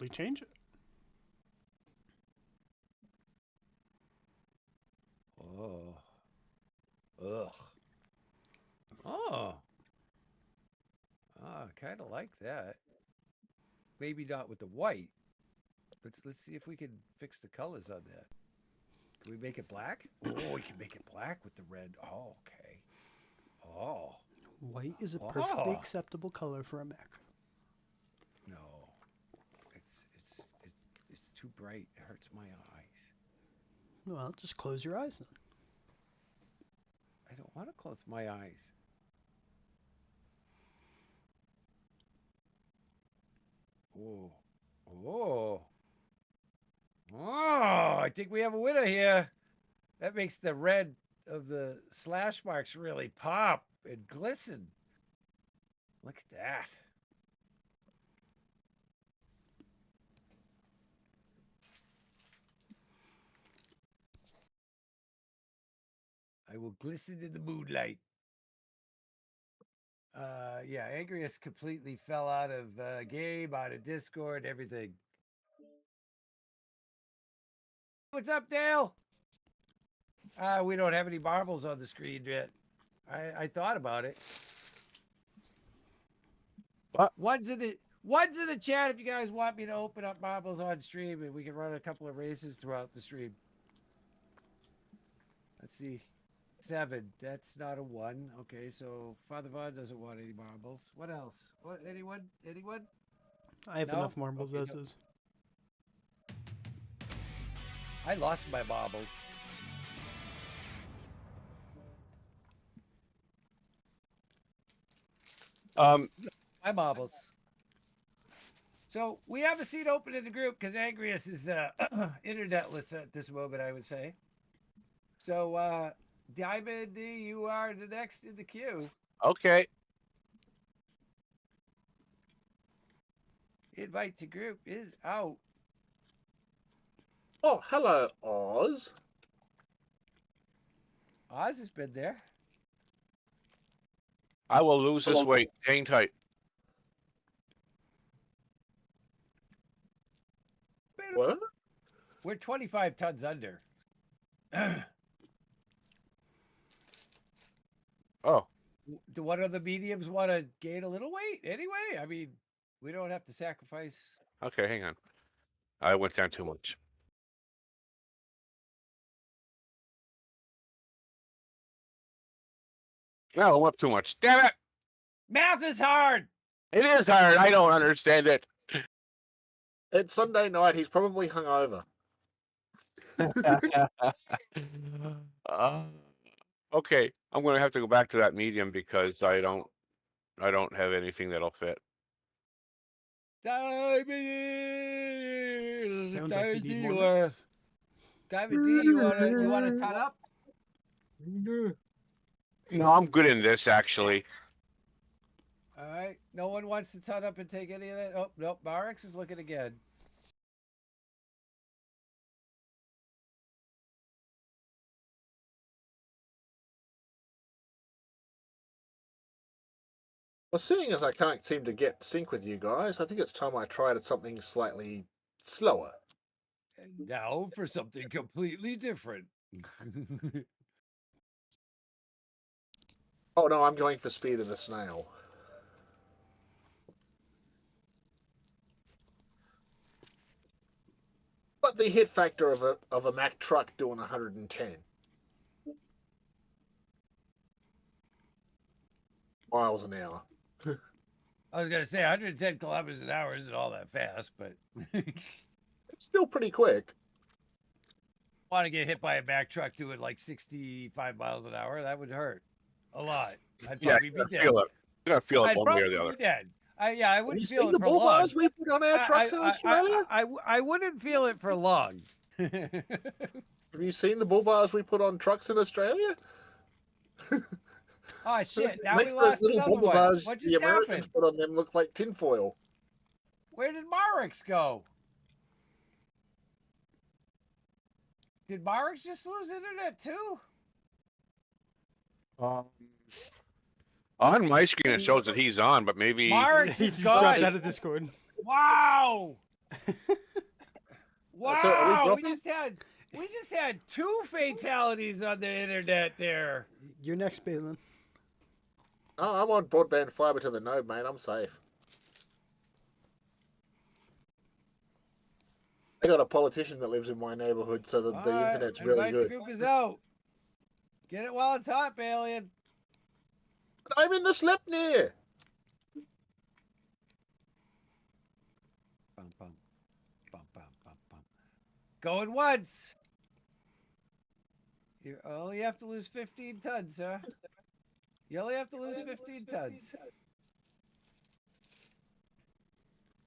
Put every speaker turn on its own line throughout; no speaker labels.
safely change it.
Oh. Ugh. Oh. I kind of like that. Maybe not with the white. Let's see if we can fix the colors on that. Can we make it black? Oh, we can make it black with the red. Oh, okay. Oh.
White is a perfectly acceptable color for a mech.
No. It's too bright. It hurts my eyes.
Well, just close your eyes then.
I don't want to close my eyes. Oh. Oh. Oh, I think we have a winner here. That makes the red of the slash marks really pop and glisten. Look at that. I will glisten in the moonlight. Yeah, Angrius completely fell out of game, out of Discord, everything. What's up, Dale? We don't have any marbles on the screen yet. I thought about it.
What?
One's in the chat if you guys want me to open up marbles on stream and we can run a couple of races throughout the stream. Let's see. 7. That's not a 1. Okay, so Father Vaughn doesn't want any marbles. What else? What? Anyone? Anyone?
I have
No?
enough marbles
Okay,
as
no.
is.
I lost my marbles. My marbles. So we have a seat open in the group because Angrius is internetless at this moment, I would say. So Diamond, you are the next in the queue.
Okay.
Invite to group is out.
Oh, hello, Oz.
Oz has been there.
I will lose this weight. Hang tight.
What?
We're 25 tons under.
Oh.
Do one of the mediums want to gain a little weight anyway? I mean, we don't have to sacrifice.
Okay, hang on. I went down too much. No, I went up too much. Damn it!
Math is hard.
It is hard. I don't understand it.
It's Sunday night. He's probably hungover.
Okay, I'm gonna have to go back to that medium because I don't have anything that'll fit.
Diamond,
Sounds like
Diamond
you
D,
need more mix.
Diamond D, you wanna tot up?
No, I'm good in this actually.
All right. No one wants to tot up and take any of that. Oh nope. Marix is looking again.
Well, seeing as I can't seem to get sync with you guys, I think it's time I tried something slightly slower.
And now for something completely different.
Oh no, I'm going for Speed of the Snail. But the hit factor of a Mack truck doing 110 miles an hour.
I was gonna say 110 kilometers an hour isn't all that fast, but
It's still pretty quick.
want to get hit by a Mack truck doing like 65 miles an hour, that would hurt a lot. I'd probably be dead.
Feel it. You're gonna feel it
I'd
one way or
probably
the other.
be dead. I
Have
wouldn't
you
feel
seen
it
the
for
bull
long.
bars we put on our trucks in Australia?
I wouldn't feel it for long.
Have you seen the bull bars we put on trucks in Australia?
Oh shit! Now
Makes
we
those
lost
little
another
bubble
one.
bars
What
the
just
Americans
happened?
put on them look like tinfoil.
Where did Marix go? Did Marix just lose internet too?
On my screen, it shows that he's on, but maybe
Marix
He
is
just dropped
gone.
out of Discord.
Wow!
So are we
Wow,
dropping?
we just had 2 fatalities on the internet there.
You're next, Balin.
Oh, I'm on broadband fiber to the node, mate. I'm safe. I got a politician that lives in my neighborhood, so the
All right,
internet's really
invite the
good.
group is out. Get it while it's hot, Alien.
I'm in the Sleipnir.
Bum, bum, bum, bum, bum, bum. Going once. You only have to lose 15 tons, sir. You only have to lose 15 tons.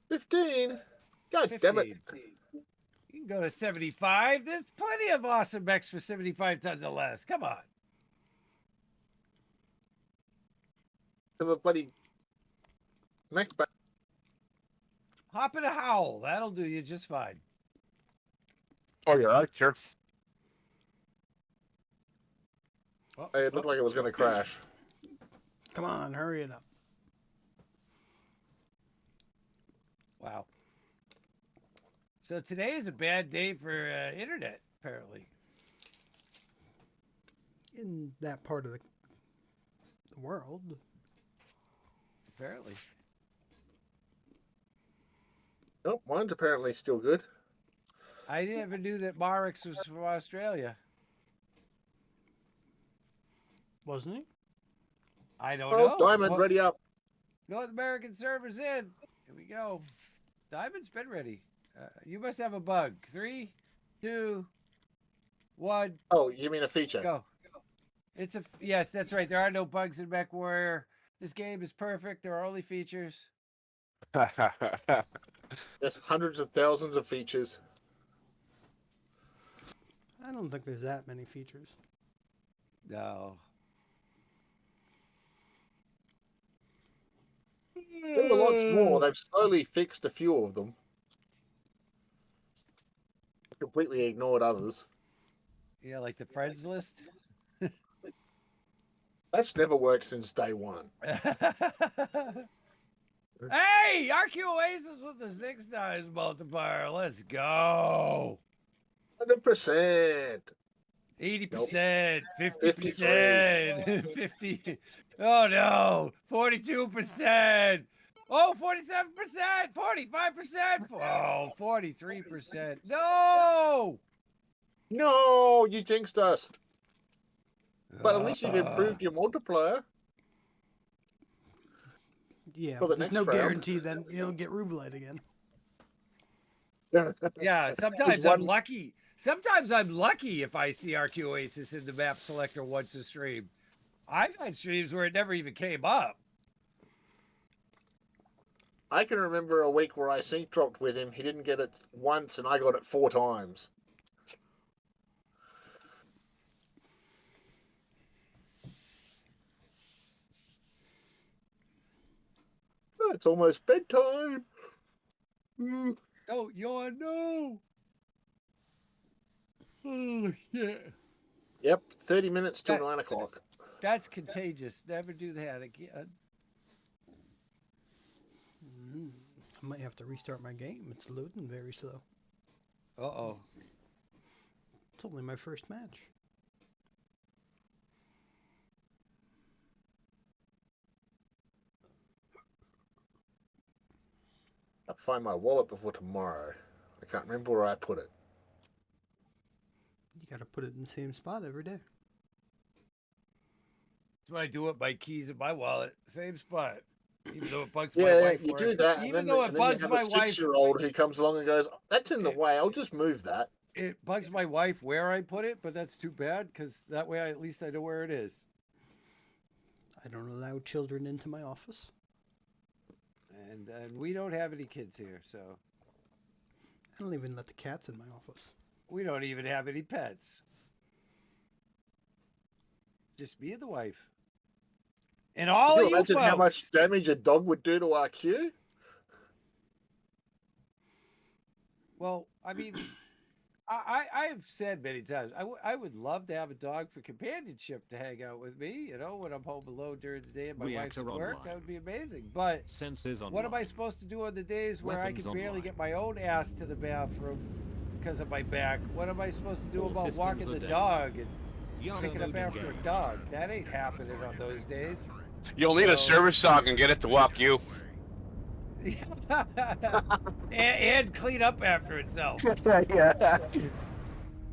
15. God
15.
damn it.
You can go to 75. There's plenty of awesome mechs for 75 tons or less. Come on.
To the bloody mech back.
Hop in a howl. That'll do you just fine.
Oh yeah, sure.
Oh,
Hey, it looked like it was going to crash.
Come on, hurry it up.
wow. So today is a bad day for internet, apparently.
In that part of the world.
Apparently.
Oh, mine's apparently still good.
I never knew that Marix was from Australia.
Wasn't he?
I don't
Oh,
know.
Diamond,
Well,
ready up.
North American servers in. Here we go. Diamond's been ready. You must have a bug. 3, 2, 1,
Oh, you mean a feature?
go. It's a yes, that's right. There are no bugs in MechWarrior. This game is perfect. There are only features.
There's hundreds of thousands of features.
I don't think there's that many features.
No.
There's a lot more. They've slowly fixed a few of them. Completely ignored others.
Yeah, like the friends list.
That's never worked since day one.
Hey, RQ Oasis with the 6 times multiplier. Let's go.
100%.
80%, 50%, 50. Oh no, 42%. Oh, 47%, 45%. Oh, 43%. No.
No, you jinxed us. But at least you've improved your multiplier.
Yeah,
For
but
the
there's
next
no
round.
guarantee then you'll get Rubelite again.
Yeah, sometimes
There's
I'm
one-
lucky. Sometimes I'm lucky if I see RQ Oasis in the map selector once a stream. I've had streams where it never even came up.
I can remember a week where I sync dropped with him. He didn't get it once, and I got it 4 times. It's almost bedtime.
Oh, yawn, no. Oh, shit.
Yep, 30 minutes till 9 o'clock.
That's contagious. Never do that again.
I might have to restart my game. It's loading very slow.
Uh-oh.
It's only my first match.
I'll find my wallet before tomorrow. I can't remember where I put it.
You gotta put it in the same spot every day.
That's what I do with my keys in my wallet. Same spot. Even though it bugs my
Yeah,
wife.
you
for
do
it.
that, and
Even
then,
though
and
it
then you
bugs
have
my
a
wife.
6-year-old who comes along and goes, "That's in the way. I'll just move that."
It bugs my wife where I put it, but that's too bad because that way at least I know where it is.
I don't allow children into my office.
And we don't have any kids here, so
I don't even let the cats in my office.
we don't even have any pets. Just me and the wife. And all
Can
of
you
you
imagine
folks.
how much damage a dog would do to our queue?
Well, I mean, I've said many times I would love to have a dog for companionship to hang out with me. You know, when I'm home alone during the day and my wife's at work, that would be amazing. But
Senses online.
what am I supposed to do on the days where I
Weapons
can barely
online.
get my own ass to the bathroom because of my back? What am I supposed to do
All
about
systems
walking
are
the
down.
dog and
Yellow
picking up
mode
after a
engaged.
dog? That ain't happening on those days.
You'll need a
So-
service dog and get it to walk you.
and clean up after itself.
Yeah.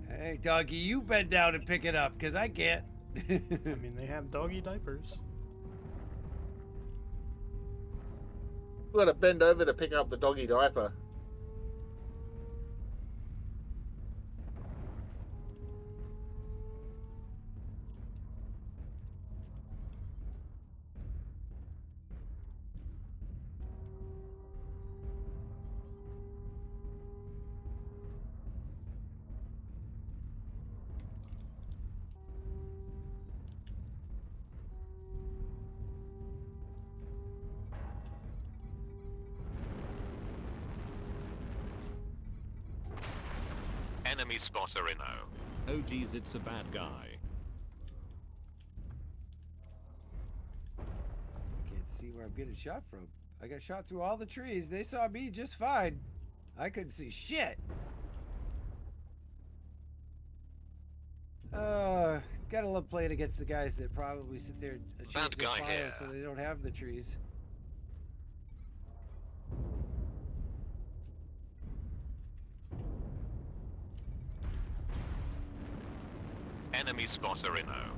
Hey, doggy, you bend down and pick it up, because I can't.
I mean, they have doggy diapers.
We've got to bend over to pick up the doggy diaper.
Enemy spotter in O. Oh geez, it's a bad guy.
Can't see where I'm getting shot from. I got shot through all the trees. They saw me just fine. I couldn't see shit. Gotta love playing against the guys that probably sit there and change their
guy
files
here.
so they don't have the trees.
Enemy spotter in O.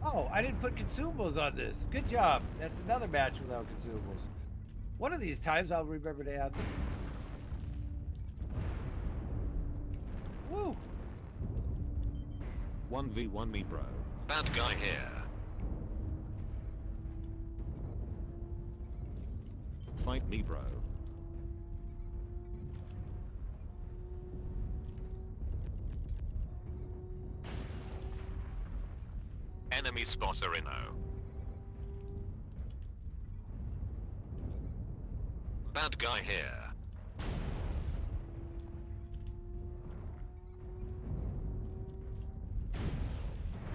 Oh, I didn't put consumables on this. Good job. That's another match without consumables. One of these times I'll remember to add them. Woo!
1v1 me bro. Bad guy here. Fight me bro. Enemy spotter in O. Bad guy here.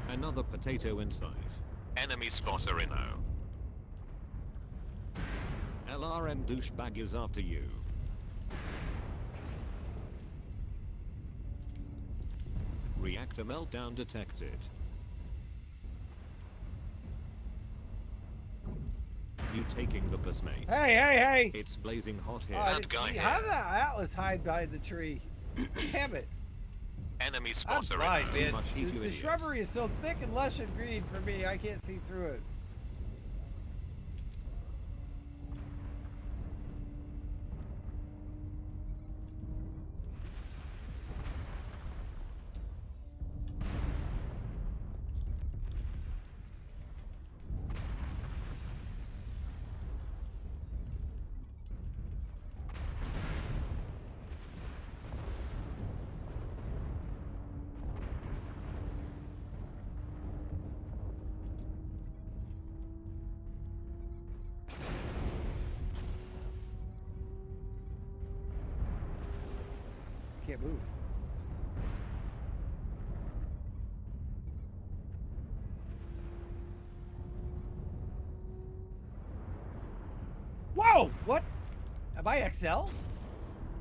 Another potato in sight. Enemy spotter in O. LRM douchebag is after you. Reactor meltdown detected. You taking the piss, mate?
Hey, hey, hey!
It's blazing hot here.
Oh, I didn't see- How did that Atlas hide behind the tree? Damn it.
Enemy
I'm
spotter in
blind,
O.
man.
Too much heat, you
The
idiot.
shrubbery is so thick and lush and green for me, I can't see through it. Can't move. Whoa! What? Am I XL?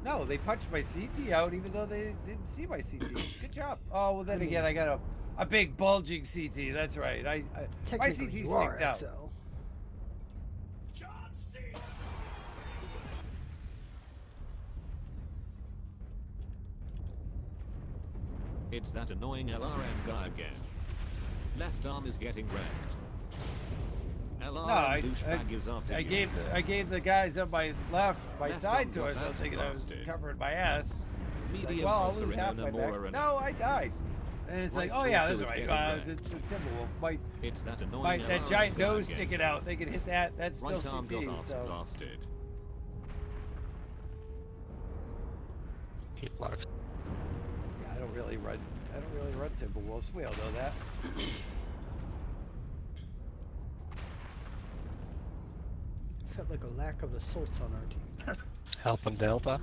No, they punched my CT out even though they didn't see my CT. Good job. Oh, well then again, I got a big bulging CT. That's right. My
Technically,
CT
you are
sticks out.
XL.
It's that annoying LRM guy again. Left arm is getting wrecked. LRM douchebag is after you.
I gave the guys on my left, my
Left
side
arm
to
got
us. I was thinking I was
blasted.
covering my ass. It's like,
Medium
well, I'll
pulsar
lose
in
half my
Namora
back.
and
No, I died. And it's like,
Right
oh yeah,
torso
that's
is
right.
getting
It's a Timberwolf.
It's that annoying
That
LRM
giant
guy
nose
again.
sticking out. They can hit that. That's still
Right arm
CT.
got ass
So
blasted.
Keep locked.
yeah, I don't really run Timberwolves. We all know that.
got like a lack of assaults on our team.
Alpha and Delta.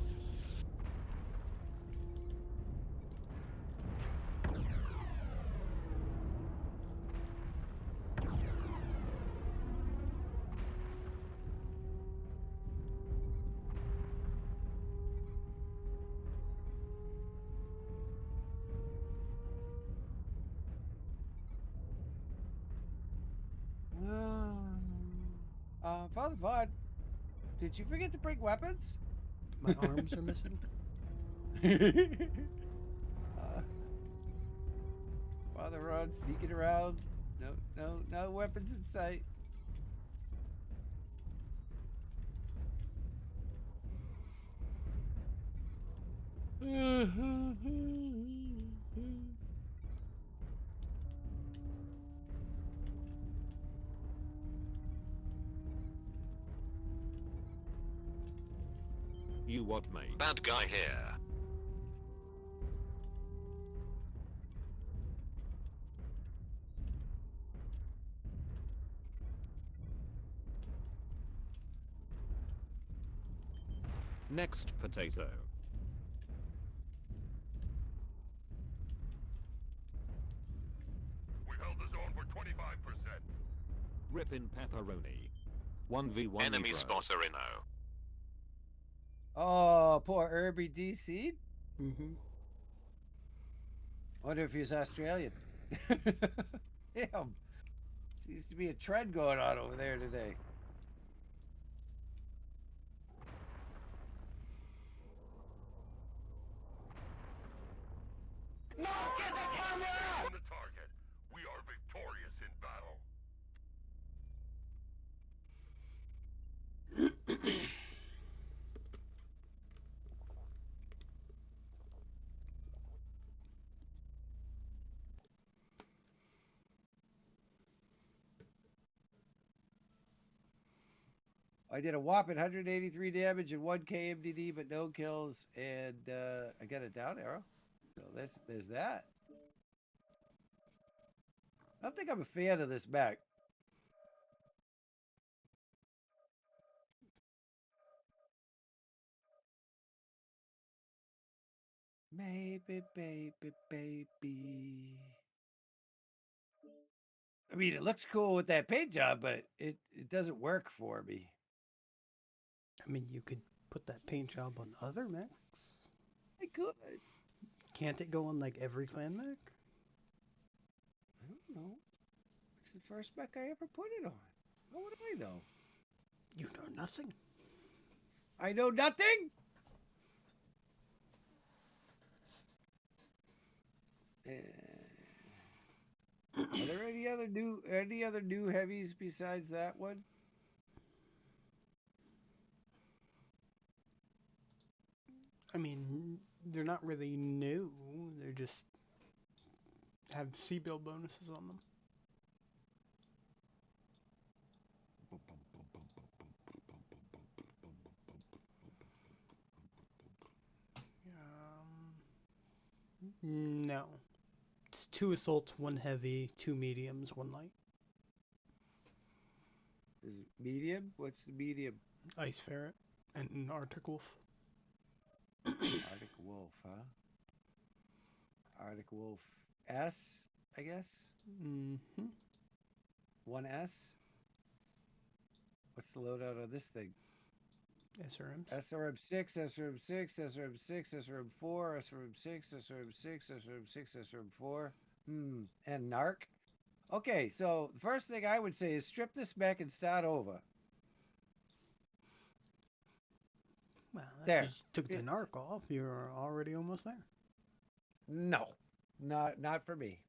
Father Vaughn, did you forget to bring weapons?
My arms are missing.
Father Ron sneaking around. No weapons in sight.
You what, mate? Bad guy here. Next potato.
We held the zone for 25%.
Rippin' pepperoni. 1v1
Enemy
bro.
spotter inno.
Oh, poor Irby DC.
Mm-hmm.
Wonder if he's Australian. Damn. Seems to be a trend going on over there today.
On the target. We are victorious in battle.
I did a whopping 183 damage and 1 KMDD, but no kills, and I got a down arrow. So there's that. I don't think I'm a fan of this mech. Maybe, baby, baby. I mean, it looks cool with that paint job, but it doesn't work for me.
I mean, you could put that paint job on other mechs.
I could.
Can't it go on like every clan mech?
I don't know. It's the first mech I ever put it on. How would I know?
You know nothing.
I know nothing. Are there any other new heavies besides that one?
I mean, they're not really new. They're just have C-build bonuses on them. No. It's 2 assaults, 1 heavy, 2 mediums, 1 light.
Is it medium? What's the medium?
Ice ferret and an Arctic wolf.
Arctic wolf, huh? Arctic wolf S, I guess.
Mm-hmm.
1S. What's the loadout on this thing?
SRMs.
SRM6, SRM6, SRM6, SRM4, SRM6, SRM6, SRM6, SRM4. And NARC. Okay, so the first thing I would say is strip this back and start over.
Well, if
There.
you just took the narc off, you're already almost there.
No, not for me.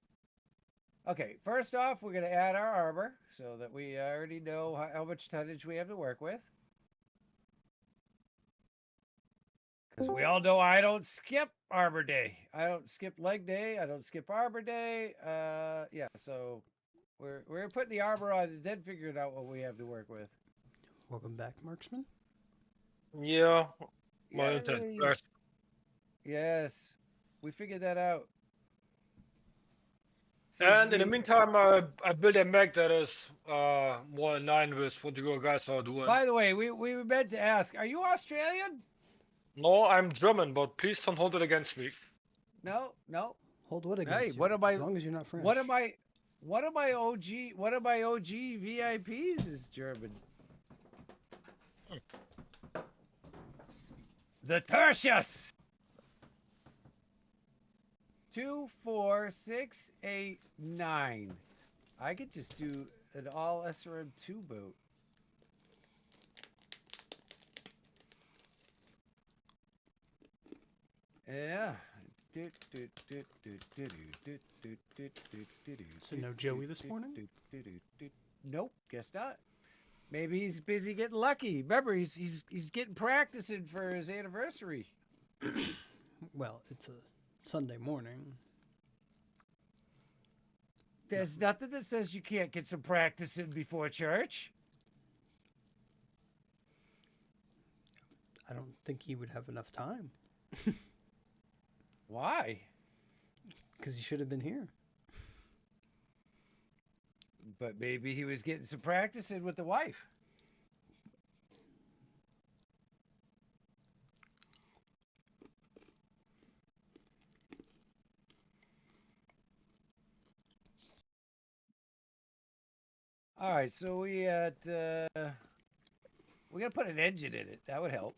Okay, first off, we're going to add our armor so that we already know how much tonnage we have to work with. Because we all know I don't skip armor day. I don't skip leg day. I don't skip armor day. Yeah, so we're putting the armor on and then figuring out what we have to work with.
Welcome back, marksman.
Yeah,
Yay.
my
Yes, we figured that out.
And in the meantime, I built a mech that is more in line with what you guys are doing.
By the way, we meant to ask, are you Australian?
No, I'm German, but please don't hold it against me.
No, no.
Hold what against
Hey,
you?
what am I?
As long as you're not French.
One of my OG VIPs is German. The Tertius. 2, 4, 6, 8, 9. I could just do an all SRM2 boat. Yeah.
So no Joey this morning?
Nope, guess not. Maybe he's busy getting lucky. Remember, he's getting practicing for his anniversary.
Well, it's a Sunday morning.
There's nothing that says you can't get some practice in before church.
I don't think he would have enough time.
Why?
Because he should have been here.
But maybe he was getting some practice in with the wife. All right, so we gotta put an engine in it. That would help.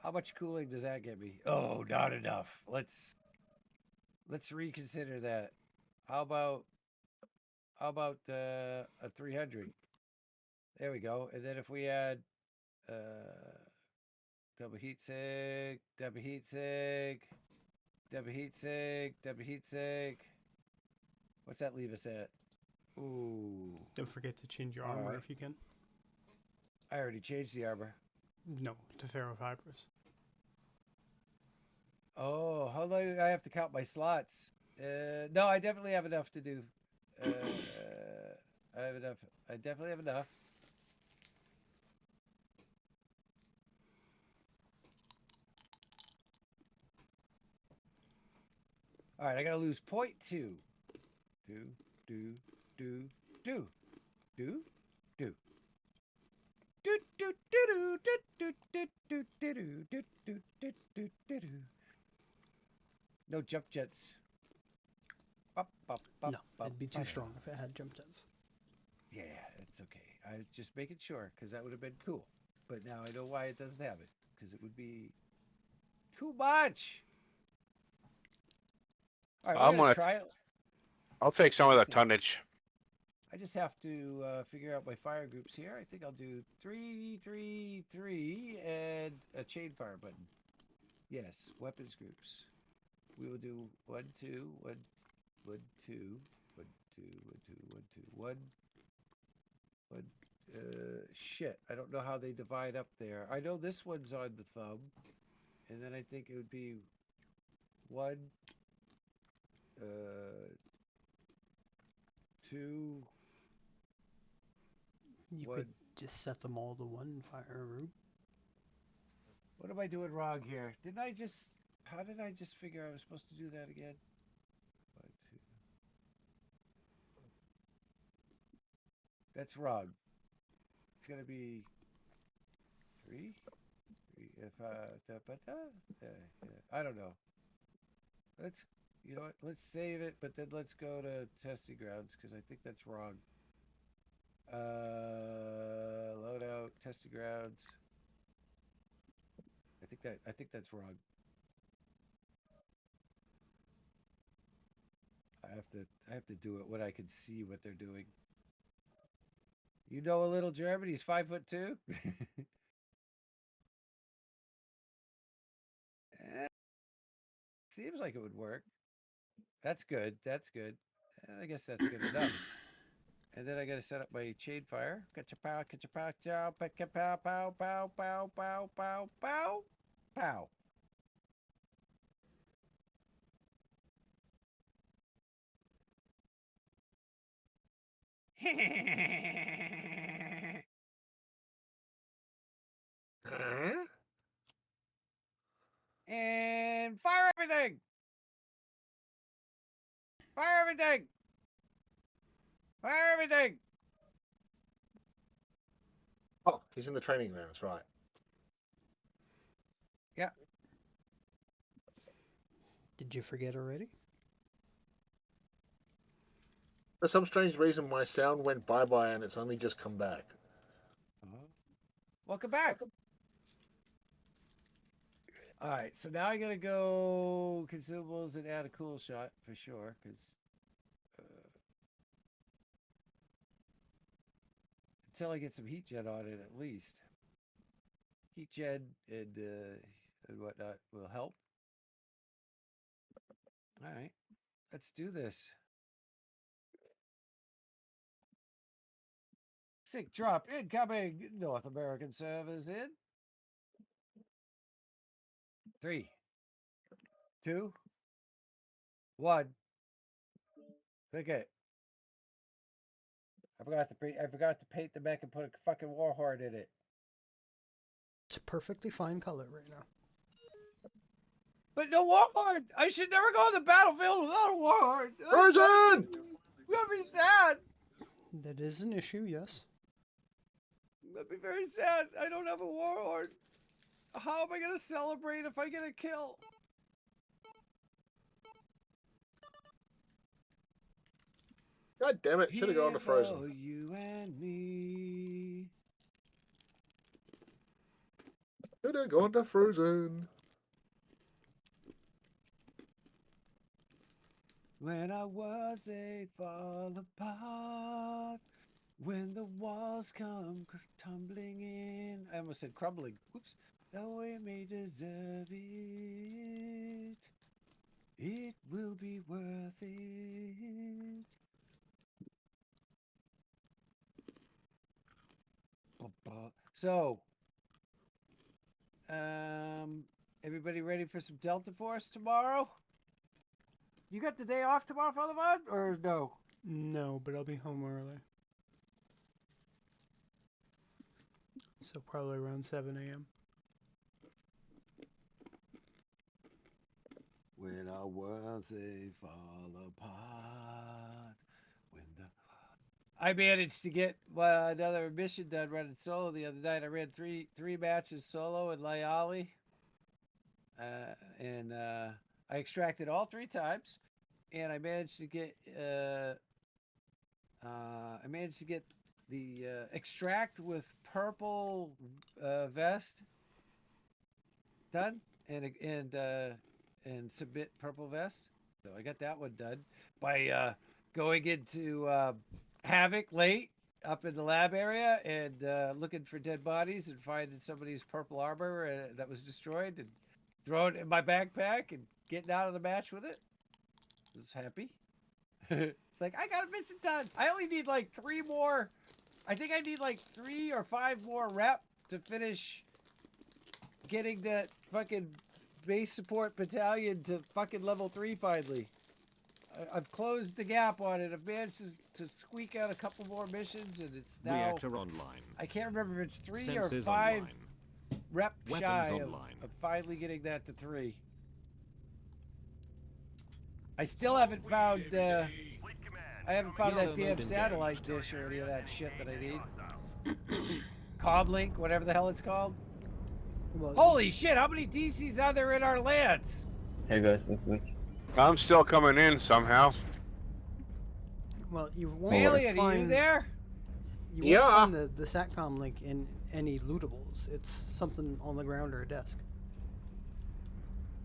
How much cooling does that get me? Oh, not enough. Let's reconsider that. How about a 300? There we go. And then if we add double heat sink, double heat sink, double heat sink, double heat sink. What's that leave us at? Ooh.
Don't forget to change your
All
armor
right.
if you can.
I already changed the armor.
No, to ferrofibrous.
Oh, how long I have to count my slots? No, I definitely have enough to do. I have enough. I definitely have enough. All right, I gotta lose 0.2. Do. No jump jets.
No, it'd be too strong if it had jump jets.
Yeah, it's okay. I was just making sure because that would have been cool. But now I know why it doesn't have it because it would be too much. All right, we're gonna try it.
I'll take some of the tonnage.
I just have to figure out my fire groups here. I think I'll do 3, 3, 3, and a chain fire button. Yes, weapons groups. We will do 1, 2, 1, 1, 2, 1, 2, 1, 2, 1, 2, 1. Shit, I don't know how they divide up there. I know this one's on the thumb, and then I think it would be 1, 2.
You
What?
could just set them all to one fire route.
What am I doing wrong here? How did I just figure I was supposed to do that again? 1, 2. That's wrong. It's gonna be 3. If I don't know. You know what? Let's save it, but then let's go to testing grounds because I think that's wrong. Loadout, testing grounds. I think that's wrong. I have to do it when I can see what they're doing. You know a little German, he's 5'2". Seems like it would work. That's good. That's good. I guess that's good enough. And then I got to set up my chain fire. Catch a pow, chow, pick a pow, pow, pow, pow, pow, pow, pow, pow.
Huh?
And fire everything! Fire everything! Fire everything!
Oh, he's in the training grounds, right?
Did you forget already?
For some strange reason, my sound went bye-bye and it's only just come back.
Welcome back. All right, so now I gotta go consumables and add a cool shot for sure, because until I get some heat jet on it, at least heat jet and whatnot will help. All right, let's do this. Sync drop incoming. North American servers in. 3, 2, 1. Click it. I forgot to paint the mech and put a fucking warhorn in it.
It's a perfectly fine color right now.
But no warhorn! I should never go on the battlefield without a warhorn!
Frozen!
You gotta be sad!
That is an issue, yes.
That'd be very sad. I don't have a warhorn. How am I gonna celebrate if I get a kill?
God damn it! Should have gone to
Here go
Frozen.
you and me.
Should have gone to Frozen.
When I was a fall apart, when the walls come tumbling in. I almost said crumbling. Oops. Though we may deserve it, it will be worth it. So, everybody ready for some Delta Force tomorrow? You got the day off tomorrow, Father Vaughn, or no?
No, but I'll be home early. So probably around 7 a.m.
When our worlds they fall apart, when the I managed to get another mission done running solo the other night. I ran three matches solo in Layali, and I extracted all 3 times, and I managed to get the extract with purple vest done, and submit purple vest. So I got that one done by going into Havoc late up in the lab area and looking for dead bodies and finding somebody's purple armor that was destroyed and throwing it in my backpack and getting out of the match with it. I was happy. It's like, I got a mission done. I only need like 3 more. I think I need like 3 or 5 more rep to finish getting that fucking base support battalion to fucking level 3 finally. I've closed the gap on it. I've managed to squeak out a couple more missions, and it's now.
Reactor online.
I can't remember if it's 3
Sensors
or 5
online.
rep
Weapons
shy of
online.
finally getting that to 3. I still haven't found. I haven't found that damn
mode
satellite
engaged.
dish or any of that shit that I need. Comlink, whatever the hell it's called.
Well,
Holy shit! How many DCs are there in our lands?
Hey guys, this week.
I'm still coming in somehow.
well, you won't
Alien, are you
find
there?
you
Yeah.
won't find the SATCOM link in any lootables. It's something on the ground or a desk.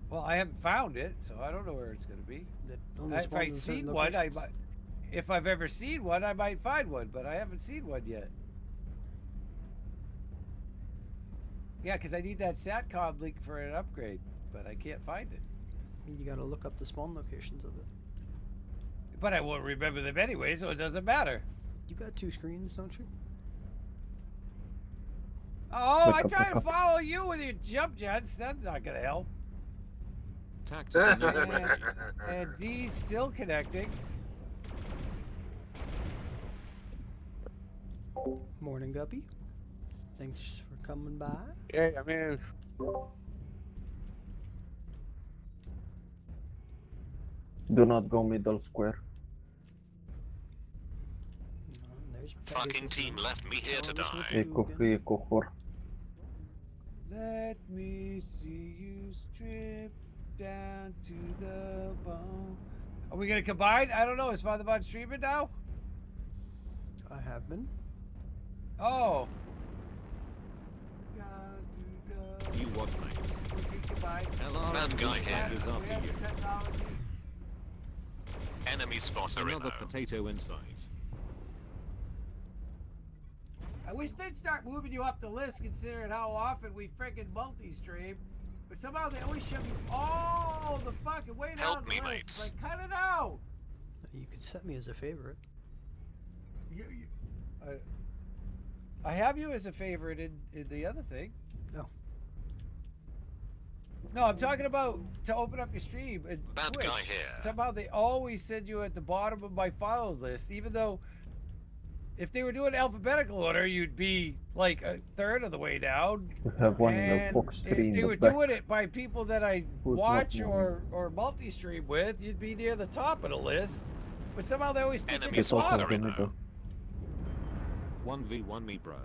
Well, I haven't found it, so I don't know where it's going to be.
That only
If
spawns
I'd
in certain
seen one, I
locations.
might. If I've ever seen one, I might find one, but I haven't seen one yet. Yeah, because I need that SATCOM link for an upgrade, but I can't find it.
You gotta look up the spawn locations of it.
But I won't remember them anyway, so it doesn't matter.
You got 2 screens, don't you?
Oh,
Look
I'm
up,
trying to
look up.
follow you with your jump jets. That's not going to help.
Tactical navigator.
And D's still connecting.
Morning, Guppy. Thanks for coming by.
Yeah, I mean,
Do not go middle square.
There's
Fucking
Pegasus
team
now,
left me here to
telling us what
die.
to do
Eco
again.
3, Eco 4.
Let me see you strip down to the bone. Are we gonna combine? I don't know. Is Father Bond streaming now?
I have been.
Oh.
You what, mate?
We can combine.
LRM
Bad guy here.
is
We
after
have
you.
the technology.
Enemy spotter
Another
inno.
potato in sight.
I wish they'd start moving you up the list considering how often we freaking multi-stream. But somehow they always shove you all the fucking way down
Help
the
me,
list.
mates.
It's like, cut it out.
You could set me as a favorite.
I have you as a favorite in the other thing.
No.
No, I'm talking about to open up your stream.
Bad
Twitch.
guy here.
Somehow they always send you at the bottom of my follow list, even though if they were doing alphabetical order, you'd be like a third of the way down.
We have one in the
And
box
if
3 in
they
the
were
back.
doing it by people that I
Who's not
watch
moving?
or multi-stream with, you'd be near the top of the list. But somehow they always stick in
Enemy
the
Get out
bottom.
of the middle.
1v1 me, bro.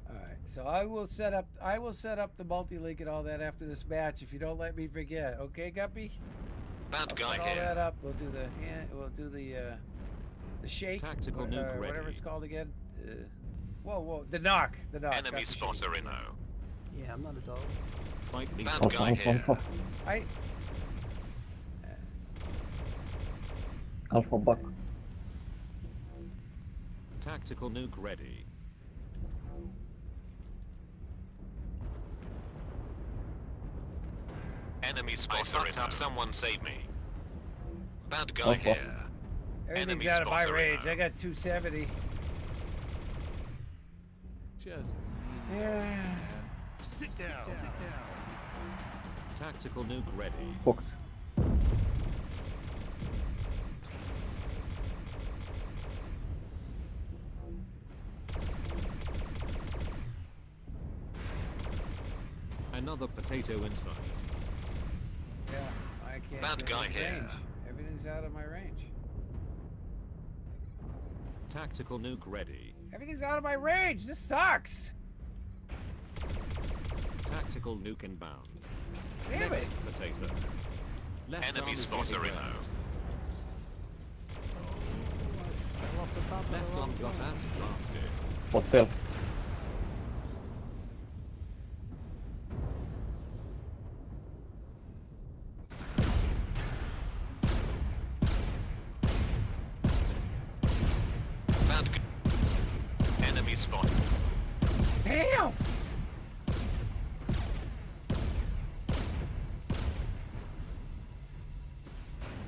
All right, so I will set up the multi-link and all that after this match if you don't let me forget. Okay, Guppy?
Bad
I'll
guy
set all
here.
that up. We'll do the shake,
Tactical
or
nuke
whatever
ready.
it's called again. Whoa, the knock.
Enemy
Not the shake.
spotter inno.
Yeah, I'm not a dog.
Fight me.
Alpha,
Bad guy
Alpha,
here.
Alpha.
I
Alpha back.
Tactical nuke ready. Enemy spotter inno. Someone save me. Bad guy
Alpha.
here.
everything's
Enemy
out of my
spotter
range.
inno.
I got 270.
Just
Yeah.
Sit down.
tactical nuke ready.
Box.
Another potato in sight.
Yeah, I can't.
Bad
get
guy
in
here.
range. Everything's out of my range.
Tactical nuke ready.
Everything's out of my range. This sucks.
Tactical nuke inbound.
Damn
Next
it.
potato. Left
Enemy
arm is
spotter
getting
inno.
rammed.
Fell off the top of the
Left arm
rock.
got ass blasted.
Hotel.
Bad enemy spotted.
Damn.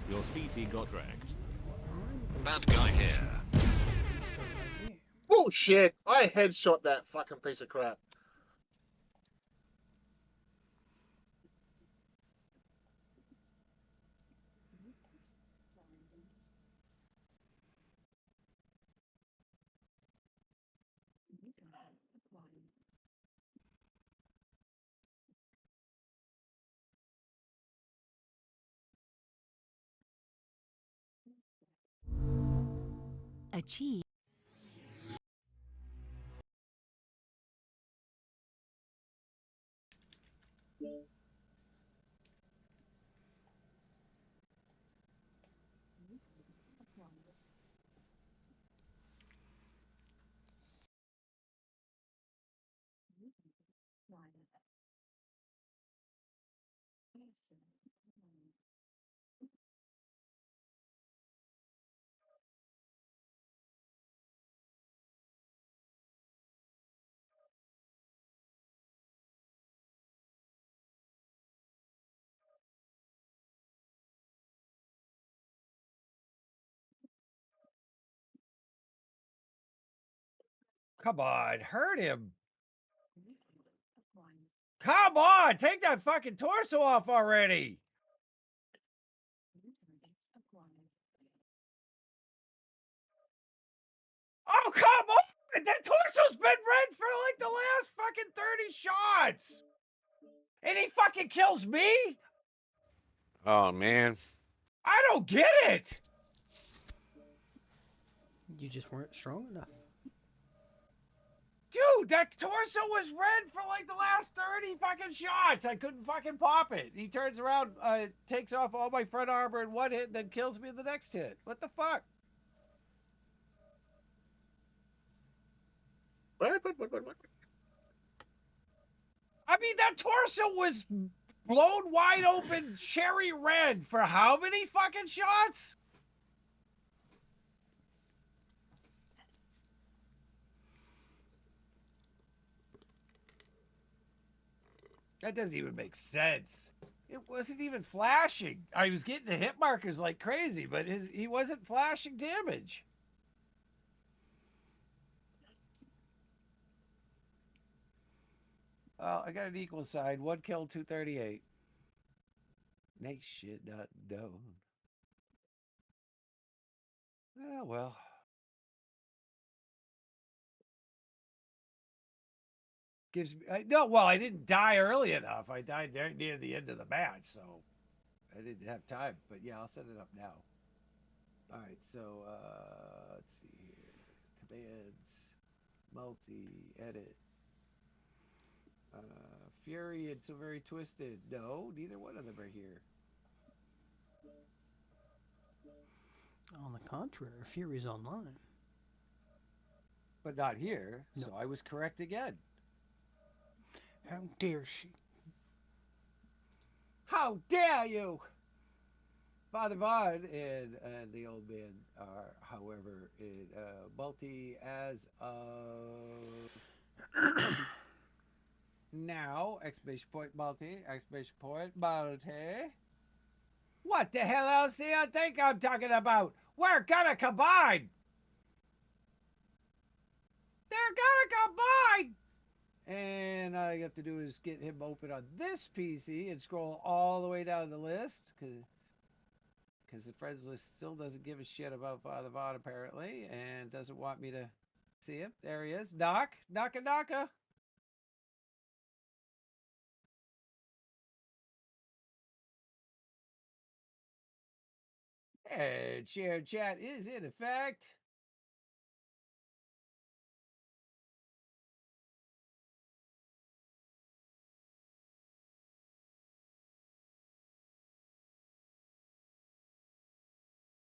Your CT got wrecked. Bad guy here.
Bullshit! I headshot that fucking piece of crap.
Achieve.
Come on, hurt him. Come on, take that fucking torso off already. Oh, come on! That torso's been red for like the last fucking 30 shots! And he fucking kills me?
Oh man.
I don't get it!
You just weren't strong enough.
Dude, that torso was red for like the last 30 fucking shots. I couldn't fucking pop it. He turns around, takes off all my front armor in one hit, and then kills me in the next hit. What the fuck?
What?
I mean, that torso was blown wide open cherry red for how many fucking shots? That doesn't even make sense. It wasn't even flashing. I was getting the hit markers like crazy, but he wasn't flashing damage. Well, I got an equal sign. 1 kill, 238. Nice shit not known. Oh, well. Gives me... no, well, I didn't die early enough. I died there near the end of the match, so I didn't have time. But yeah, I'll set it up now. All right, so let's see here. Commands, multi-edit. Fury and So Very Twisted. No, neither one of them are here.
On the contrary, Fury's online.
But not here,
No.
so I was correct again.
How dare she?
How dare you! Father Vaughn and the old man are, however, in multi as of now! Exclamation point multi! Exclamation point multi! What the hell else do you think I'm talking about? We're gonna combine! They're gonna combine! And all you have to do is get him open on this PC and scroll all the way down the list, because the friends list still doesn't give a shit about Father Vaughn apparently, and doesn't want me to see him. There he is. Knock, knocka, knocka. And share chat is in effect.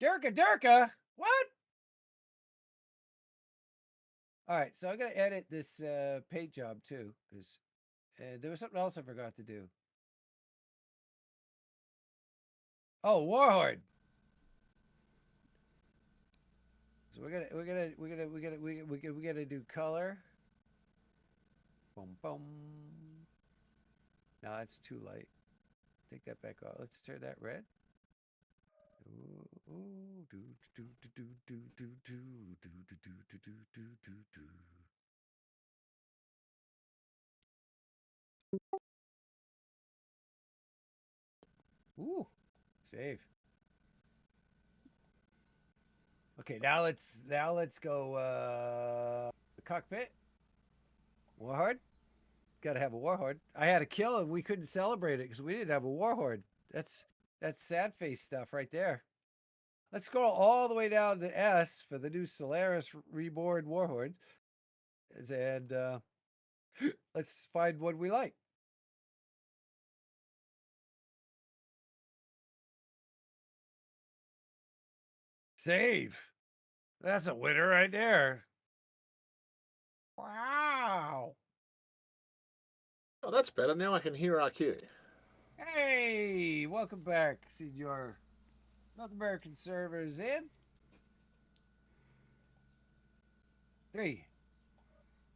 Durka Durka? What? All right, so I'm going to edit this paint job too, because there was something else I forgot to do. Oh, Warhorn. So we're gonna do color. Boom, boom. No, it's too light. Take that back off. Let's turn that red. Ooh, ooh, do do do do do do do do do do do do do do. Ooh, save. Okay, now let's go cockpit. Warhorn. Got to have a warhorn. I had a kill and we couldn't celebrate it because we didn't have a warhorn. That's sad face stuff right there. Let's scroll all the way down to S for the new Solaris Reborn Warhorn. And let's find one we like. Save. That's a winner right there. Wow.
Oh, that's better. Now I can hear RQ.
Hey, welcome back, Senor. North American servers in 3,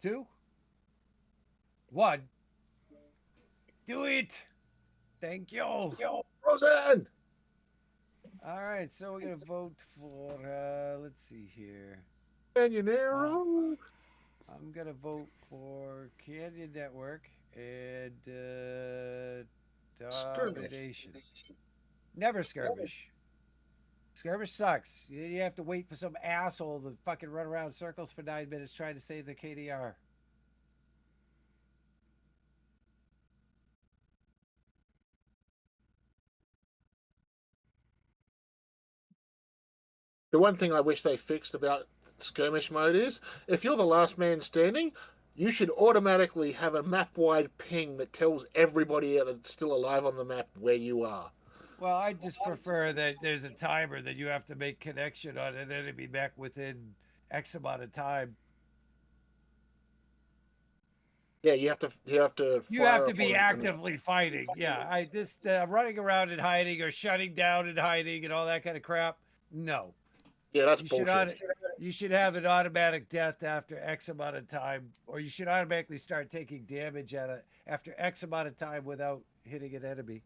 2, 1. Do it. Thank you.
Yo, Rosen!
All right, so we're gonna vote for. Let's see here.
Canyonero.
I'm gonna vote for Canyon Network and
Skirmish.
Domination. Never skirmish. Skirmish sucks. You have to wait for some asshole to fucking run around in circles for 9 minutes trying to save the KDR.
The one thing I wish they fixed about skirmish mode is if you're the last man standing, you should automatically have a map-wide ping that tells everybody that's still alive on the map where you are.
Well, I just prefer that there's a timer that you have to make connection on an enemy mech within X amount of time.
Yeah, you have to.
You have
fire
to be
upon-
actively fighting. Yeah, running around and hiding or shutting down and hiding and all that kind of crap. No,
Yeah, that's
you
bullshit.
you should have an automatic death after X amount of time, or you should automatically start taking damage after X amount of time without hitting an enemy.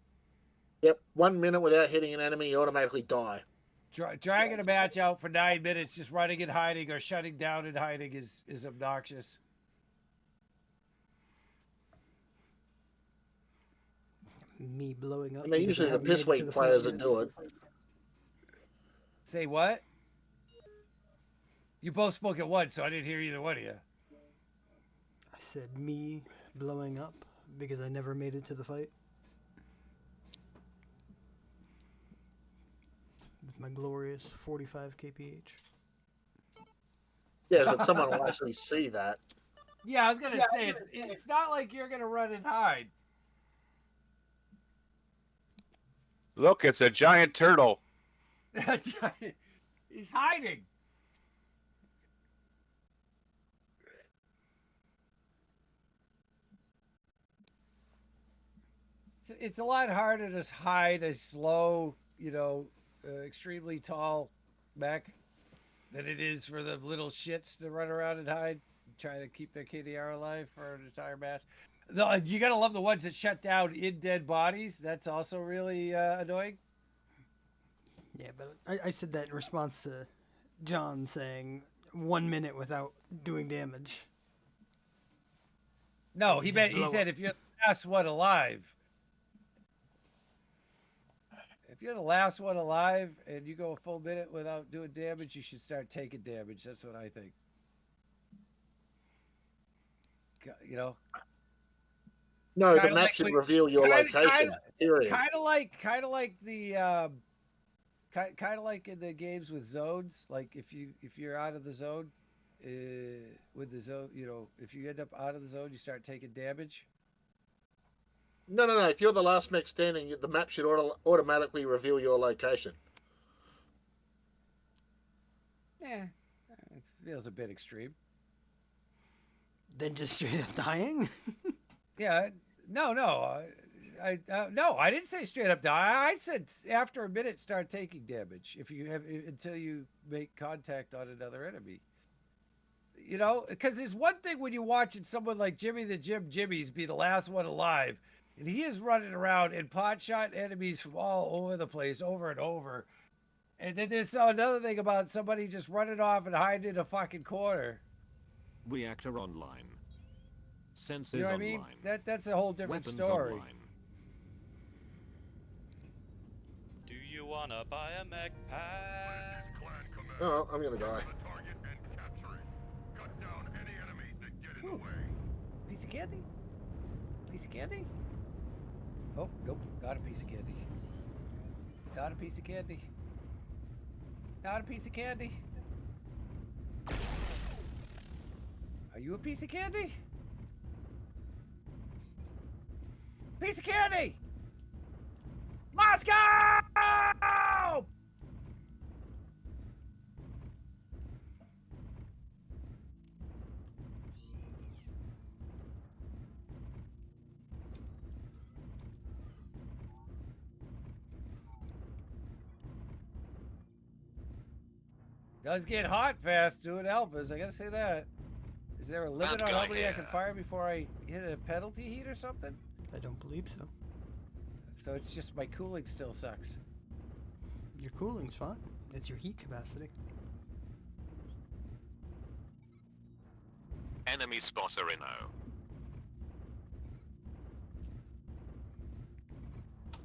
Yep, 1 minute without hitting an enemy, you automatically die.
Dragging a match out for 9 minutes, just running and hiding or shutting down and hiding is obnoxious.
Me blowing up.
And they're
because
usually
I
the
haven't
piss
made it to
weak
the
players
fight
that do
yet.
it.
Say what? You both spoke at once, so I didn't hear either one of you.
I said me blowing up because I never made it to the fight. With my glorious 45 kph.
Yeah, but someone will actually see that.
Yeah, I was gonna say it's not like you're gonna run and hide.
Look, it's a giant turtle.
He's hiding. It's a lot harder to hide a slow, extremely tall mech than it is for the little shits to run around and hide, try to keep their KDR alive for an entire match. You gotta love the ones that shut down in dead bodies. That's also really annoying.
Yeah, but I said that in response to John saying 1 minute without doing damage.
No,
Just
he
blow
said
up.
if you're the last one alive. If you're the last one alive and you go a full minute without doing damage, you should start taking damage. That's what I think.
No, the
Kinda
map
like
should
what-
reveal your location. Period.
Kind of like the kind of like in the games with zones. Like if you're out of the zone, with the zone, if you end up out of the zone, you start taking damage.
No. If you're the last mech standing, the map should automatically reveal your location.
Yeah, it feels a bit extreme.
Then just straight up dying?
Yeah, no, I didn't say straight up die. I said after a minute start taking damage if you have until you make contact on another enemy. Because there's one thing when you're watching someone like Jimmy the Jimmy's be the last one alive, and he is running around and pot shot enemies from all over the place over and over. And then there's another thing about somebody just running off and hiding in a fucking corner.
Reactor online. Sensors
You know what I
online.
mean? That's a whole different
Weapons
story.
online.
Do you wanna buy a mech pack?
Clan commander.
Oh, I'm gonna die.
The target and capture it. Cut down any enemies that get in the
Ooh.
way.
Piece of candy? Piece of candy? Oh, nope, not a piece of candy. Not a piece of candy. Not a piece of candy. Are you a piece of candy? Piece of candy! Moscow! Does get hot fast doing alphas, I gotta say that. Is there a limit on how many I can fire before I hit a penalty heat or something?
I don't believe so.
So it's just my cooling still sucks.
Your cooling's fine. It's your heat capacity.
Enemy spotter inno.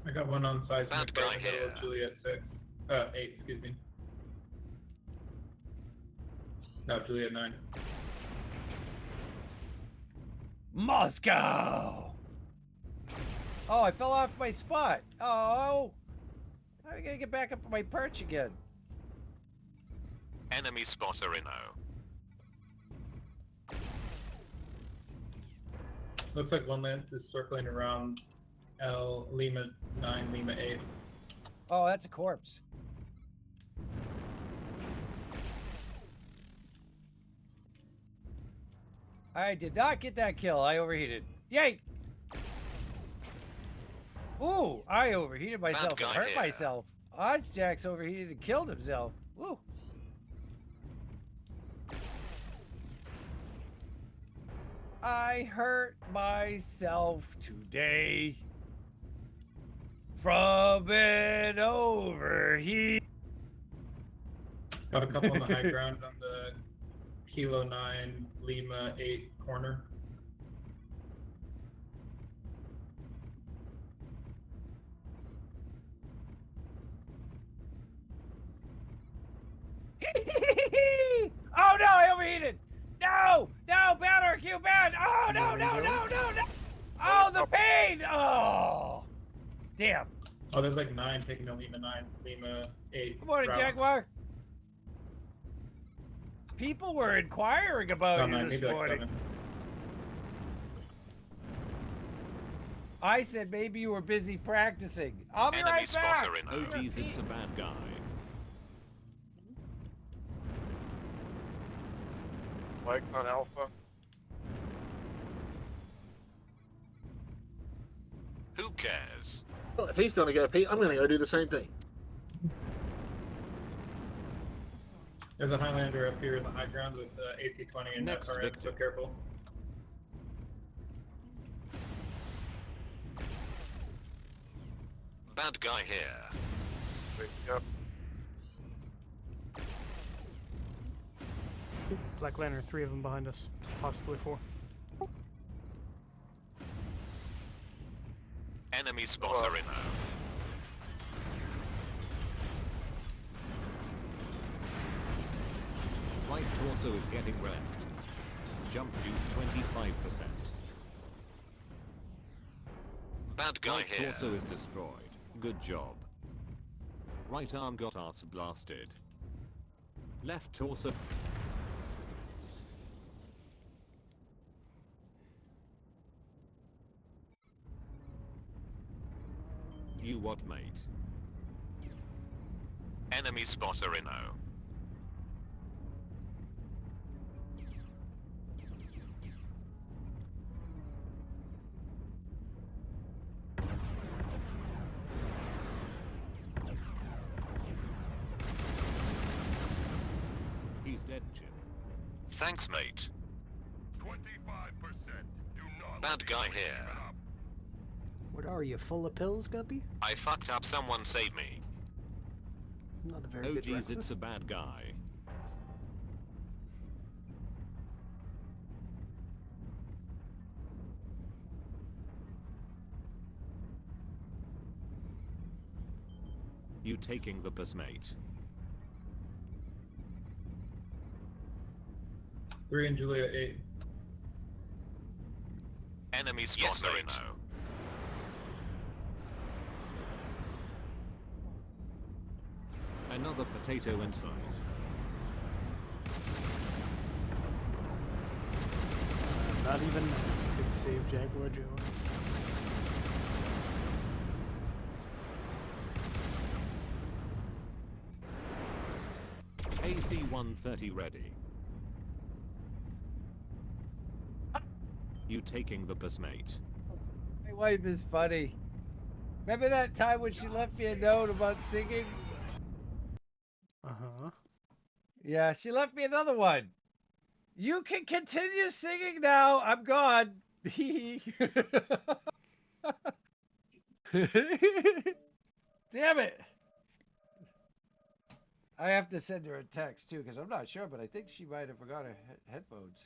I got one on site.
Bad guy here.
Juliet 6. 8, excuse me. No, Juliet 9.
Moscow! Oh, I fell off my spot. Oh, I gotta get back up on my perch again.
Enemy spotter Inno.
Looks like one lance is circling around L Lima 9, Lima 8.
Oh, that's a corpse. I did not get that kill. I overheated. Yay! Ooh, I overheated myself and hurt myself. Ozjack's overheated and killed himself. Ooh. I hurt myself today from an overheat.
Got a couple on the high ground on the Kilo 9, Lima 8 corner.
Oh no, I overheated. No, no, bad RQ, bad. Oh no, no, no, no, no. Oh, the pain. Oh, damn.
Oh, there's like 9 taking the Lima 9, Lima 8.
Good morning,
route.
Jaguar. People were inquiring about
Oh,
you
9,
this
maybe like
morning.
7.
I said maybe you were busy practicing. I'll be
Enemy
right back.
spotter Inno.
Oh,
OG's it's a bad guy.
Like on Alpha.
Who cares?
Well, if he's going to go Pete, I'm going to go do the same thing.
There's a Highlander up here in the high ground with AC-20 and
Next
FRM,
victim.
so careful.
Bad guy here.
Wait, yep.
Black Lantern, 3 of them behind us, possibly 4.
Enemy spotter Inno. Right torso is getting wrecked. Jump juice 25%. Bad guy
Right
here.
torso is destroyed. Good job. Right arm got arse blasted. Left torso. You what, mate?
Enemy spotter Inno.
He's dead, Jim.
Thanks, mate.
25%. Do not
Bad
leave
guy
the
here.
even up.
What are you, full of pills, Guppy?
I fucked up, someone save me.
Not a very
Oh
good
geez,
breakfast.
it's a bad guy. You taking the piss, mate?
3 and Julia 8.
Enemy spotter Inno.
Another potato inside.
Not even nice. Good save, Jaguar Joe.
AC-130 ready. You taking the piss, mate?
My wife is funny. Remember that time when she left me a note about singing?
Uh-huh.
Yeah, she left me another one. You can continue singing now. I'm gone. Damn it. I have to send her a text too because I'm not sure, but I think she might have forgot her headphones.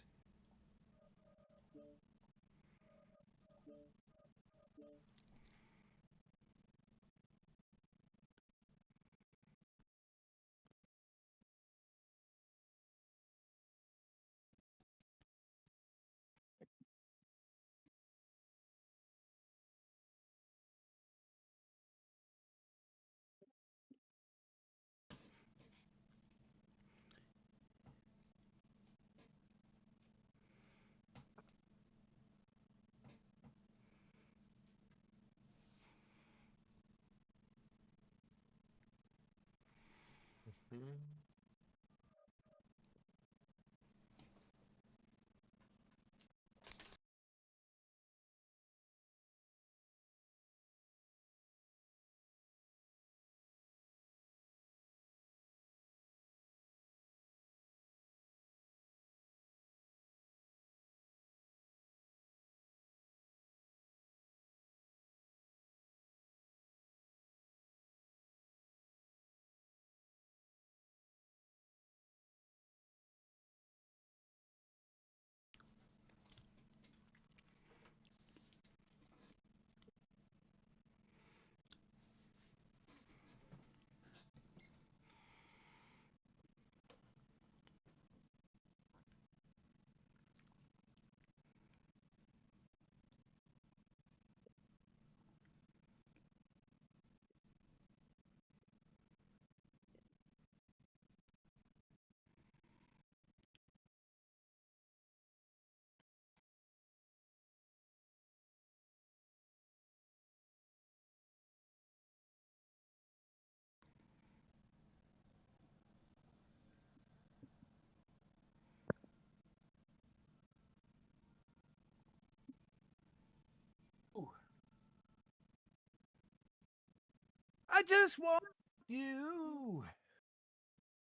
I just want you.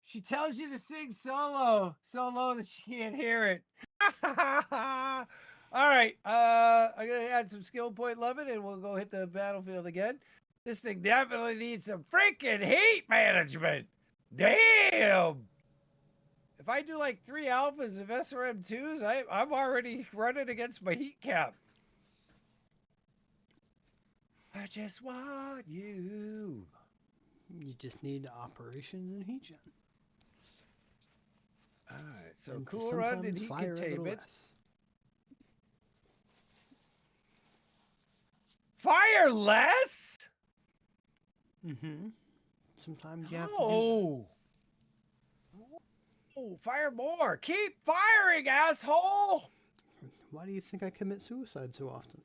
She tells you to sing so low that she can't hear it. All right, I'm gonna add some skill point loving, and we'll go hit the battlefield again. This thing definitely needs some freaking heat management. Damn. If I do like 3 alphas of SRM2s, I'm already running against my heat cap. I just want you.
You just need operations and heat gen.
All right, so
And to
cool run and
sometimes
heat
fire a little
containment.
less.
Fire less?
Mm-hmm. Sometimes you have to do
Oh. Oh, fire more. Keep firing, asshole.
that. Why do you think I commit suicide so often?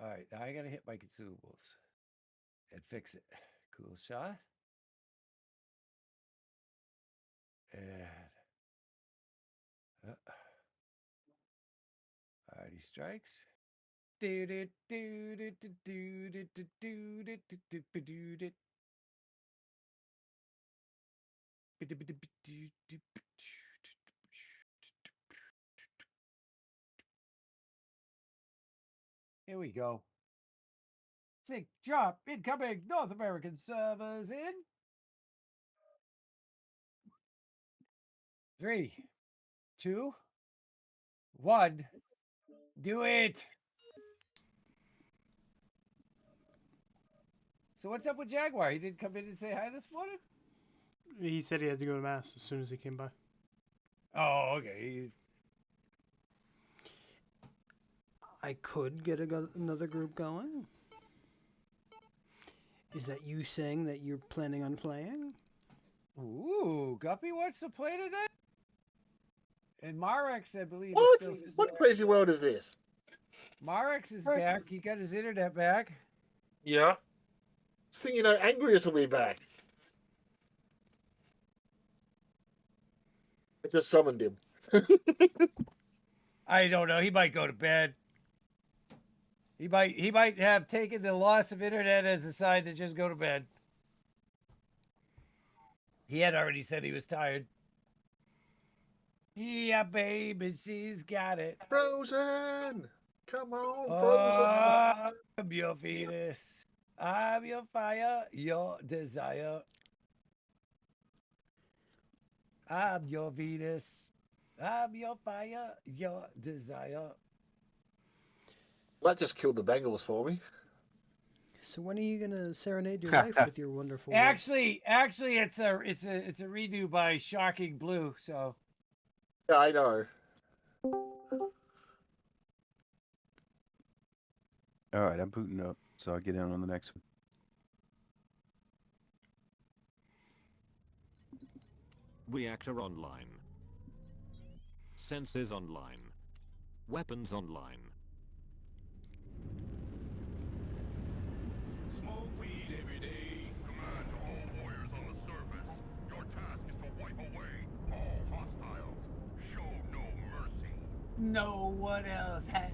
All right, now I gotta hit my consumables and fix it. Cool shot. And alrighty, strikes. Here we go. Sync drop incoming North American servers in 3, 2, 1. Do it. So what's up with Jaguar? He didn't come in and say hi this morning?
He said he had to go to mass as soon as he came by.
Oh, okay.
I could get another group going. Is that you saying that you're planning on playing?
Ooh, Guppy wants to play today? And Marex, I believe,
What?
is still...
What crazy world is this?
Marex is back. He got his internet back.
Yeah.
Next thing you know, Angrius will be back. I just summoned him.
I don't know. He might go to bed. He might have taken the loss of internet as a sign to just go to bed. He had already said he was tired. Yeah, baby, she's got it.
Frozen! Come on,
Oh,
Frozen!
I'm your fetus. I'm your fire, your desire. I'm your Venus. I'm your fire, your desire.
That just killed the Bengals for me.
So when are you gonna serenade your wife with your wonderful voice?
Actually, it's a redo by Shocking Blue. So
Yeah, I know.
All right, I'm booting up, so I'll get in on the next one.
Reactor online. Sensors online. Weapons online.
Smoke weed every day. Command to all warriors on the surface. Your task is to wipe away all hostiles. Show no mercy.
No one else had.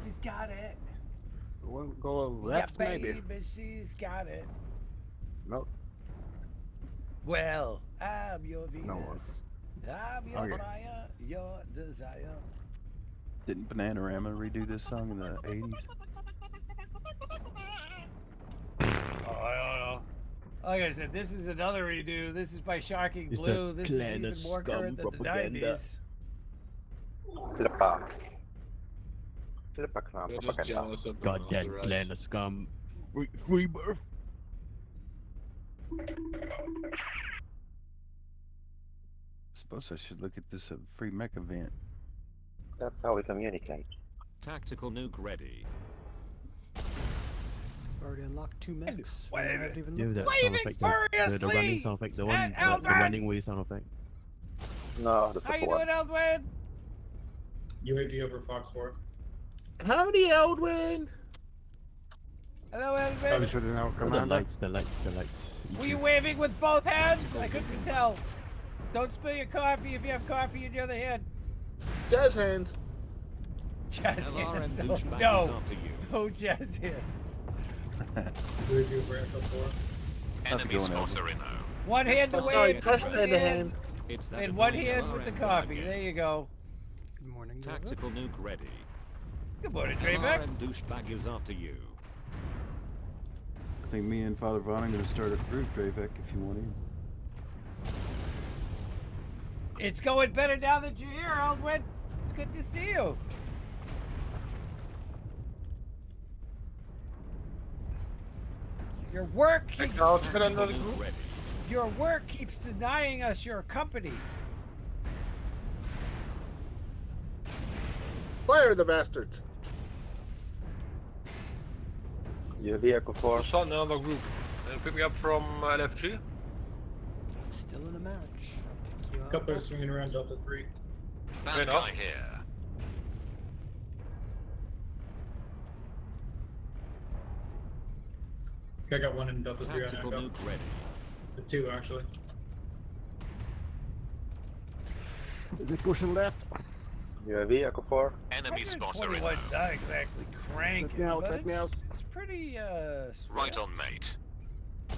She's got it.
We'll go left,
yeah,
maybe.
baby, she's got it.
No.
Well, I'm your
No one.
Venus. I'm your
Okay.
fire, your desire.
Didn't Bananarama redo this song in the 80s?
Oh, I don't know. Like I said, this is another redo. This is by Shocking
It's a
Blue. This is
clan of
even more
scum
current than the
propaganda.
90s.
Flipper. Flipper clan
They're just
propaganda.
jealous of the
Goddamn
right?
clan of scum. Rebirth. Suppose I should look at this free mech event.
That's how we communicate.
Tactical nuke ready.
Already unlocked 2 mechs.
Wait a
I
minute.
haven't even
Yeah,
looked
that
at.
sound
Waving
effect. The running
furiously
sound effect. The
at
one. The
Eldred.
running wave sound effect.
No, the
How you
flipper one.
doing, Eldwin?
UAV over Fox 4.
Howdy, Eldwin.
Hello,
Thanks
Eldwin.
for the note,
The
Commander.
lights. The lights. The lights.
Were you waving with both hands? I couldn't tell. Don't spill your coffee if you have coffee in your other hand.
Jazz hands.
Jazz
LRM
hands. Oh,
douchebag is
no.
after you.
No jazz hands.
UAV over Echo 4.
How's it
Enemy
going, Elvis?
spotter inno.
One hand to
I'm sorry,
wave.
crash
one
panda
hand-
hands.
It's that
And one
annoying
hand with the
LRM
coffee.
guy
There
again.
you go.
Good morning, David.
Tactical nuke ready.
Good morning, Drayback.
LRM douchebag is after you.
I think me and Father Vaughn are going to start a group, Drayvek, if you want in.
It's going better now that you're here, Eldwin. It's good to see you. Your work keeps,
Tactical nuke ready.
your work keeps denying us your company.
Fire the bastards.
Your vehicle force.
Start another group. Pick me up from LFG.
Still in a match. I'll pick you up.
Couple are swinging around Delta 3.
Bad
enough.
guy here.
I got one in Delta 3 on
Tactical
Echo.
nuke ready.
The 2 actually.
Is it pushing left?
Your vehicle force.
Enemy spotter
21
inno.
not exactly cranking,
me out,
but
let me out.
it's pretty
Right
swift.
on, mate.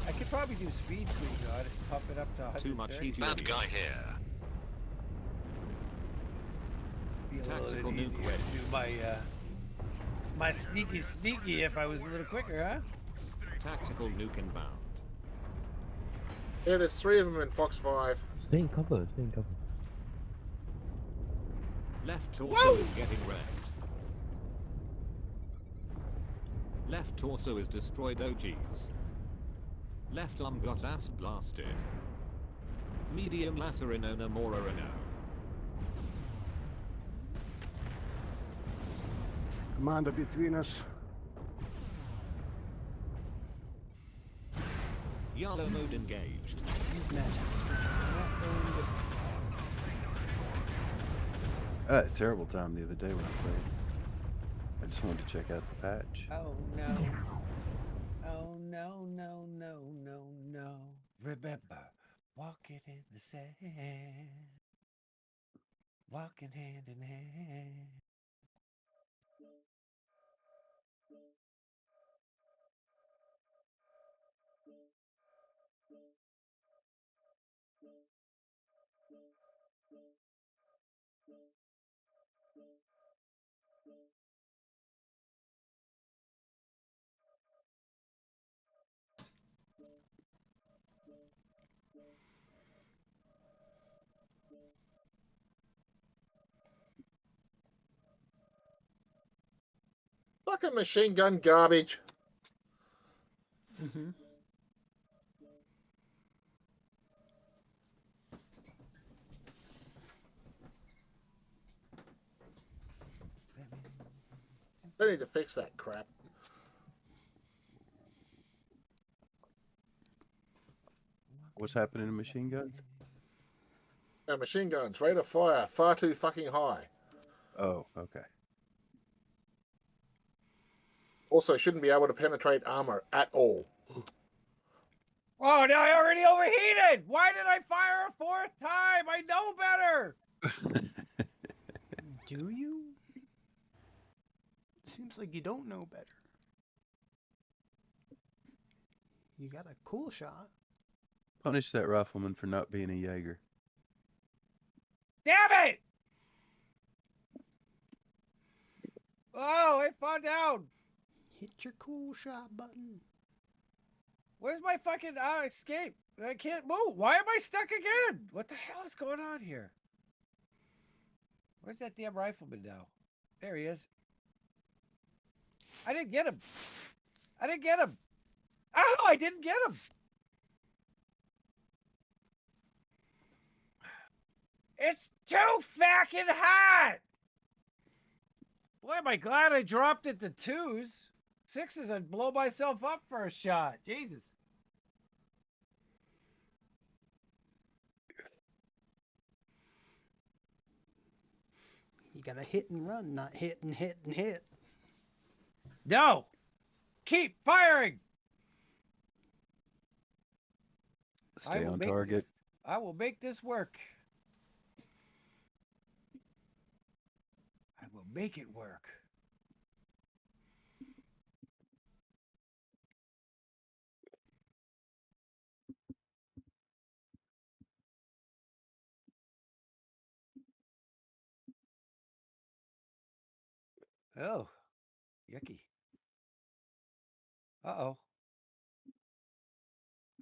I could probably do speed tweak on it and pump it up to 130.
Too much heat. Bad guy here.
Be a little
Tactical
bit
nuke
easier
ready.
to do my sneaky if I was a little quicker, huh?
Tactical nuke inbound.
Yeah, there's 3 of them in Fox 5.
Stay in cover. Stay in cover.
Left torso
Whoa!
is getting wrecked. Left torso is destroyed, OGs. Left arm got ass blasted. Medium lacerino Namora Renault.
Commander between us.
Yellow mode engaged.
These matches are not going good.
I had a terrible time the other day when I played. I just wanted to check out the patch.
Oh no. Oh no, no, no, no, no. Remember, walking in the sand. Walking hand in hand.
Fucking machine gun garbage.
Mm-hmm.
They need to fix that crap.
What's happening to machine guns?
No, machine guns, rate of fire, far too fucking high.
Oh, okay.
Also, shouldn't be able to penetrate armor at all.
Oh, now I already overheated. Why did I fire a fourth time? I know better.
Do you? Seems like you don't know better. You got a cool shot.
Punish that rifleman for not being a Jaeger.
Damn it! Oh, I fell down.
Hit your cool shot button.
Where's my fucking escape? I can't move. Why am I stuck again? What the hell is going on here? Where's that damn rifleman now? There he is. I didn't get him. I didn't get him. Oh, I didn't get him. It's too fucking hot. Boy, am I glad I dropped it to 2s. 6s, I'd blow myself up for a shot. Jesus.
You gotta hit and run, not hit and hit and hit.
No. Keep firing.
Stay on target.
I will make this work. I will make it work. Oh, yucky. Uh-oh.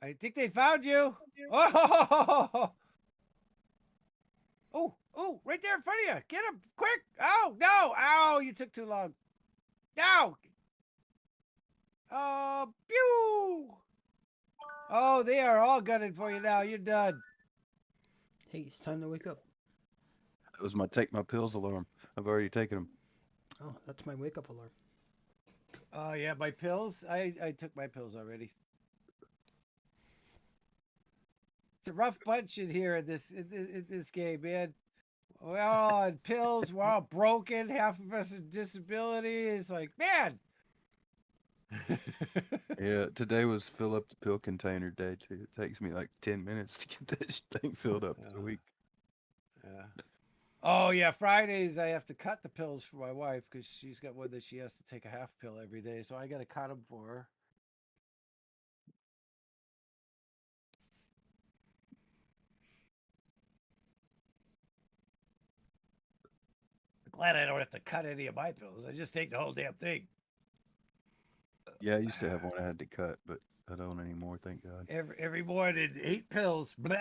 I think they found you. Oh, oh, right there in front of you. Get him quick. Oh, no. Ow, you took too long. Ow. Oh, pew. Oh, they are all gunning for you now. You're done.
Hey, it's time to wake up.
That was my take my pills alarm. I've already taken them.
Oh, that's my wake up alarm.
Oh, yeah, my pills. I took my pills already. It's a rough bunch in here in this game, man. We're all on pills. We're all broken. Half of us with disability. It's like, man.
Yeah, today was fill up the pill container day too. It takes me like 10 minutes to get that thing filled up for the week.
Yeah. Oh yeah, Fridays I have to cut the pills for my wife because she's got one that she has to take a half pill every day, so I got to cut them for her. I'm glad I don't have to cut any of my pills. I just take the whole damn thing.
Yeah, I used to have one I had to cut, but I don't anymore, thank God.
Every morning, 8 pills. Blah.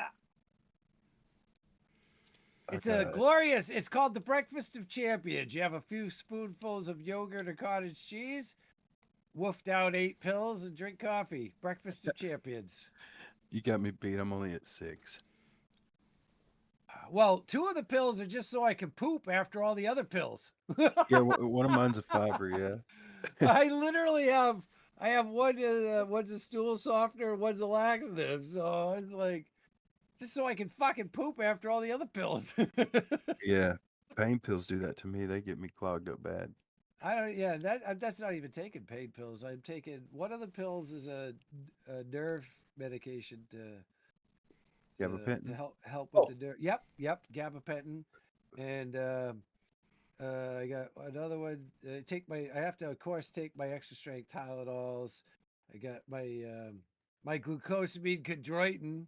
It's
Okay.
glorious. It's called the Breakfast of Champions. You have a few spoonfuls of yogurt or cottage cheese, wolf down 8 pills, and drink coffee. Breakfast of Champions.
You got me beat. I'm only at 6.
Well, 2 of the pills are just so I can poop after all the other pills.
Yeah, one of mine's a fiber, yeah.
I literally have one's a stool softener, one's a laxative. So it's like, just so I can fucking poop after all the other pills.
Yeah, pain pills do that to me. They get me clogged up bad.
That's not even taking pain pills. I'm taking, one of the pills is a nerve medication to
Gabapentin.
help with the nerve. Yep, gabapentin, and I got another one. I have to, of course, take my extra strength Tylenols. I got my my glucosamine chondroitin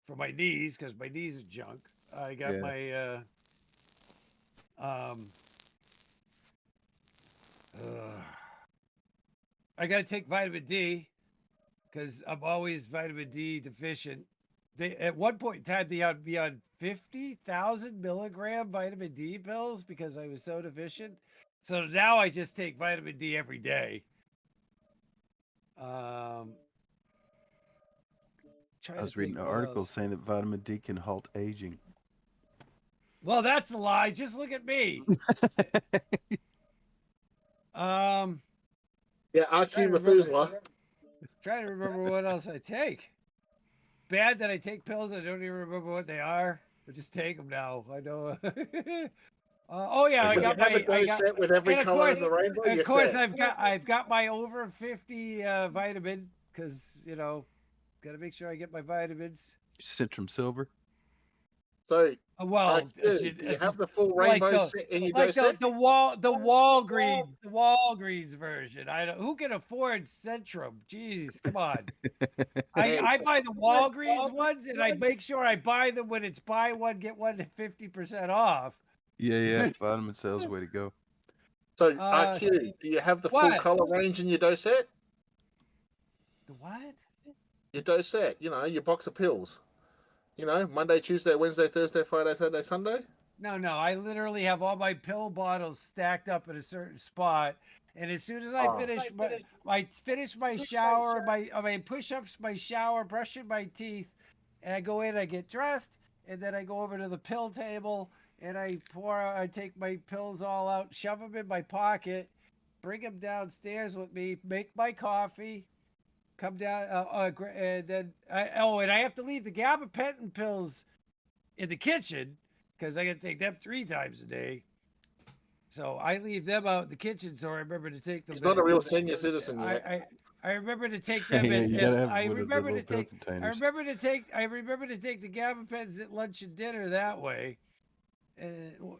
for my knees because my knees are junk. I got my I gotta take vitamin D because I'm always vitamin D deficient. They at one point in time they had me on 50,000 milligram vitamin D pills because I was so deficient. So now I just take vitamin D every day.
I was reading an article saying that vitamin D can halt aging.
Well, that's a lie. Just look at me.
Yeah, Archie Methuselah.
Trying to remember what else I take. bad that I take pills. I don't even remember what they are. I just take them now. I know. Oh yeah, I
When you
got
have
my.
a day set with every
and of
color
course,
in the rainbow,
of
you're
course,
set.
I've got my over 50 vitamin because got to make sure I get my vitamins.
Centrum Silver.
So,
Well,
do you have the full
like
rainbow
the
set in your day
like
set?
the Walgreens version. I don't. Who can afford Centrum? Jeez, come on. I buy the Walgreens ones, and I make sure I buy them when it's buy one get one 50% off.
Yeah. Vitamin Cell's way to go.
So, RQ, do you have the full
what?
color range in your day set?
The what?
Your day set, your box of pills. Monday, Tuesday, Wednesday, Thursday, Friday, Saturday, Sunday.
No. I literally have all my pill bottles stacked up in a certain spot, and as soon as I finish my shower, my push-ups, my shower, brushing my teeth, and I go in, I get dressed, and then I go over to the pill table, and I take my pills all out, shove them in my pocket, bring them downstairs with me, make my coffee, come down, and then and I have to leave the gabapentin pills in the kitchen because I got to take them 3 times a day. So I leave them out in the kitchen, so I remember to take them.
He's not a real senior citizen yet.
I remember to take them.
Yeah, you gotta have
I
one of the
remember
little
to
pill
take.
containers.
I remember to take the gabapens at lunch and dinner that way. No,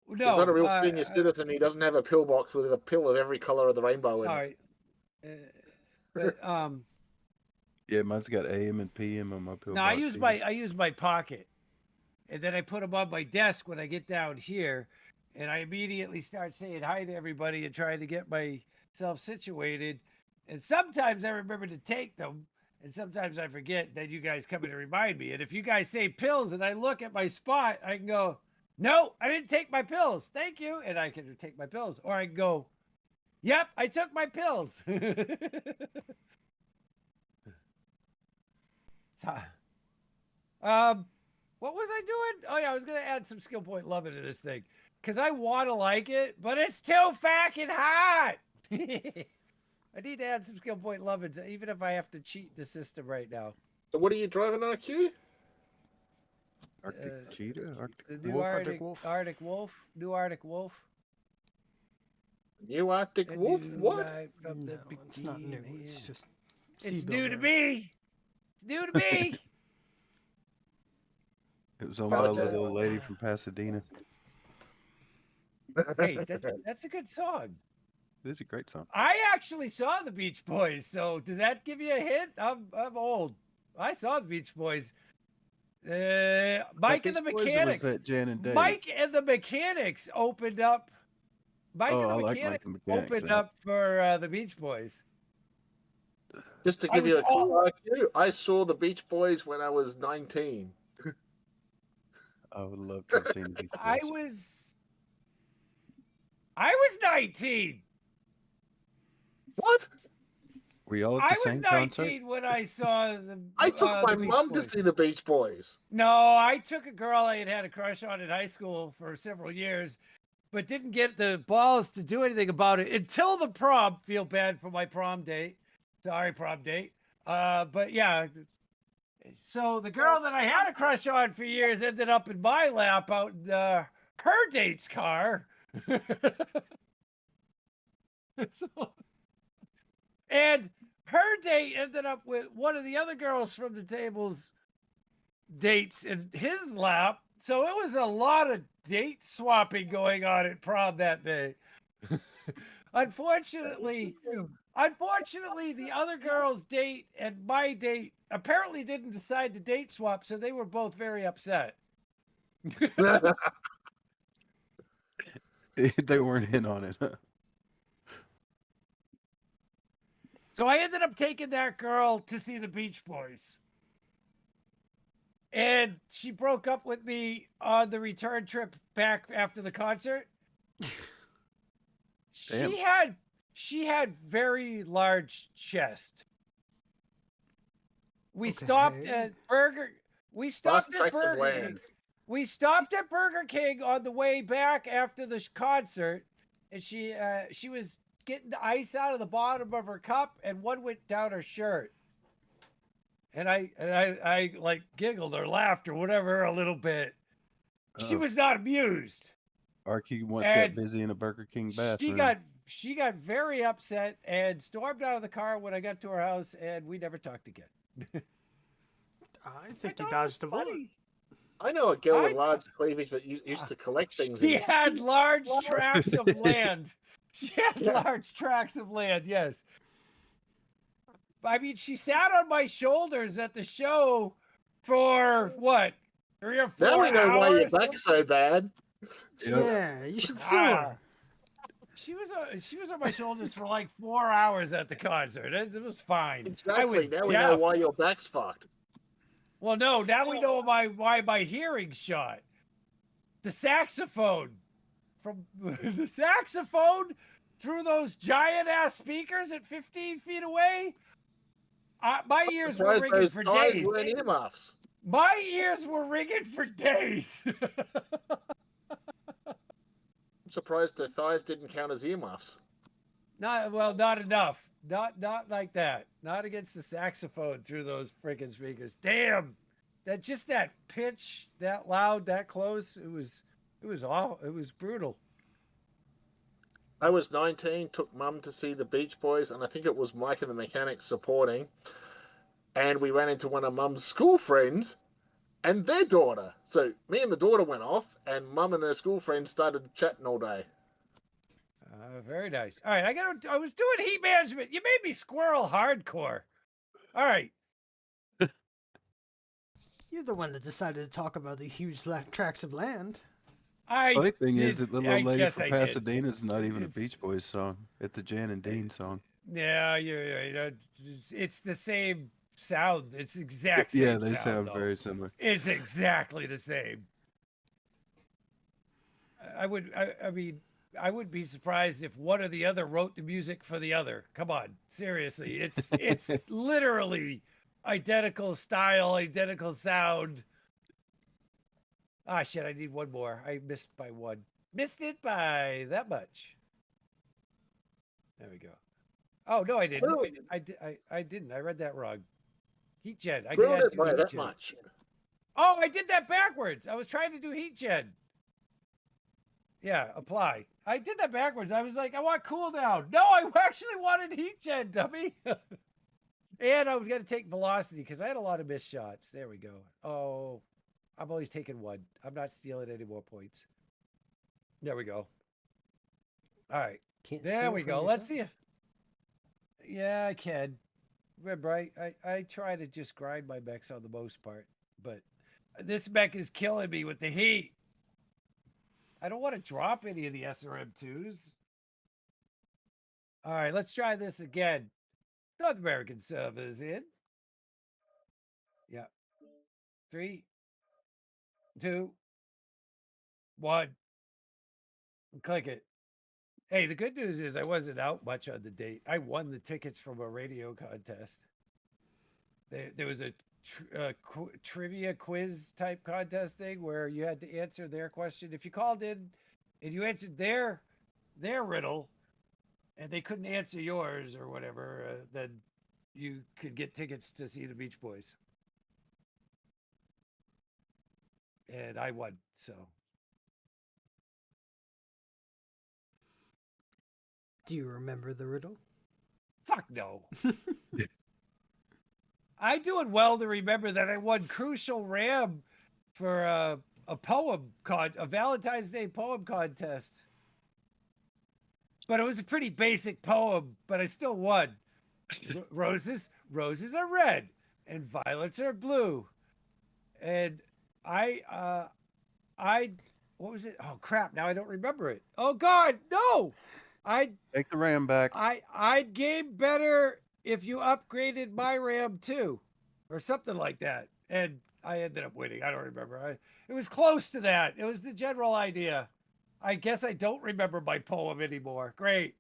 He's not a real senior citizen. He doesn't have a pill box with a pill of every color of the rainbow in it.
But
Yeah, mine's got AM and PM on my pill
no,
box.
I use my pocket, and then I put them on my desk when I get down here, and I immediately start saying hi to everybody and trying to get myself situated. And sometimes I remember to take them, and sometimes I forget. Then you guys come in and remind me. And if you guys say pills, and I look at my spot, I can go, "No, I didn't take my pills. Thank you," and I can take my pills, or I can go, "Yep, I took my pills." What was I doing? Oh yeah, I was gonna add some skill point love into this thing because I want to like it, but it's too fucking hot. I need to add some skill point love into, even if I have to cheat the system right now.
So what are you driving, RQ?
Arctic cheetah, Arctic
The new
wolf.
Arctic Wolf. New Arctic Wolf.
New Arctic Wolf? What?
No, it's not new. It's just.
It's
seatbelt
new to
on.
me. It's new to me.
It was owned by a little lady from Pasadena.
Hey, that's a good song.
It is a great song.
I actually saw the Beach Boys, so does that give you a hint? I'm old. I saw the Beach Boys. Mike and the Mechanics.
Was that Jan and Dave?
Mike and the Mechanics opened up. Mike and the Mechanics opened up for the Beach Boys.
Just to give you a clue, RQ, I saw the Beach Boys when I was 19.
I would love to have seen the Beach Boys.
I was 19.
What?
Were y'all at the same concert?
I was 19 when I saw the.
I took my mom to see the Beach Boys.
No, I took a girl I had a crush on in high school for several years, but didn't get the balls to do anything about it until the prom. Feel bad for my prom date. Sorry, prom date. But yeah. So the girl that I had a crush on for years ended up in my lap out in her date's car. And her date ended up with one of the other girls from the table's dates in his lap. So it was a lot of date swapping going on at prom that day. Unfortunately, the other girl's date and my date apparently didn't decide to date swap, so they were both very upset.
They weren't in on it, huh?
So I ended up taking that girl to see the Beach Boys. And she broke up with me on the return trip back after the concert.
Damn.
She had very large chest. We stopped at Burger King. We stopped at Burger King on the way back after the concert, and she was getting the ice out of the bottom of her cup, and one went down her shirt. And I like giggled or laughed or whatever a little bit. She
Oh.
was not amused.
Arky once
And
got busy in a Burger King
She
bathroom.
got very upset and stormed out of the car when I got to her house, and we never talked again.
I think you dodged the bullet.
I know a girl with large cleavage that used to collect things.
She
in
had large tracts of land. She had large tracts of land, yes. I mean, she sat on my shoulders at the show for what, 3 or 4
Now we know why your
hours?
back's so bad.
Yeah, you should sue her.
She was on my shoulders for like 4 hours at the concert. It was fine. I was
Exactly. Now we know
deaf.
why your back's fucked.
Well, no, now we know why my hearing's shot. The saxophone. From the saxophone through those giant ass speakers at 15 feet away. My ears were ringing for days.
Weren't earmuffs.
My ears were ringing for days.
I'm surprised the thighs didn't count as earmuffs.
Not enough. Not like that. Not against the saxophone through those freaking speakers. Damn. That pitch, that loud, that close. It was awful. It was brutal.
I was 19, took Mum to see the Beach Boys, and I think it was Mike and the Mechanics supporting. And we ran into one of Mum's school friends and their daughter. So me and the daughter went off, and Mum and her school friend started chatting all day.
Very nice. All right, I was doing heat management. You made me squirrel hardcore. All right.
You're the one that decided to talk about these huge tracts of land.
Funny thing is that Little Old Lady
guess
from
I did.
Pasadena is not even a Beach Boys song. It's a Jan and Dean song.
Yeah, it's the same sound. It's exact same
Yeah, they
sound,
sound very similar.
It's exactly the same. I mean, I would be surprised if one or the other wrote the music for the other. Come on, seriously. It's literally identical style, identical sound. Ah, shit, I need one more. I missed by one. Missed it by that much. There we go. Oh, no, I didn't. I didn't. I read that wrong. Heat gen. I
Ruined
did
it by that
gen.
much.
Oh, I did that backwards. I was trying to do heat gen. Yeah, apply. I did that backwards. I was like, I want cooldown. No, I actually wanted heat gen, dummy. And I was going to take velocity because I had a lot of missed shots. There we go. Oh, I'm always taking one. I'm not stealing any more points. There we go. All right. There we go. Let's see if... Yeah, I can. Remember, I try to just grind my mechs on the most part, but this mech is killing me with the heat. I don't want to drop any of the SRM2s. All right, let's try this again. North American servers in. Yeah. 3, 2, 1. Click it. Hey, the good news is I wasn't out much on the date. I won the tickets from a radio contest. There was a trivia quiz type contest thing where you had to answer their question. If you called in and you answered their riddle and they couldn't answer yours or whatever, then you could get tickets to see the Beach Boys. And I won, so.
Do you remember the riddle?
Fuck no. I do it well to remember that I won Crucial Ram for a Valentine's Day poem contest. But it was a pretty basic poem, but I still won. Roses are red and violets are blue. And what was it? Oh crap, now I don't remember it. Oh God, no.
Take the RAM back.
I'd game better if you upgraded my RAM too, or something like that. And I ended up winning. I don't remember. It was close to that. It was the general idea. I guess I don't remember my poem anymore. Great.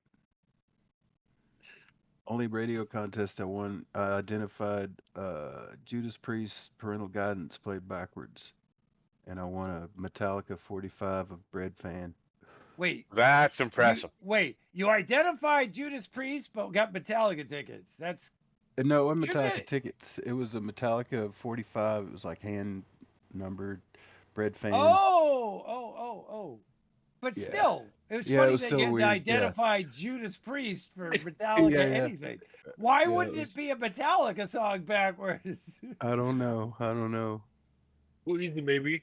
Only radio contest I won, I identified Judas Priest's Parental Guidance played backwards. And I won a Metallica 45 of Bread Fan.
Wait.
That's impressive.
You identified Judas Priest, but got Metallica tickets. That's
No, it wasn't
Shouldn't
Metallica
it-
tickets. It was a Metallica 45. It was like hand numbered, bread fan.
Oh. But
Yeah.
still, it was
Yeah, it
funny
was
that
still
you had to
weird. Yeah.
identify Judas Priest for Metallica
Yeah.
anything. Why
Yeah,
wouldn't
it
it
was-
be a Metallica song backwards?
I don't know. I don't know.
Too easy, maybe.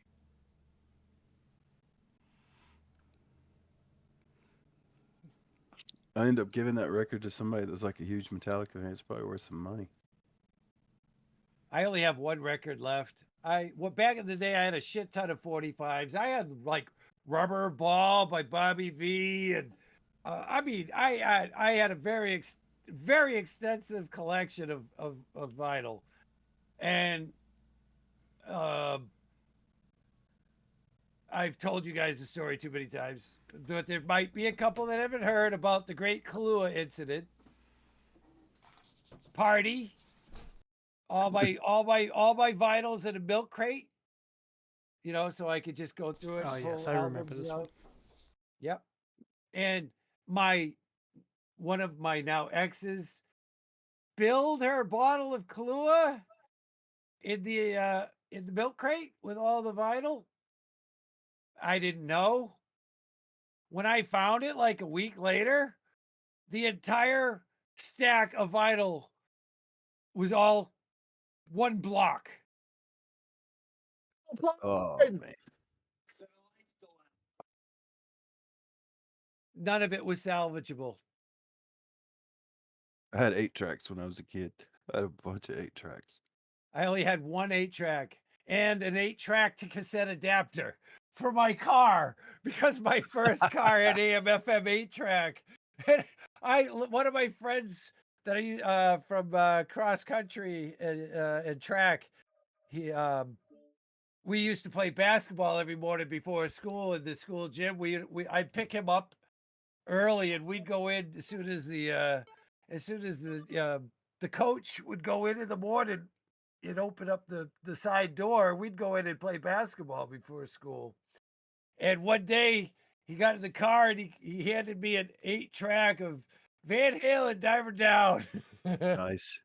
I ended up giving that record to somebody that was like a huge Metallica fan. It's probably worth some money.
I only have one record left. Back in the day, I had a shit ton of 45s. I had like Rubber Ball by Bobby V, and I had a very extensive collection of vinyl, and I've told you guys the story too many times, but there might be a couple that haven't heard about the Great Kahlua incident. Party. All my vinyls in a milk crate, so I could just go through it.
Oh
And pull
yes, I remember
albums
this one.
out. Yep. And one of my now exes filled her bottle of Kahlua in the milk crate with all the vinyl. I didn't know. When I found it like a week later, the entire stack of vinyl was all one block.
Oh man.
None of it was salvageable.
I had 8 tracks when I was a kid. I had a bunch of 8 tracks.
I only had one 8-track and an 8-track to cassette adapter for my car because my first car had AM/FM 8-track. And one of my friends that I from cross country and track, we used to play basketball every morning before school in the school gym. I'd pick him up early and we'd go in as soon as the coach would go in the morning and open up the side door. We'd go in and play basketball before school. And one day he got in the car and he handed me an 8-track of Van Halen, Diver Down.
Nice.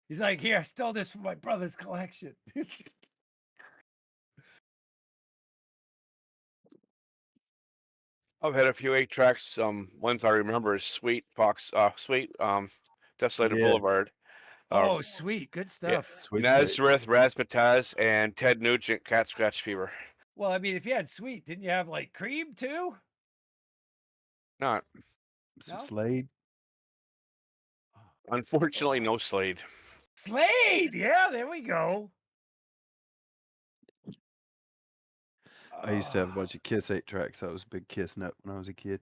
He's like, here, I stole this from my brother's collection.
I've had a few 8 tracks. Ones I remember is Desolated
Yeah.
Boulevard.
Oh, sweet. Good
Yeah,
stuff.
Sweet.
Nazareth, Razzmatazz, and Ted Nugent, Cat Scratch Fever.
Well, I mean, if you had Sweet, didn't you have like Cream too?
Not,
Some
No?
Slade.
unfortunately, no Slade.
Slade! Yeah, there we go.
I used to have a bunch of Kiss 8 tracks. I was a big Kiss nut when I was a kid.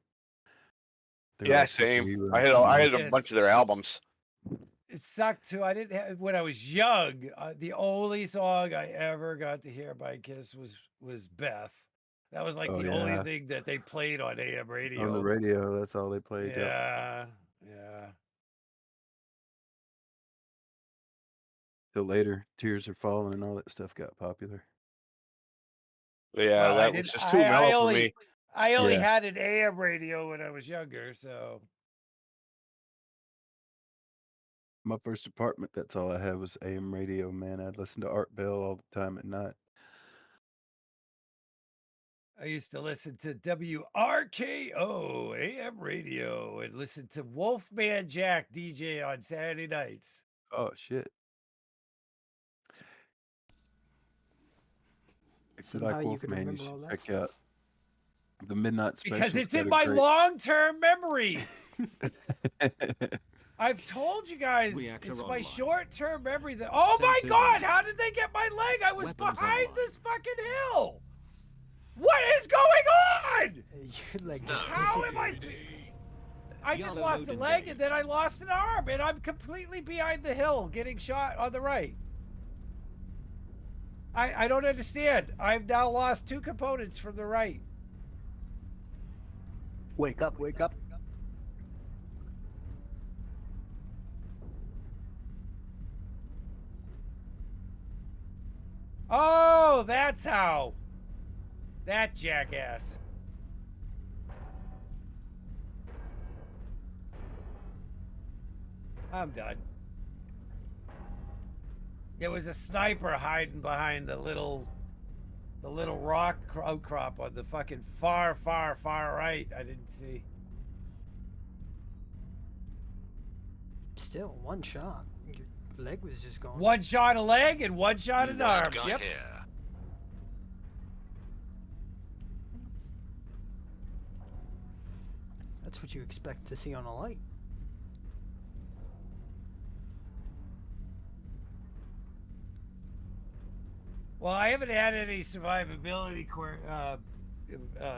They were
Yeah,
all
same.
superheroes
I
to
had
me.
a bunch of their albums.
It sucked too. I didn't have when I was young. The only song I ever got to hear by Kiss was Beth. That was like
Oh,
the only
yeah.
thing that they played on AM radio.
On the radio, that's all they played. Yep.
Yeah.
Till later, Tears Are Falling and all that stuff got popular.
Yeah,
Well,
that was just too mellow for me.
I only
Yeah.
had an AM radio when I was younger, so
My first apartment, that's all I had was AM radio, man. I'd listen to Art Bell all the time at night.
I used to listen to WRKO AM radio and listen to Wolfman Jack DJ on Saturday nights.
Oh, shit. If you
Somehow
like
you can
Wolfman, you
remember all
should
that
check out the Midnight Special.
Because it's in my long-term memory. I've told you guys,
Reactor
it's my
online.
short-term memory that. Oh my
Sensors
God!
online.
How did they get my leg? I was
Weapons
behind
online.
this fucking hill. What is going on?
Your leg
How am I? I just
Yellow
lost a
mode
leg
engaged.
and then I lost an arm, and I'm completely behind the hill, getting shot on the right. I don't understand. I've now lost 2 components from the right.
Wake up, wake up.
Oh, that's how. That jackass. I'm done. There was a sniper hiding behind the little rock outcrop on the fucking far right. I didn't see.
Still, one shot. Your leg was just gone.
One shot a leg and one shot an arm. Yep.
That's what you expect to see on a light.
Well, I haven't added any survivability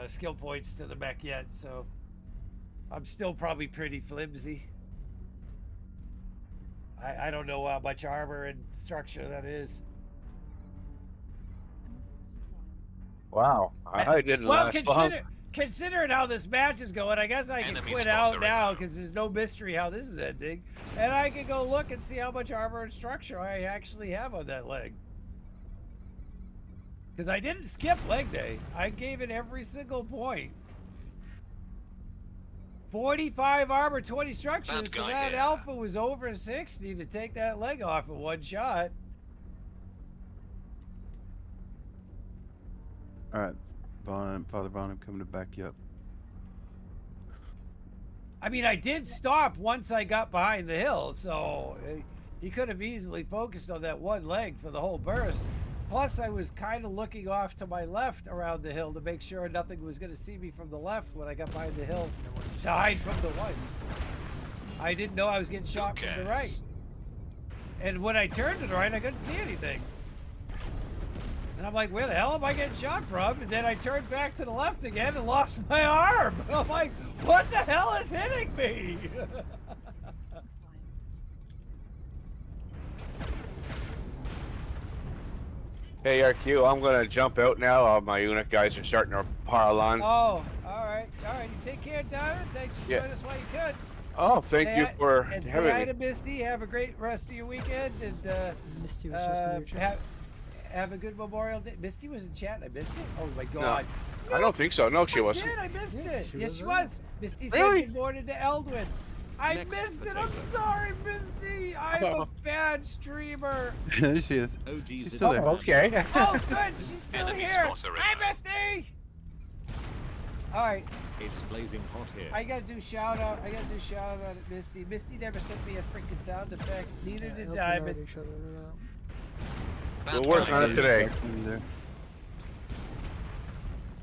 skill points to the mech yet, so I'm still probably pretty flimsy. I don't know how much armor and structure that is.
Wow, I didn't last long.
Considering how this match is going, I guess I can quit out now because there's no mystery how this is ending. And I can go look and see how much armor and structure I actually have on that leg. Because I didn't skip leg day. I gave it every single point. 45 armor, 20 structure, so that alpha was over 60 to take that leg off in one shot.
All right, Father Vaughn, I'm coming to back you up.
I mean, I did stop once I got behind the hill, so he could have easily focused on that one leg for the whole burst. Plus, I was kind of looking off to my left around the hill to make sure nothing was going to see me from the left when I got behind the hill to hide from the right. I didn't know I was getting shot from the right. And when I turned to the right, I couldn't see anything. And I'm like, where the hell am I getting shot from? And then I turned back to the left again and lost my arm. I'm like, what the hell is hitting me?
Hey, RQ, I'm gonna jump out now. My unit guys are starting to pile on.
Oh, all right. You take care, Diamond. Thanks for joining us while you could.
Oh, thank you for
and
having
say hi
me.
to Misty. Have a great rest of your weekend, and
Misty was just in your chat.
have a good Memorial Day. Misty was in chat. I missed it. Oh my God.
No, I don't think so. No, she wasn't.
I missed it.
she
Yes,
was
she
there.
was. Misty
Really?
said good morning to Eldwin. I
Next
missed it.
potato.
I'm sorry, Misty. I'm a bad streamer.
There she is.
Oh,
She's
Jesus.
still there.
Okay.
Oh, good. She's still
Enemy
here.
spotter
Hi,
inbound.
Misty. All right.
It's blazing hot here.
I gotta do shout out. I gotta do shout out at Misty. Misty never sent me a freaking sound effect. Neither did Diamond.
We'll work on it today.
There.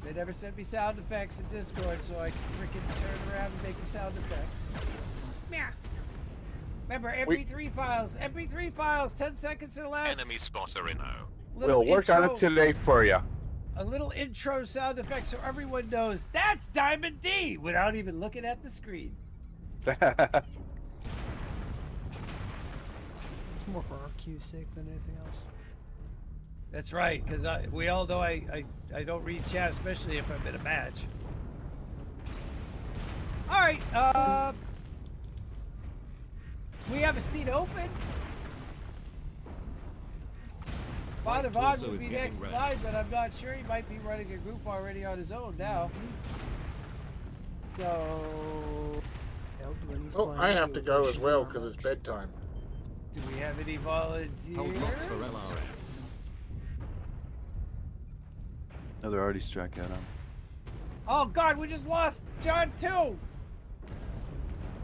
They never sent me sound effects in Discord, so I can freaking turn around and make them sound effects. Meow. Remember, MP3 files. MP3 files. 10 seconds or less.
Enemy spotter inno.
We'll work on it today for you.
A little intro sound effect so everyone knows that's Diamond D without even looking at the screen.
It's more for RQ's sake than anything else.
That's right, because we all know I don't read chat, especially if I'm in a match. All right, we have a seat open. Father Vaughn
torso
would
is
be
getting
next
red.
live, but I'm not sure. He might be running a group already on his own now. So,
Eldwin's
Oh,
playing
I have
too,
to
but
go as
she's
well
not
because it's
much.
bedtime.
do we have any volunteers?
Hold blocks for LRM.
No, they're already struck out on.
Oh God, we just lost John too.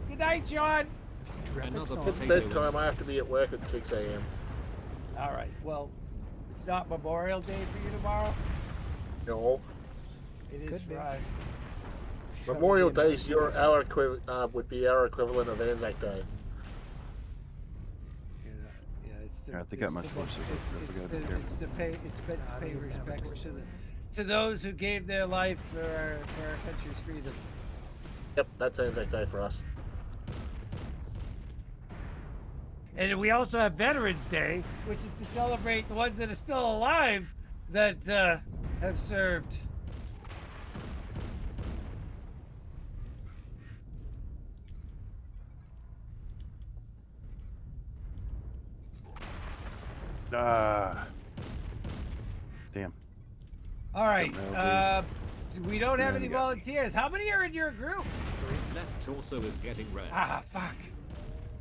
Good night, John.
Another
on.
It's
potato.
bedtime. I have to be at work at 6 a.m.
All right. Well, it's not Memorial Day for you tomorrow.
No.
It is
Could
for
be.
us.
Memorial Day is would be our equivalent of Anzac Day.
Yeah, it's to,
Alright, they got
it's
my
to-
torsos up there. We
It's,
gotta be
to,
careful.
it's to pay. It's meant
I
to pay
don't even have a
respects
torso.
to those who gave their life for our country's freedom.
Yep, that's Anzac Day for us.
And we also have Veterans Day, which is to celebrate the ones that are still alive that have served.
Damn.
All right.
Don't
We don't have
Yeah,
any
we got-
volunteers. How many are in your group?
Left torso is getting red.
Ah, fuck.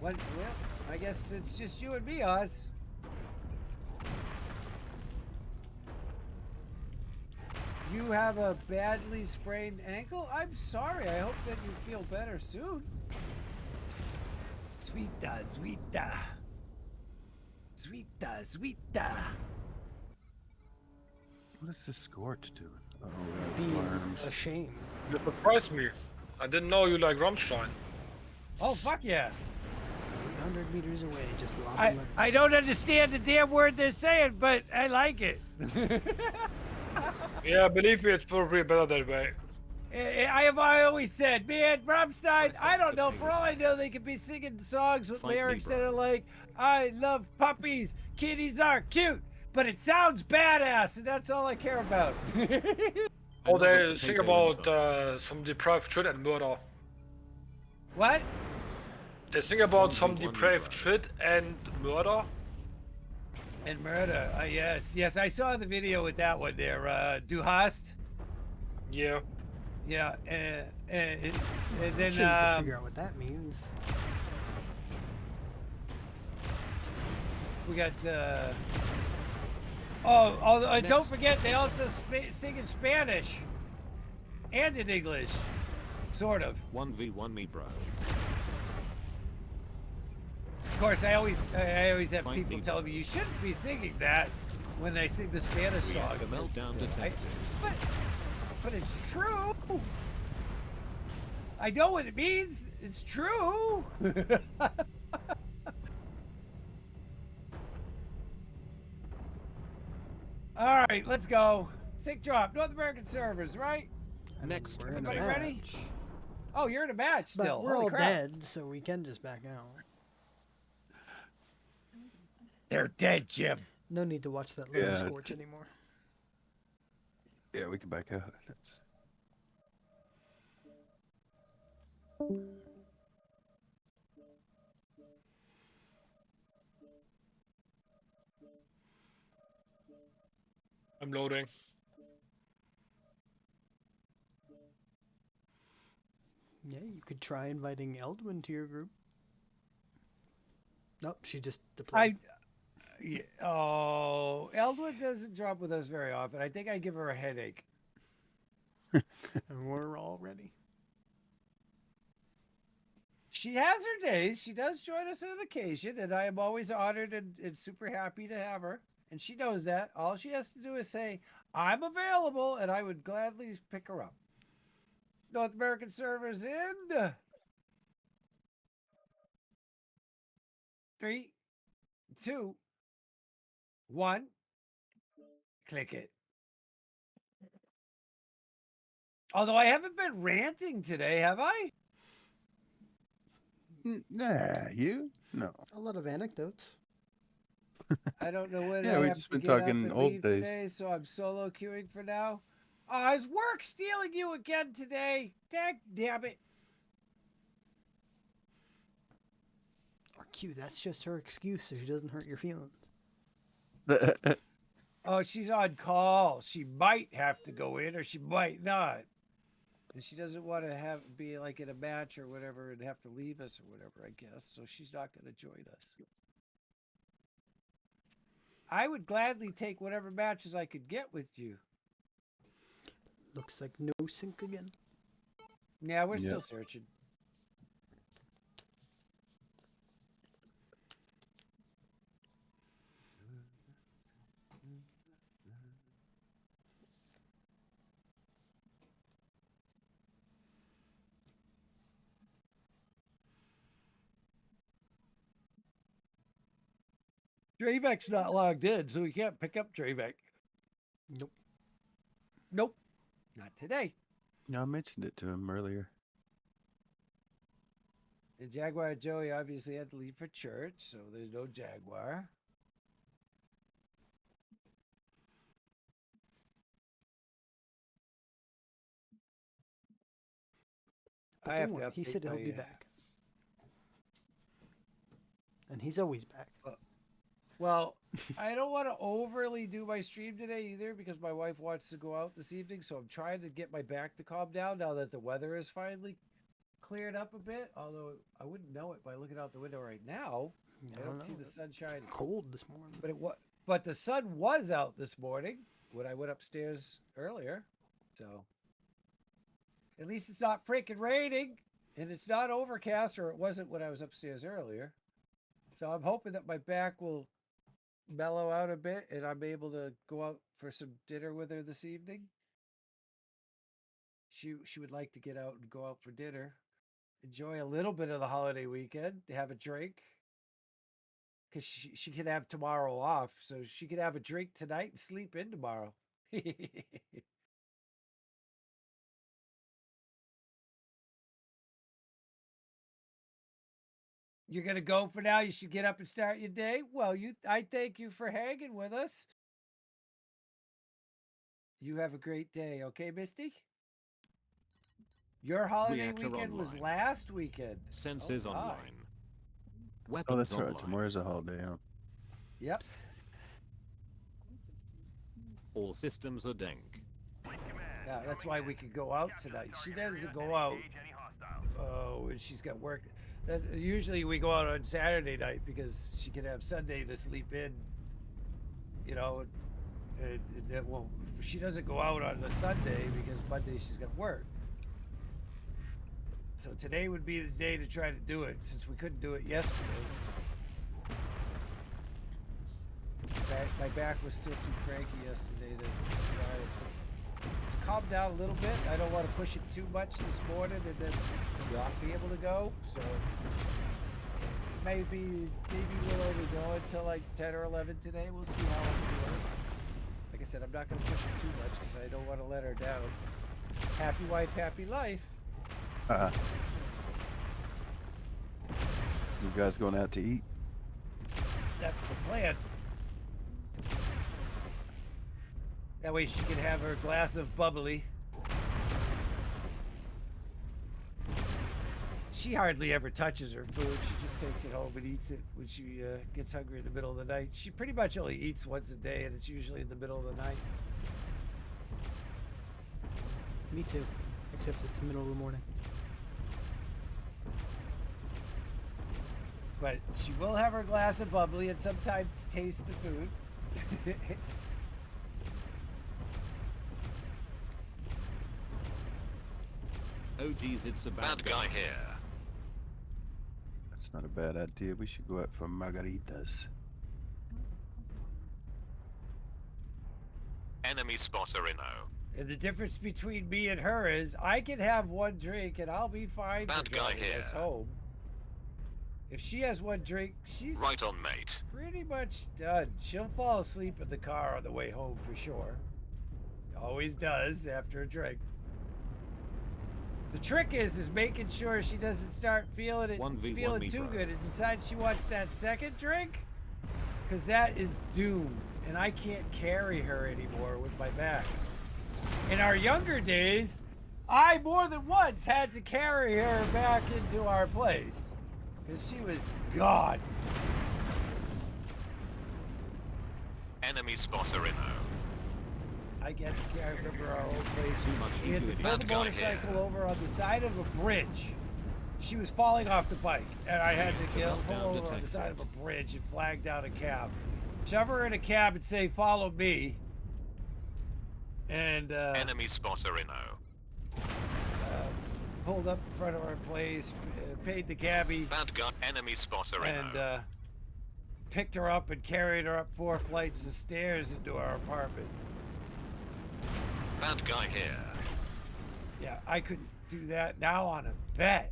What? Well, I guess it's just you and me, Oz. You have a badly sprained ankle? I'm sorry. I hope that you feel better soon. Sweeta, sweeta. Sweeta, sweeta.
What is this Scorch doing? Oh, that's
Being
worms.
ashamed.
You surprised me. I didn't know you like Rammstein.
Oh, fuck yeah.
800 meters away, just lobbing worms.
I don't understand the damn word they're saying, but I like it.
Yeah, believe me, it's probably better that way.
I have always said, man, Rammstein, I don't know. For all I know, they could be singing songs with
Fight me,
lyrics that
bro.
are like, I love puppies, kitties are cute, but it sounds badass, and that's all I care about.
Or
Another
they sing
potato
about
inside.
some depraved shit and murder.
What?
They sing about some
1v1
depraved
bro.
shit and murder.
And murder. Yes, yes, I saw the video with that one there. Du hast.
Yeah.
Yeah, and then
Sure, you can figure out what that means.
we got. Don't
Next.
forget they also sing in Spanish and in English, sort of.
1v1 me, bro.
Of course, I always have
Fight
people
me,
telling me you shouldn't be singing that when they sing the Spanish
We
song.
have a meltdown detected.
But it's true. I know what it means. It's true. All right, let's go. Sick drop. North American servers, right?
I mean,
Next,
we're in a
everybody ready?
match.
Oh, you're in a match still.
But we're
Holy
all
crap.
dead, so we can just back out.
They're dead, Jim.
No need to watch that little
Yeah,
Scorch anymore.
Yeah, we can back out. That's...
I'm loading.
Yeah, you could try inviting Eldwin to your group. Nope, she just deployed.
Eldwood doesn't drop with us very often. I think I give her a headache.
And we're all ready.
She has her days. She does join us on occasion, and I am always honored and super happy to have her. And she knows that. All she has to do is say, I'm available, and I would gladly pick her up. North American servers in 3, 2, 1. Click it. Although I haven't been ranting today, have I?
Nah, you? No.
A lot of anecdotes.
I don't know when
Yeah,
I
we've
have
just
to
been
get up
talking
and
old
leave
days.
today, so I'm solo queuing for now. Oh, is work stealing you again today? Damn it.
Or Q, that's just her excuse so she doesn't hurt your feelings.
Oh, she's on call. She might have to go in or she might not. And she doesn't want to be like in a match or whatever and have to leave us or whatever, I guess. So she's not going to join us. I would gladly take whatever matches I could get with you.
Looks like no sync again.
Yeah, we're
Yep.
still searching. Dravek's not logged in, so we can't pick up Dravek.
Nope.
Nope. Not today.
No, I mentioned it to him earlier.
And Jaguar Joey obviously had to leave for church, so there's no Jaguar.
But
I
don't
have
worry,
to
he
update
said he'll
my,
be back. And he's always back.
Well, I don't want to overly do my stream today either because my wife wants to go out this evening, so I'm trying to get my back to calm down now that the weather is finally cleared up a bit, although I wouldn't know it by looking out the window right now. I don't see the sun shining.
Cold this morning.
But the sun was out this morning when I went upstairs earlier. So at least it's not freaking raining and it's not overcast, or it wasn't when I was upstairs earlier. So I'm hoping that my back will mellow out a bit and I'm able to go out for some dinner with her this evening. She would like to get out and go out for dinner, enjoy a little bit of the holiday weekend, have a drink, because she could have tomorrow off, so she could have a drink tonight and sleep in tomorrow. You're gonna go for now. You should get up and start your day. Well, I thank you for hanging with us. You have a great day, okay, Misty? Your holiday
Reactor
weekend was
online.
last weekend.
Senses
Oh, my.
online.
Oh,
Weapons
that's right.
online.
Tomorrow's a holiday, huh?
Yep.
All systems are dank.
Yeah, that's why we could go out tonight. She doesn't go out. Oh, when she's got work. Usually we go out on Saturday night because she can have Sunday to sleep in. You know, she doesn't go out on a Sunday because Monday she's got work. So today would be the day to try to do it, since we couldn't do it yesterday. My back was still too cranky yesterday to try it. It's calmed down a little bit. I don't want to push it too much this morning and then not be able to go. So maybe we'll only go until like 10 or 11 today. We'll see how I'm doing. Like I said, I'm not going to push it too much because I don't want to let her down. Happy wife, happy life.
You guys going out to eat?
That's the plan. That way she can have her glass of bubbly. She hardly ever touches her food. She just takes it home and eats it when she gets hungry in the middle of the night. She pretty much only eats once a day, and it's usually in the middle of the night.
Me too, except it's the middle of the morning.
But she will have her glass of bubbly and sometimes taste the food.
Oh geez, it's a bad guy here.
That's not a bad idea. We should go out for margaritas.
Enemy spotter Inno.
And the difference between me and her is I can have one drink and I'll be fine for
Bad guy
driving us
here.
home. If she has one drink, she's
Right on, mate.
pretty much done. She'll fall asleep in the car on the way home for sure. Always does after a drink. The trick is making sure she doesn't start feeling
1v1
feeling
me,
too
bro.
good and decides she wants that second drink, because that is doom, and I can't carry her anymore with my back. In our younger days, I more than once had to carry her back into our place because she was gone.
Enemy spotter Inno.
I get to carry her to our old place.
Too much
We had to
humidity.
pull the
Bad guy
motorcycle
here.
over on the side of a bridge. She was falling off the bike, and I had to pull
Lockdown
over on the
detected.
side of a bridge and flag down a cab. Shove her in a cab and say, "Follow me." And
Enemy spotter Inno.
pulled up in front of our place, paid the cabbie,
Bad guy. Enemy spotter Inno.
and picked her up and carried her up 4 flights of stairs into our apartment.
Bad guy here.
Yeah, I couldn't do that now on a bet.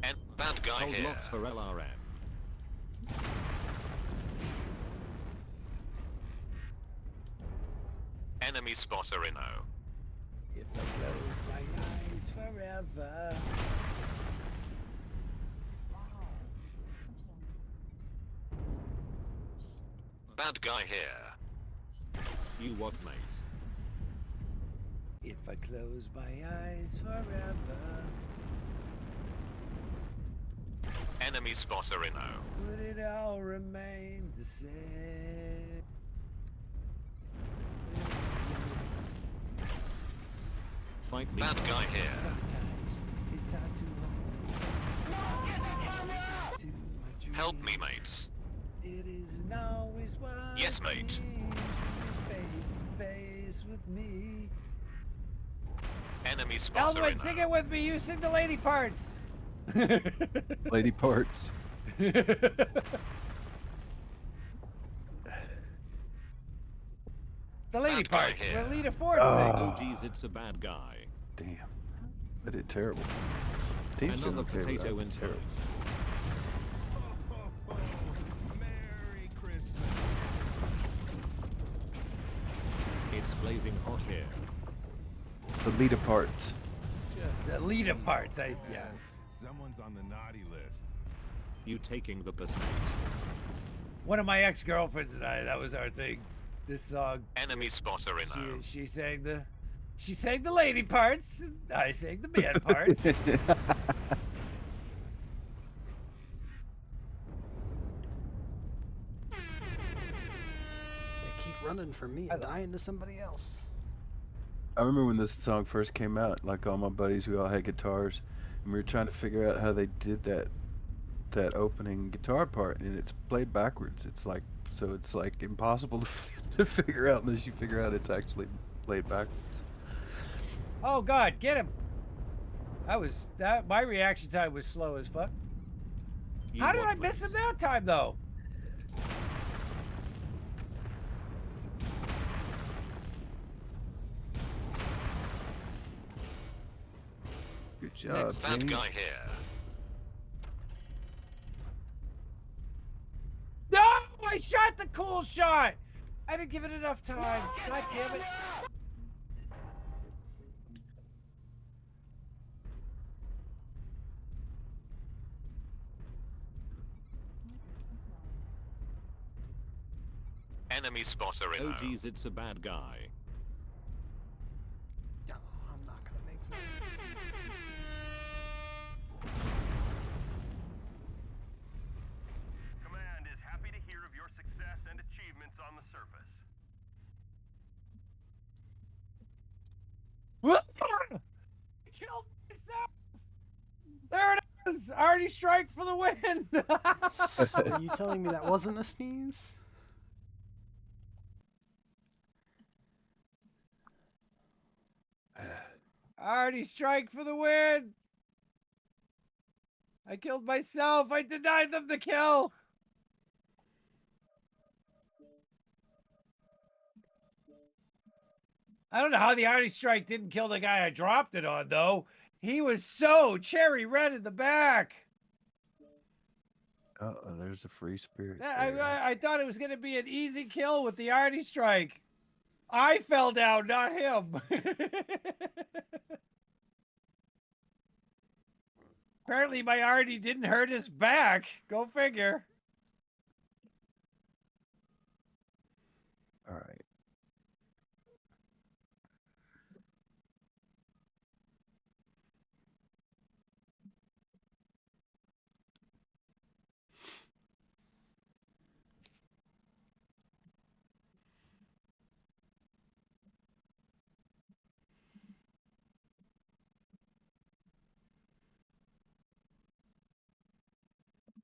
And bad guy
Hold
here.
lots for LRM.
Enemy spotter Inno.
If I close my eyes forever.
Bad guy here.
You what, mate?
If I close my eyes forever,
Enemy spotter Inno.
would it all remain the same?
fight me.
Bad guy here.
Sometimes it's hard to hold to my
Help me,
dreams.
mates.
It isn't always what
Yes,
it
mate.
seems when you're face to face with me.
Enemy spotter
Elwood,
in
sing
there.
it with me. You sing the lady parts.
Lady parts.
The lady
Bad guy
parts.
here.
Where Lita Ford
Ah.
sings.
Oh, geez, it's a bad guy.
Damn. I did terrible. Team's doing
Another
okay, but I
potato
did
insult.
terrible.
Merry Christmas.
It's blazing hot here.
The leader parts.
The Lita parts. Yeah.
Someone's on the naughty list.
You taking the piss, mate.
One of my ex-girlfriends and I, that was our thing. This song,
Enemy spotter in there.
she sang the lady parts, and I sang the man parts.
They keep running from me and dying to somebody else.
I remember when this song first came out, like all my buddies, we all had guitars, and we were trying to figure out how they did that opening guitar part, and it's played backwards. It's like impossible to figure out unless you figure out it's actually played backwards.
Oh God, get him! My reaction time was slow as fuck.
You
How did
what,
I miss
mate?
him that time though?
Good job,
Bad
Kenny.
guy here.
No! I shot the cool shot! I didn't give it enough time. God damn it.
Enemy spotter in
Oh,
there.
geez, it's a bad guy.
No, I'm not gonna make sense.
Command is happy to hear of your success and achievements on the surface.
I killed myself! There it is! Artie strike for the win!
Are you telling me that wasn't a sneeze?
Artie strike for the win! I killed myself! I denied them the kill! I don't know how the Artie strike didn't kill the guy I dropped it on, though. He was so cherry red in the back.
Uh-oh, there's a free spirit.
I thought it was going to be an easy kill with the Artie strike. I fell down, not him. Apparently my Artie didn't hurt his back. Go figure.
All right.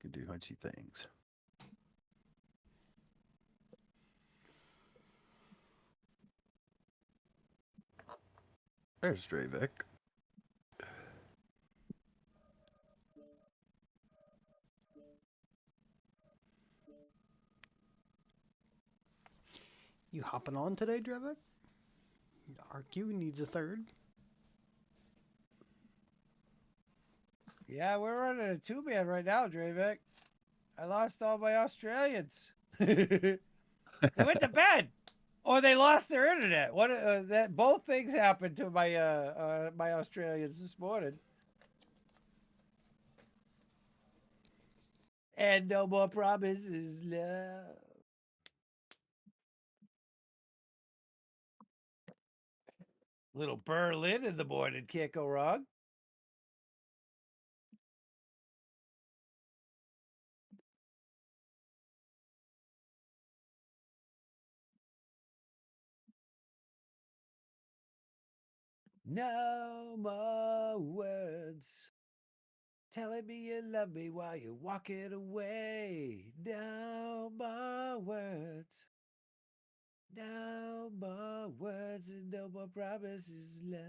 Can do hunchy things. There's Dravek.
You hopping on today, Drevik? RQ needs a third.
Yeah, we're running a two-man right now, Dravek. I lost all my Australians. They went to bed, or they lost their internet. Both things happened to my my Australians this morning. And no more promises, love. Little Berlin in the morning, can't go wrong. No more words telling me you love me while you're walking away. No more words. No more words and no more promises, love.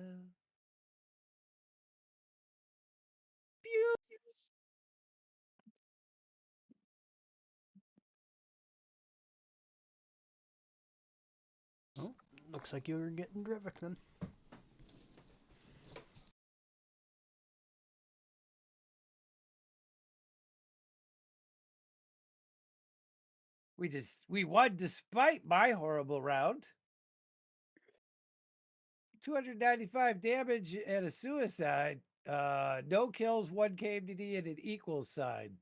Oh, looks like you're getting Drivik then.
We won despite my horrible round. 295 damage and a suicide. No kills, 1 KMD and an equals sign.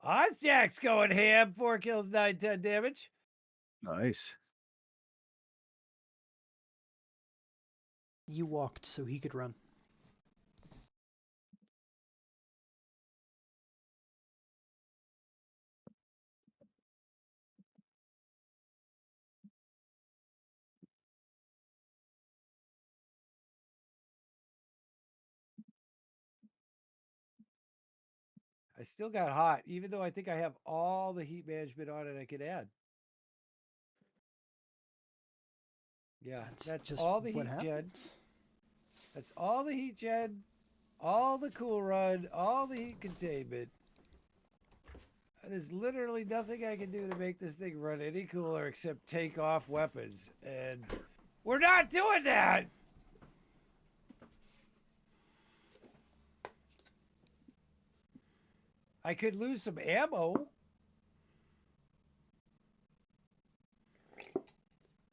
Ozjack's going ham. 4 kills, 910 damage.
Nice.
You walked so he could run.
I still got hot, even though I think I have all the heat management on it I could add. Yeah, that's
just
all the
what
heat gen.
happens.
That's all the heat gen, all the cool run, all the heat containment. There's literally nothing I can do to make this thing run any cooler except take off weapons. And we're not doing that! I could lose some ammo.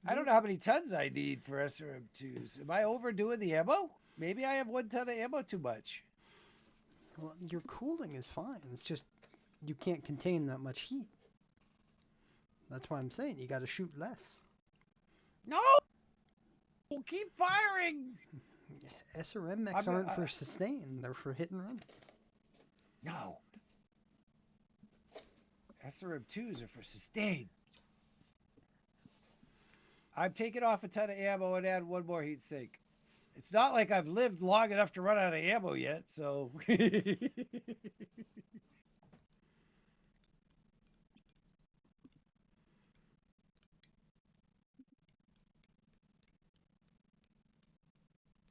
I don't know how many tons I need for SRM2s. Am I overdoing the ammo? Maybe I have 1 ton of ammo too much.
Well, your cooling is fine. It's just you can't contain that much heat. That's why I'm saying you got to shoot less.
No! We'll keep firing!
SRM mechs aren't for sustain. They're for hit and run.
No. SRM2s are for sustain. I'm taking off a ton of ammo and add 1 more heat sink. It's not like I've lived long enough to run out of ammo yet, so...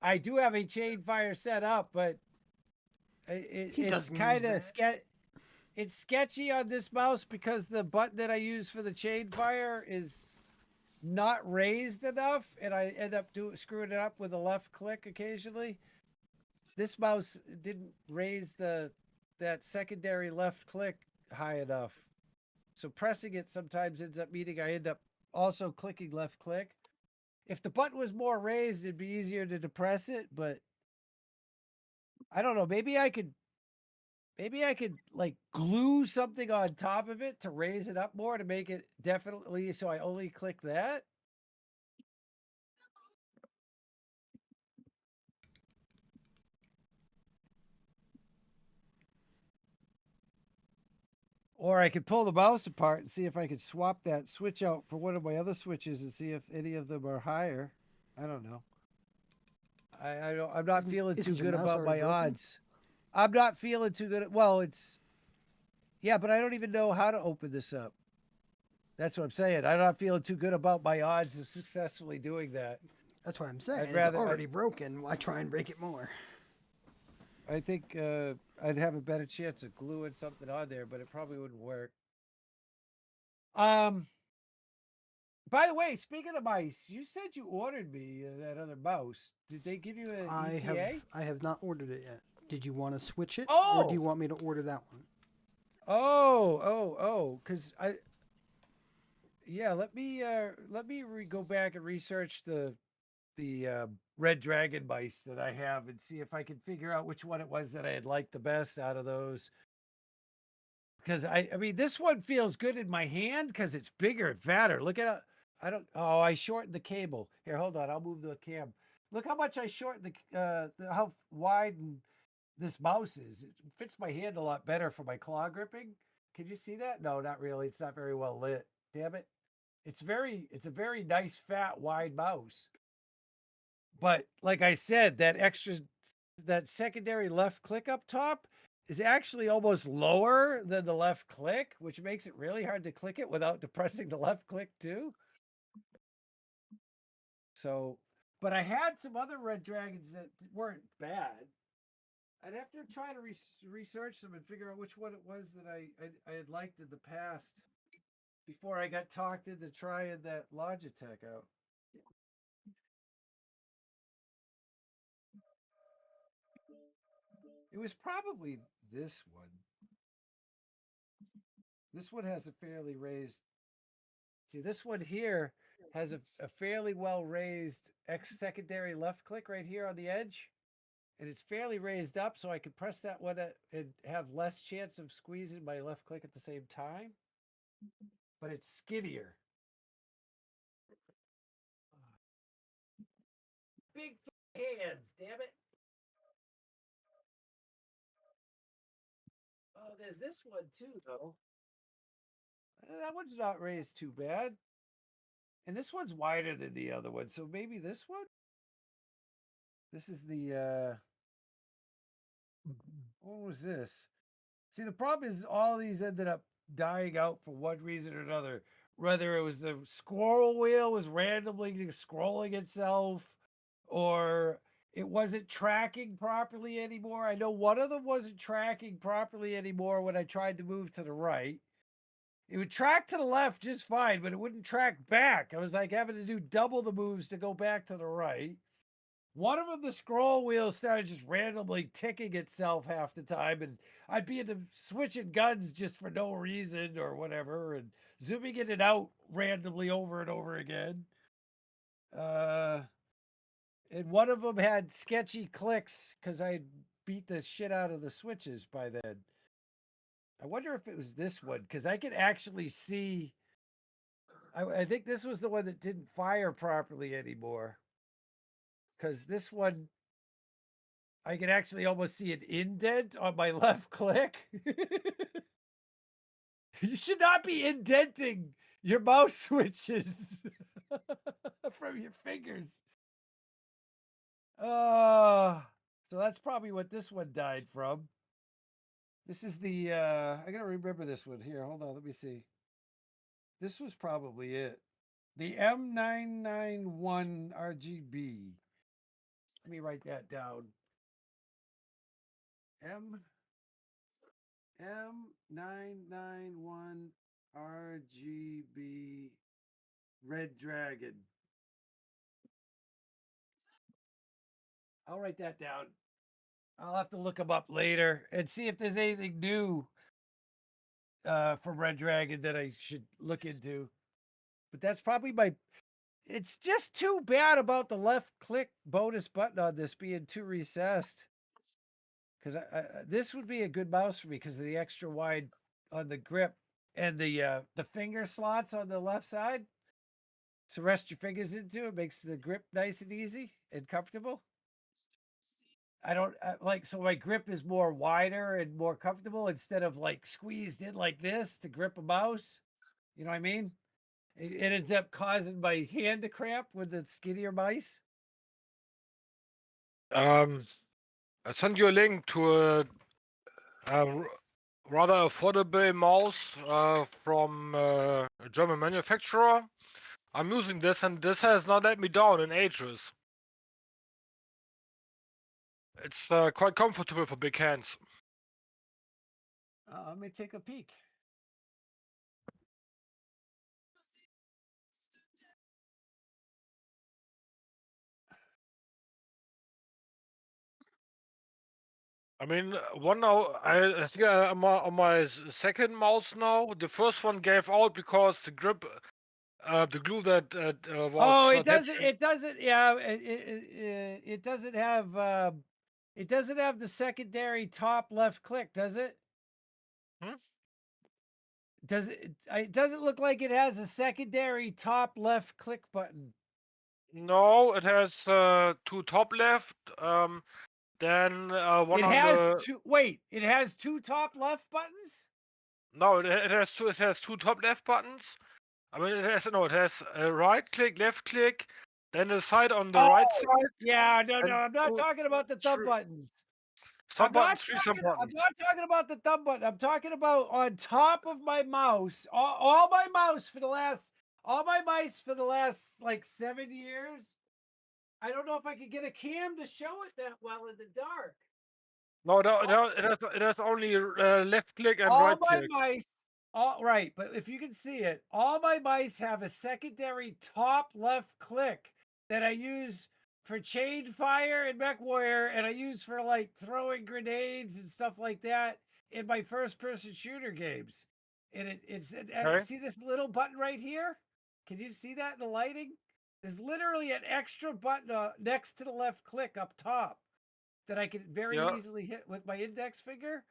I do have a chain fire set up, but it's kind of it's sketchy on this mouse because the button that I use for the chain fire is not raised enough, and I end up screwing it up with a left click occasionally. This mouse didn't raise that secondary left click high enough, so pressing it sometimes ends up meaning I end up also clicking left click. If the button was more raised, it'd be easier to depress it, but I don't know. Maybe I could like glue something on top of it to raise it up more to make it definitely so I only click that. Or I could pull the mouse apart and see if I could swap that switch out for one of my other switches and see if any of them are higher. I don't know. I'm not feeling too good about my odds. I'm not feeling too good. Well, it's... Yeah, but I don't even know how to open this up. That's what I'm saying. I'm not feeling too good about my odds of successfully doing that.
That's what I'm saying. It's already broken. Why try and break it more?
I think I'd have a better chance of gluing something on there, but it probably wouldn't work. By the way, speaking of mice, you said you ordered me that other mouse. Did they give you an ETA?
I have not ordered it yet. Did you want to switch it?
Oh!
Or do you want me to order that one?
Because let me go back and research the red dragon mice that I have and see if I can figure out which one it was that I had liked the best out of those. Because I mean, this one feels good in my hand because it's bigger and fatter. Look at it. I shortened the cable. Here, hold on. I'll move the cam. Look how much I shortened how wide this mouse is. It fits my hand a lot better for my claw gripping. Can you see that? No, not really. It's not very well lit. Damn it. It's a very nice, fat, wide mouse. But like I said, that secondary left click up top is actually almost lower than the left click, which makes it really hard to click it without depressing the left click too. So, but I had some other red dragons that weren't bad. I'd have to try to research them and figure out which one it was that I had liked in the past before I got talked into trying that Logitech out. It was probably this one. This one has a fairly raised. See, this one here has a fairly well raised secondary left click right here on the edge. And it's fairly raised up, so I could press that one and have less chance of squeezing my left click at the same time. But it's skinnier. Big hands, damn it. Oh, there's this one too, though. That one's not raised too bad. And this one's wider than the other one, so maybe this one? This is the, what was this? See, the problem is all these ended up dying out for one reason or another. Whether it was the scroll wheel was randomly scrolling itself, or it wasn't tracking properly anymore. I know one of them wasn't tracking properly anymore when I tried to move to the right. It would track to the left just fine, but it wouldn't track back. I was like having to do double the moves to go back to the right. One of them, the scroll wheel started just randomly ticking itself half the time, and I'd be into switching guns just for no reason or whatever, and zooming in and out randomly over and over again. And one of them had sketchy clicks because I beat the shit out of the switches by then. I wonder if it was this one, because I could actually see. I think this was the one that didn't fire properly anymore. Because this one, I can actually almost see an indent on my left click. You should not be indenting your mouse switches from your fingers. So that's probably what this one died from. This is the, I gotta remember this one here. Hold on, let me see. This was probably it. The M991 RGB. Let me write that down. M991 RGB Red Dragon. I'll write that down. I'll have to look them up later and see if there's anything new from Red Dragon that I should look into. But that's probably my. It's just too bad about the left click bonus button on this being too recessed. Because this would be a good mouse for me because of the extra wide on the grip and the finger slots on the left side. So rest your fingers into it makes the grip nice and easy and comfortable. I don't like, so my grip is more wider and more comfortable instead of like squeezed in like this to grip a mouse. You know what I mean? It ends up causing my hand to cramp with the skinnier mice.
I sent you a link to a rather affordable mouse from a German manufacturer. I'm using this, and this has not let me down in ages. It's quite comfortable for big hands.
Let me take a peek.
I mean, one now, I think I'm on my second mouse now. The first one gave out because the grip, the glue that was.
Oh, it
attached-
doesn't. It doesn't. Yeah, it doesn't have. It doesn't have the secondary top left click, does it? Does it? It doesn't look like it has a secondary top left click button.
No, it has two top left. Then one
It
on
has
the.
two. Wait, it has two top left buttons.
No, it has two. It has two top left buttons. I mean, it has a right click, left click, then a side on the right side.
Yeah, no,
and
I'm not
two-
talking about the thumb
three-
buttons.
Some
I'm not
buttons, three some
I'm
buttons.
not talking about the thumb button. I'm talking about on top of my mouse. All my mice for the last like 7 years. I don't know if I could get a cam to show it that well in the dark.
No, it has only left click and
All
right
my
click.
mice, all right, but if you can see it, all my mice have a secondary top left click that I use for chain fire and MechWarrior, and I use for like throwing grenades and stuff like that in my first person shooter games. And
Okay.
see this little button right here? Can you see that in the lighting? There's literally an extra button next to the left click up top that I can very
Yeah.
easily hit with my index finger.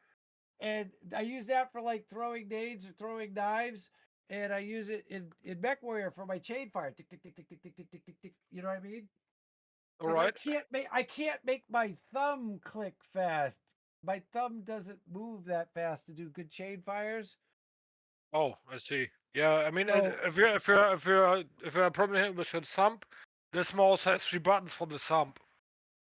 And I use that for like throwing nades or throwing knives. And I use it in MechWarrior for my chain fire. Tick, tick, tick, tick, tick, tick, tick, tick, tick, tick. You know what I mean?
All
'Cause
right.
I can't make my thumb click fast. My thumb doesn't move that fast to do good chain fires.
Oh, I see. Yeah, I mean,
So-
if you're problem with your thumb, this mouse has 3 buttons for the thumb.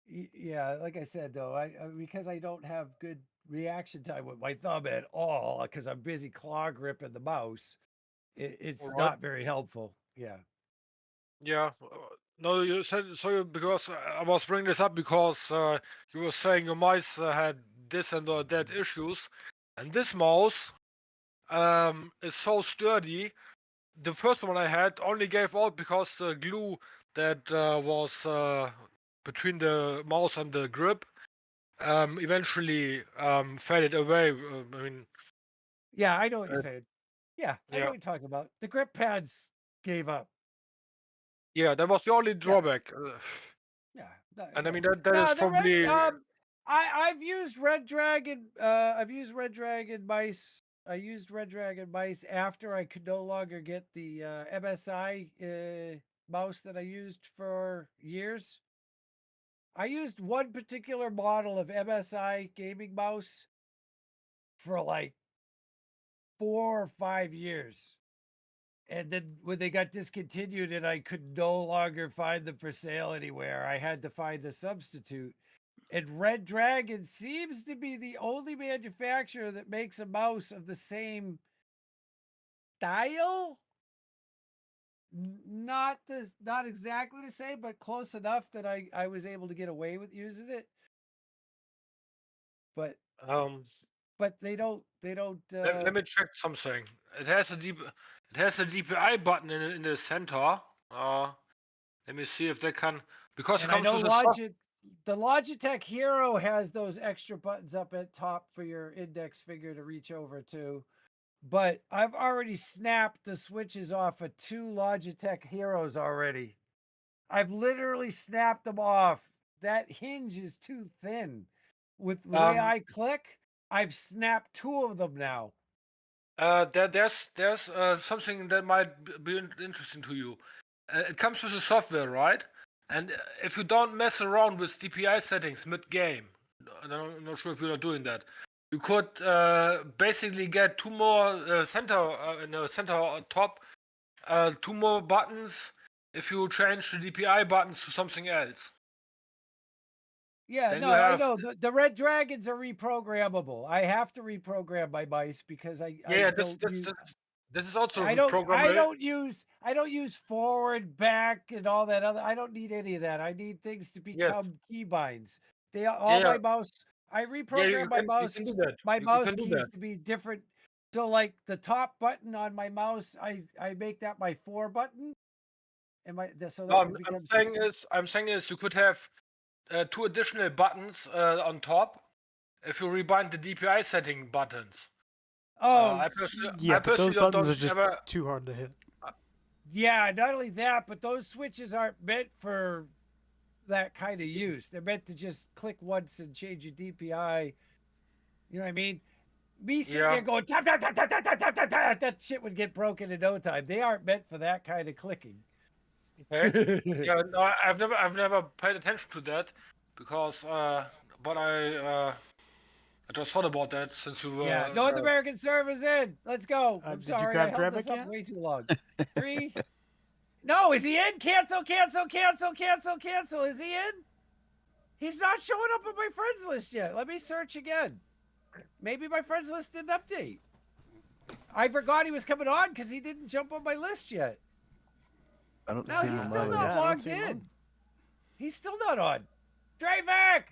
Yeah, like I said though, I because I don't have good reaction time with my thumb at all because I'm busy claw gripping the mouse. It's
All right.
not very helpful. Yeah.
Yeah. No, you said so because I was bringing this up because you were saying your mice had this and that issues, and this mouse is so sturdy. The first one I had only gave out because the glue that was between the mouse and the grip eventually faded away. I mean,
Yeah, I know what you're saying. Yeah, I know
yeah.
what you're talking about. The grip pads gave up.
Yeah, that was the only drawback.
Yeah.
And I
yeah.
mean that
No,
is
the red
probably
I've used Red Dragon I've used Red Dragon mice. I used Red Dragon mice after I could no longer get the MSI mouse that I used for years. I used one particular model of MSI gaming mouse for like 4 or 5 years. And then when they got discontinued and I could no longer find them for sale anywhere, I had to find a substitute. And Red Dragon seems to be the only manufacturer that makes a mouse of the same style. Not exactly the same, but close enough that I was able to get away with using it. But they don't
let me check something. It has a DPI button in the center. Let me see if they can, because it
and I
comes
know
with a
the Logitech Hero has those extra buttons up at top for your index finger to reach over to. But I've already snapped the switches off of 2 Logitech Heroes already. I've literally snapped them off. That hinge is too thin. With the way I click, I've snapped 2 of them now.
there's something that might be interesting to you. It comes with the software, right? And if you don't mess around with DPI settings mid-game, I'm not sure if you're not doing that, you could basically get 2 more in the center top, 2 more buttons if you change the DPI buttons to something else.
Yeah,
Then
no,
you
I
have
know. The Red Dragons are reprogrammable. I have to reprogram my mice because I don't use
this is also
I
programmable.
I don't use forward, back, and all that other. I don't need any of that. I need things to become keybinds. All
Yeah.
my mouse. I reprogram my
you
mouse.
can do that.
My
You
mouse
can do
keys
that.
to be different. So like the top button on my mouse, I make that my 4 button, and so that it becomes.
I'm saying is you could have 2 additional buttons on top if you rebind the DPI setting buttons. I
yeah, but those
personally
buttons
don't
are just
ever.
too hard to hit.
Yeah, not only that, but those switches aren't meant for that kind of use. They're meant to just click once and change your DPI. You know what I mean? Me sitting there going tap tap tap tap tap tap tap tap tap, that shit would get broken in no time. They aren't meant for that kind of clicking.
Okay. Yeah, no, I've never paid attention to that because but I just thought about that since we were.
Yeah, North American servers in. Let's go. I'm
did you
sorry,
grab
I held
Trebek
this up
yet?
way too long. 3. No, is he in? Cancel, cancel, cancel, cancel, cancel. Is he in? He's not showing up on my friends list yet. Let me search again. Maybe my friends list didn't update. I forgot he was coming on because he didn't jump on my list yet.
I don't
No,
see
he's
him
still
on my
not
list.
logged in. He's still not on. Dreyvek!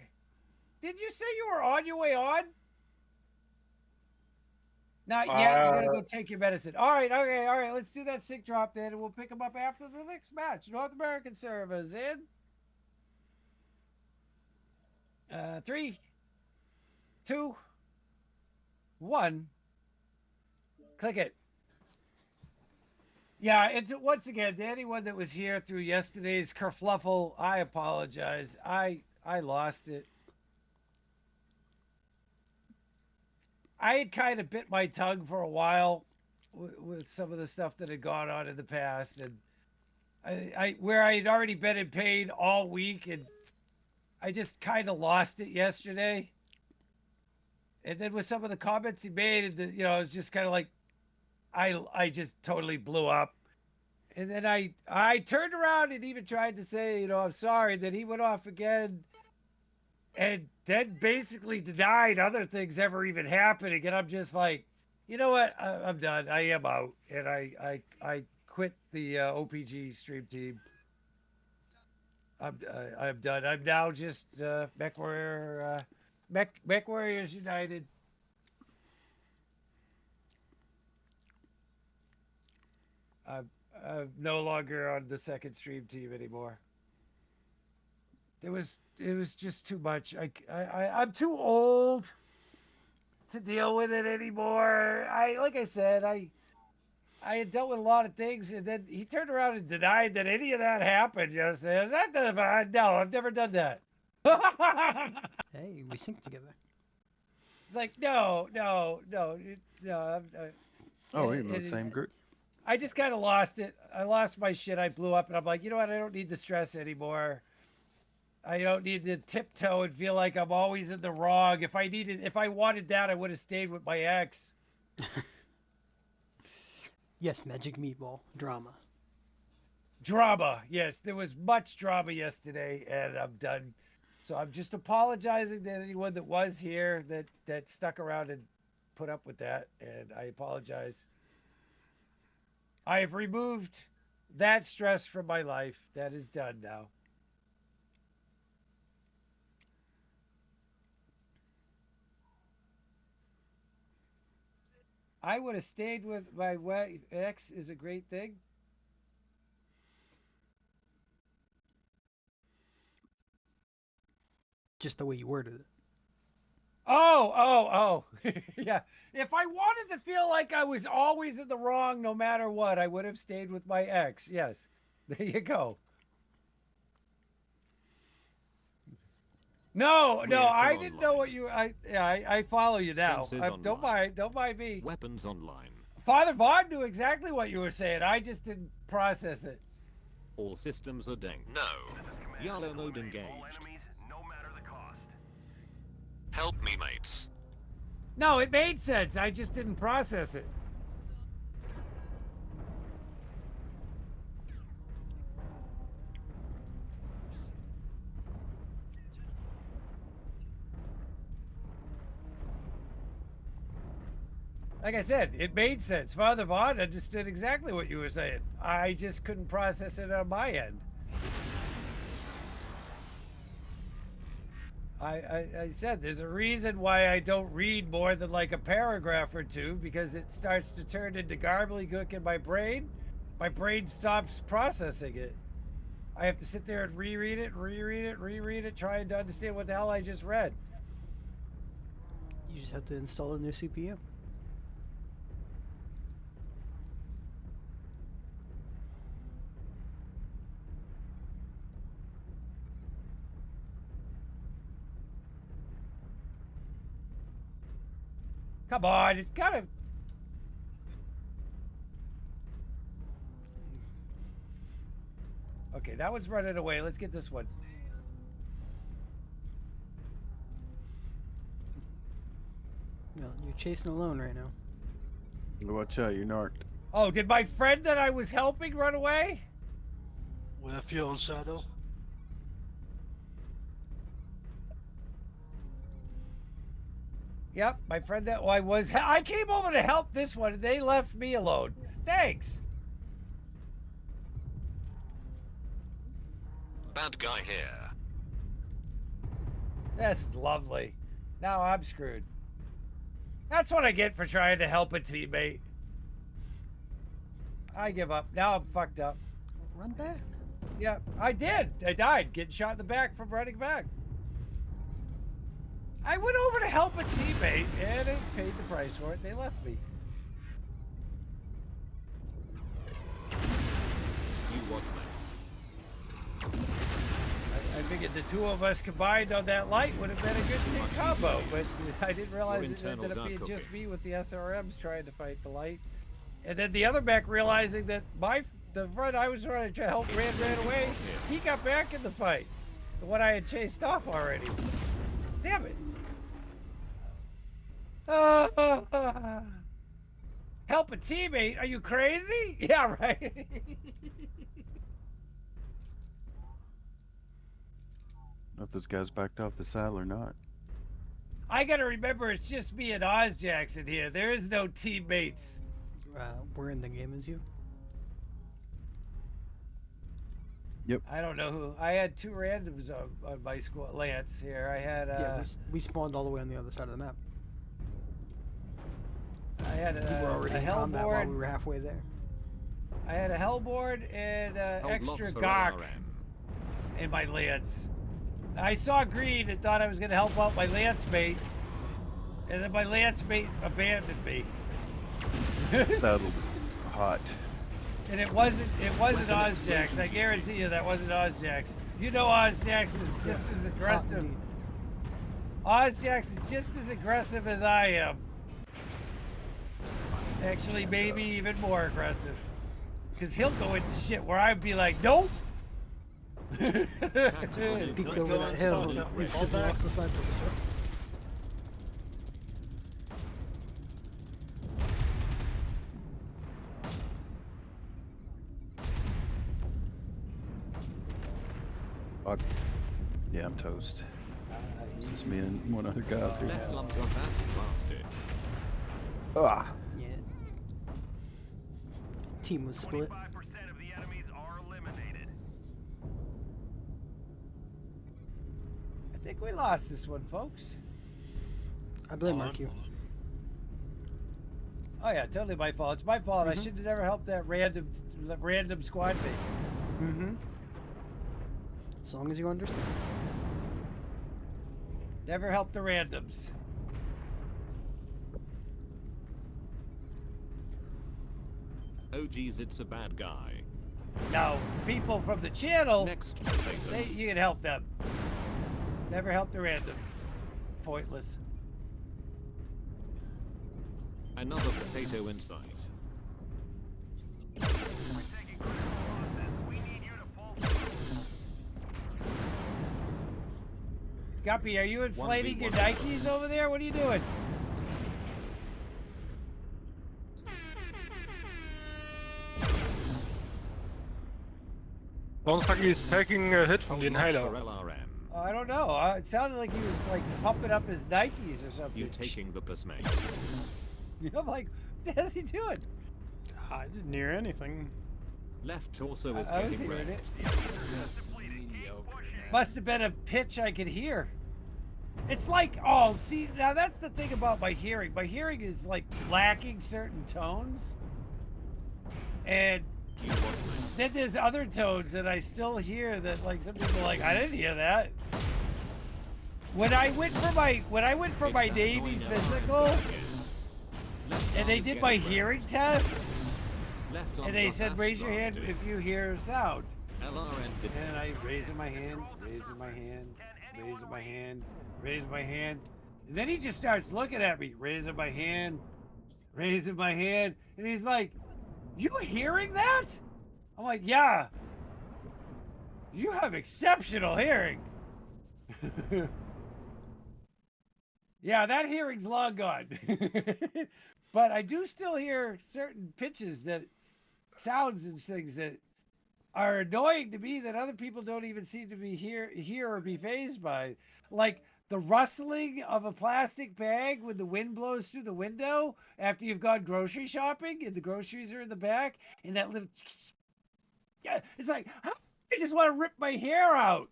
Did you say you were on your way on? Not yet. You gotta go take your medicine. All right, okay, all right. Let's do that sick drop then, and we'll pick him up after the next match. North American servers in. 3, 2, 1. Click it. Yeah, it's once again to anyone that was here through yesterday's kerfluffle. I apologize. I lost it. I had kind of bit my tongue for a while with some of the stuff that had gone on in the past, and I where I had already been in pain all week, and I just kind of lost it yesterday. And then with some of the comments he made, and you know, it was just kind of like I just totally blew up. And then I turned around and even tried to say, you know, I'm sorry. Then he went off again, and then basically denied other things ever even happening. And I'm just like, you know what? I'm done. I am out, and I quit the OPG stream team. I'm done. I'm now just MechWarrior, MechWarriors United. I'm no longer on the second stream team anymore. It was just too much. I'm too old to deal with it anymore. Like I said, I had dealt with a lot of things, and then he turned around and denied that any of that happened yesterday. No, I've never done that.
Hey, we sync together.
It's like, no.
Oh, we're in the same group.
I just kind of lost it. I lost my shit. I blew up, and I'm like, you know what? I don't need the stress anymore. I don't need to tiptoe and feel like I'm always in the wrong. If I wanted that, I would have stayed with my ex.
Yes, Magic Meatball. Drama.
Drama. Yes, there was much drama yesterday, and I'm done. So I'm just apologizing to anyone that was here that stuck around and put up with that, and I apologize. I have removed that stress from my life. That is done now. I would have stayed with my ex is a great thing.
Just the way you worded it.
Oh. Yeah. If I wanted to feel like I was always in the wrong no matter what, I would have stayed with my ex. Yes. There you go. No, I didn't know what you. I follow you now. Don't mind me.
Weapons online.
Father Vaughn knew exactly what you were saying. I just didn't process it.
All systems are ding. No. Yellow mode engaged. Help me, mates.
No, it made sense. I just didn't process it. Like I said, it made sense. Father Vaughn understood exactly what you were saying. I just couldn't process it on my end. I said there's a reason why I don't read more than like a paragraph or two, because it starts to turn into gobbledygook in my brain. My brain stops processing it. I have to sit there and reread it, trying to understand what the hell I just read.
You just have to install a new CPU.
Come on, it's gotta... Okay, that one's running away. Let's get this one.
You're chasing alone right now.
Watch out, you're narked.
Oh, did my friend that I was helping run away?
With your own shadow.
Yep, my friend that I was. I came over to help this one, and they left me alone. Thanks.
Bad guy here.
This is lovely. Now I'm screwed. That's what I get for trying to help a teammate. I give up. Now I'm fucked up.
Run back.
Yeah, I did. I died getting shot in the back from running back. I went over to help a teammate, and they paid the price for it. They left me.
You what, mate?
I figured the two of us combined on that light would have been a good team combo, but I didn't realize it ended up being just me with the SRMs trying to fight the light. And then the other mech realizing that the friend I was trying to help ran away. He got back in the fight. The one I had chased off already. Damn it. Help a teammate? Are you crazy? Yeah, right.
If those guys backed off the saddle or not.
I gotta remember it's just me and Oz Jackson here. There is no teammates.
We're in the game as you.
Yep.
I don't know who. I had two randoms on my squad. Lance here. I had
Yeah, we spawned all the way on the other side of the map.
I had
We were already
a
in combat while we
Hellboard.
were halfway there.
I had a Hellboard and
Held
extra
lots for
Gawk
LRM.
in my Lance. I saw green and thought I was gonna help out my Lance mate, and then my Lance mate abandoned me.
Saddle's hot.
And it wasn't Ozjax. I guarantee you that wasn't Ozjax. You know Ozjax is just as aggressive. Ozjax is just as aggressive as I am. Actually, maybe even more aggressive. Because he'll go into shit where I'd be like, nope.
Peeked over that hill. Instantly lost the sniper position.
Yeah, I'm toast. It's just me and one other guy up here.
Left arm got ass blasted.
Ah.
Yeah. Team was split.
25% of the enemies are eliminated.
I think we lost this one, folks.
I blame RQ.
Oh yeah, totally my fault. It's my fault. I should have never helped that random squad mate.
Mm-hmm. As long as you understand.
Never helped the randoms.
Oh geez, it's a bad guy.
Now, people from the channel,
Next,
you can help them. Never help the randoms. Pointless.
Another potato insight.
Guppy, are you inflating your Nikes over there? What are you doing?
Sounds like he's taking a hit from the inhaler.
Oh, I don't know. It sounded like he was like pumping up his Nikes or something.
You taking the piss, mate?
I'm like, what the hell's he doing?
I didn't hear anything.
Left torso is
I was
getting
hearing it.
wrecked.
Must have been a pitch I could hear. It's like, oh, see, now that's the thing about my hearing. My hearing is like lacking certain tones. And then there's other tones that I still hear that like some people are like, I didn't hear that. When I went for my Navy physical and they did my hearing test and they said raise your hand if you hear a sound. And I raising my hand, raising my hand, raising my hand, raising my hand. And then he just starts looking at me, raising my hand, raising my hand. And he's like, you hearing that? I'm like, yeah. You have exceptional hearing. Yeah, that hearing's long gone. But I do still hear certain pitches that sounds and things that are annoying to me that other people don't even seem to be hear or be phased by. Like the rustling of a plastic bag when the wind blows through the window after you've gone grocery shopping and the groceries are in the back, and that little yeah, it's like I just want to rip my hair out.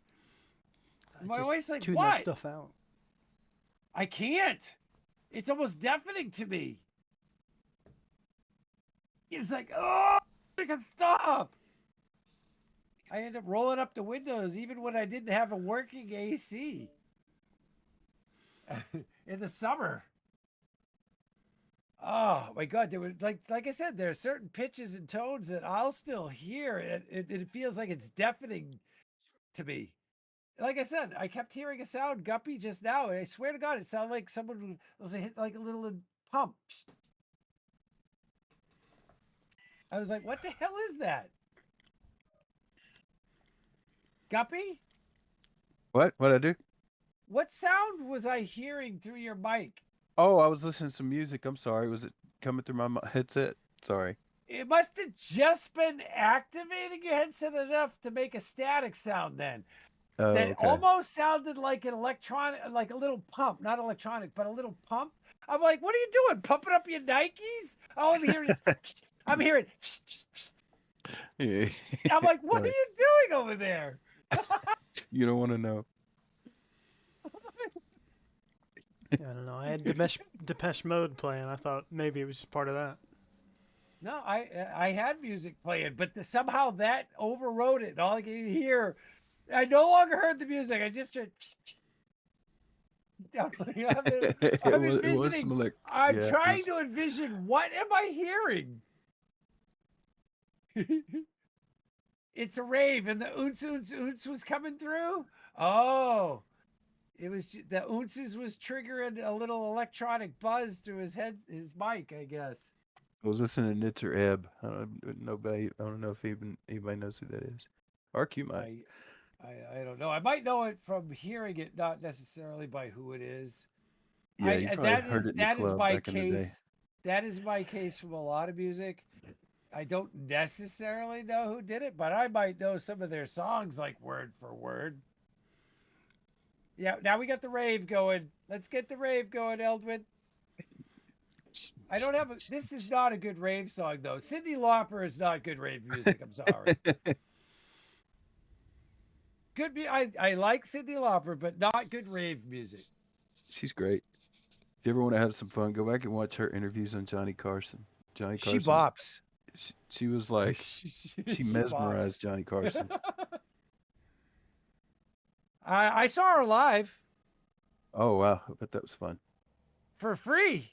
My
Just
wife's like,
tune
what?
that stuff out.
I can't. It's almost deafening to me. It's like, oh, I can stop. I end up rolling up the windows even when I didn't have a working AC in the summer. Oh my God, there were like I said, there are certain pitches and tones that I'll still hear, and it feels like it's deafening to me. Like I said, I kept hearing a sound, Guppy, just now. And I swear to God, it sounded like someone was hit like a little pump. I was like, what the hell is that? Guppy?
What? What'd I do?
What sound was I hearing through your mic?
Oh, I was listening to some music. I'm sorry. Was it coming through my headset? Sorry.
It must have just been activating your headset enough to make a static sound then.
Oh,
That
okay.
almost sounded like an electronic, like a little pump, not electronic, but a little pump. I'm like, what are you doing? Pumping up your Nikes? All I'm hearing is, I'm hearing,
Yeah.
I'm like, what are
Sorry.
you doing over there?
You don't want to know.
I don't know. I had Depeche Mode playing. I thought maybe it was just part of that.
No, I had music playing, but somehow that overrode it. All I could hear, I no longer heard the music. I just heard. I'm
It was
envisioning.
some
I'm
yeah, it
trying
was-
to envision what am I hearing? It's a rave, and the oonce was coming through. Oh, it was the oonces was triggering a little electronic buzz through his mic, I guess.
I was listening to Nitzer Ebb. I don't know if anybody knows who that is. RQ might.
I don't know. I might know it from hearing it, not necessarily by who it is.
Yeah, you probably heard it in the
that is
club
my
back in the day.
case. That is my case from a lot of music. I don't necessarily know who did it, but I might know some of their songs like word for word. Yeah, now we got the rave going. Let's get the rave going, Eldwin. I don't have this is not a good rave song though. Cyndi Lauper is not good rave music. I'm sorry. Good I like Cyndi Lauper, but not good rave music.
She's great. If you ever want to have some fun, go back and watch her interviews on Johnny Carson. Johnny
She
Carson.
bops.
She was like, she mesmerized
bops.
Johnny Carson.
I saw her live
Oh wow, I bet that was fun.
for free.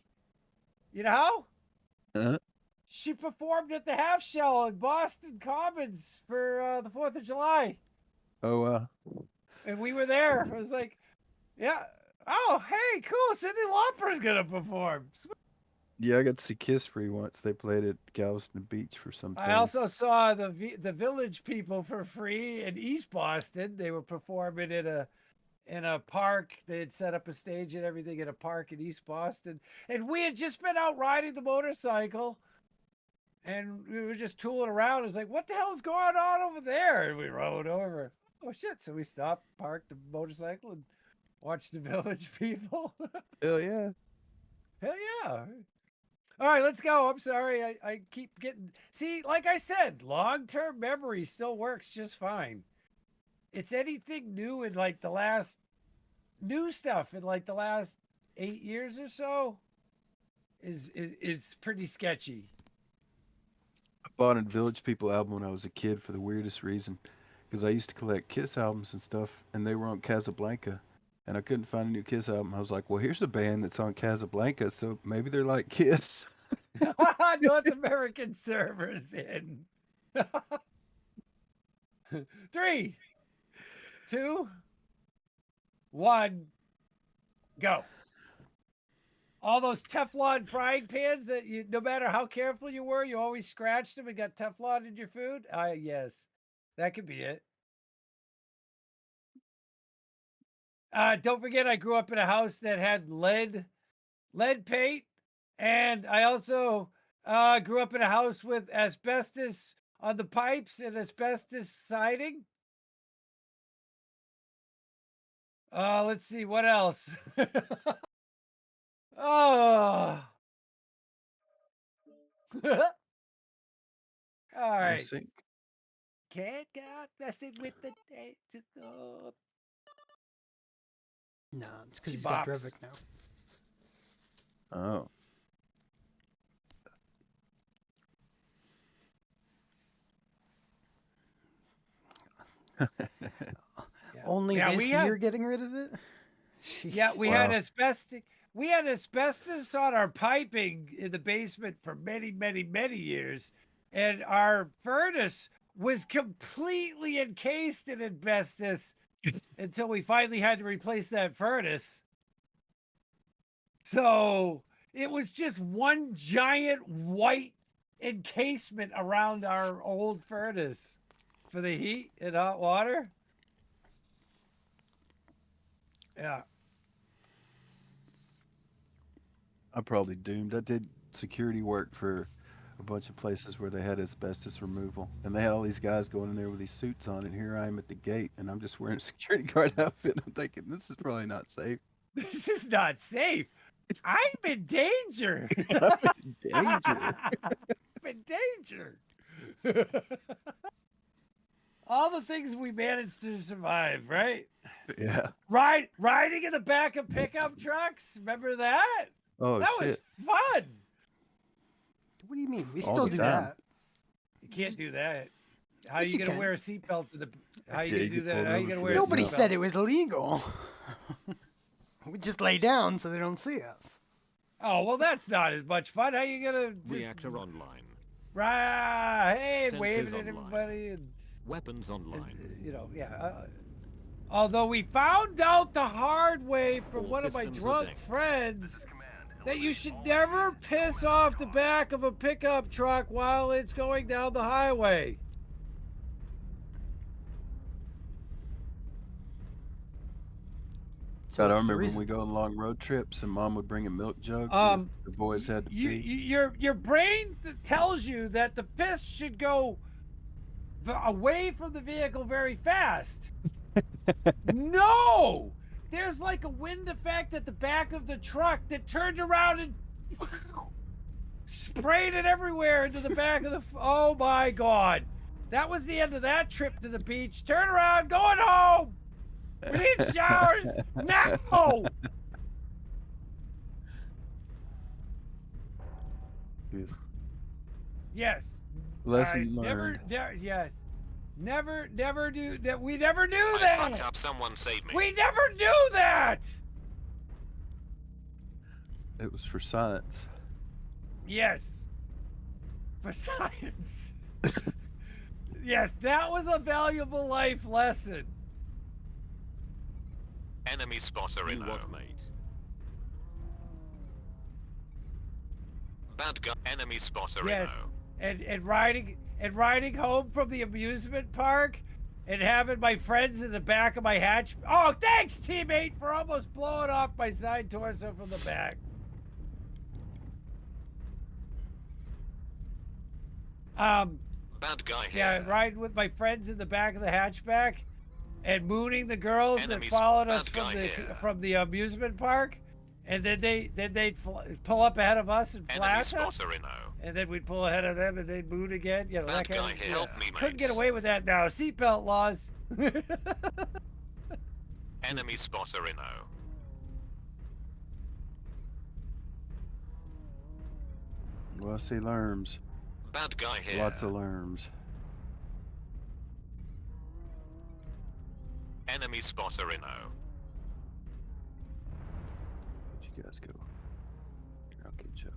You know how?
Uh-huh.
She performed at the Half Shell in Boston Commons for the 4th of July.
Oh wow.
And we were there. I was like, yeah. Oh, hey, cool. Cyndi Lauper's going to perform.
Yeah, I got to see Kiss free once. They played at Galveston Beach for some
I
time.
also saw the Village People for free in East Boston. They were performing in a park. They had set up a stage and everything in a park in East Boston. And we had just been out riding the motorcycle. And we were just tooling around. It was like, what the hell is going on over there? And we rode over. Oh, shit. So we stopped, parked the motorcycle, and watched the Village People.
Hell yeah.
Hell yeah. All right, let's go. I'm sorry. I keep getting... See, like I said, long-term memory still works just fine. It's anything new in like the last... New stuff in like the last 8 years or so is pretty sketchy.
I bought a Village People album when I was a kid for the weirdest reason. Because I used to collect Kiss albums and stuff, and they were on Casablanca. And I couldn't find a new Kiss album. I was like, well, here's a band that's on Casablanca, so maybe they're like Kiss.
North American servers in. 3, 2, 1, go. All those Teflon frying pans that you, no matter how careful you were, you always scratched them and got Teflon in your food? Yes, that could be it. Don't forget, I grew up in a house that had lead paint, and I also grew up in a house with asbestos on the pipes and asbestos siding. Let's see what else. Oh. All right.
Sync.
Can't get messing with the days.
Nah, it's because
She
he's got
bops.
Drevik now.
Oh.
Only
Yeah,
this
we
year
had-
getting rid of it?
Yeah, we had asbestos. We had asbestos on our piping in the basement for many, many, many years, and our furnace was completely encased in asbestos until we finally had to replace that furnace. So it was just one giant white encasement around our old furnace for the heat and hot water. Yeah.
I'm probably doomed. I did security work for a bunch of places where they had asbestos removal, and they had all these guys going in there with these suits on, and here I am at the gate, and I'm just wearing a security guard outfit. I'm thinking, this is probably not safe.
This is not safe. I'm in danger.
I'm in danger.
I'm in danger. All the things we managed to survive, right?
Yeah.
Riding in the back of pickup trucks. Remember that?
Oh,
that
shit.
was fun.
What do you mean? We
All
still
the
do
time.
that.
You can't do that. How
Yes,
you
you
gonna
can.
wear a seatbelt to the? How you
Yeah,
gonna
you
do
get
that?
pulled
How you
over
gonna
for
wear a
that.
Nobody
seatbelt?
said it was illegal. We just lay down so they don't see us.
Oh well, that's not as much fun. How you gonna just
Reactor online.
hey,
Sensors
waving at
online.
everybody and
Weapons online.
you know, yeah. Although we found out the hard way from
All
one of my
systems
drunk
are dead.
friends that you should never piss off the back of a pickup truck while it's going down the highway.
So
God, I
what's the
remember when
reason?
we go on long road trips and Mom would bring a milk jug.
Um,
if the boys had to pee.
Your brain tells you that the piss should go away from the vehicle very fast. No! There's like a wind effect at the back of the truck that turned around and sprayed it everywhere into the back of the... Oh my God. That was the end of that trip to the beach. Turn around, going home! We need showers now!
Yes.
Yes.
Lesson
Never,
learned.
yes. Never do that. We never knew
I
that.
fucked up. Someone save me.
We never knew that.
It was for science.
Yes. For science. Yes, that was a valuable life lesson.
Enemy spotter in VOD May. Bad guy. Enemy spotter in
Yes. And riding home from the amusement park and having my friends in the back of my hatch. Oh, thanks, teammate, for almost blowing off my side torso from the back.
Bad guy here.
Yeah, riding with my friends in the back of the hatchback and mooning the girls
Enemies,
that followed us
bad
from
guy
from the amusement park, and then they'd pull up ahead of us and
Enemy
flash us,
spotter in
and then we'd pull ahead of them and they'd moon again. You know,
Bad
that kind
guy
of,
here, help me,
couldn't get
mates.
away with that now. Seatbelt laws.
Enemy spotter in
Well, I see lerms.
Bad guy here.
Lots of lerms.
Enemy spotter in
Where'd you guys go? I'll catch up.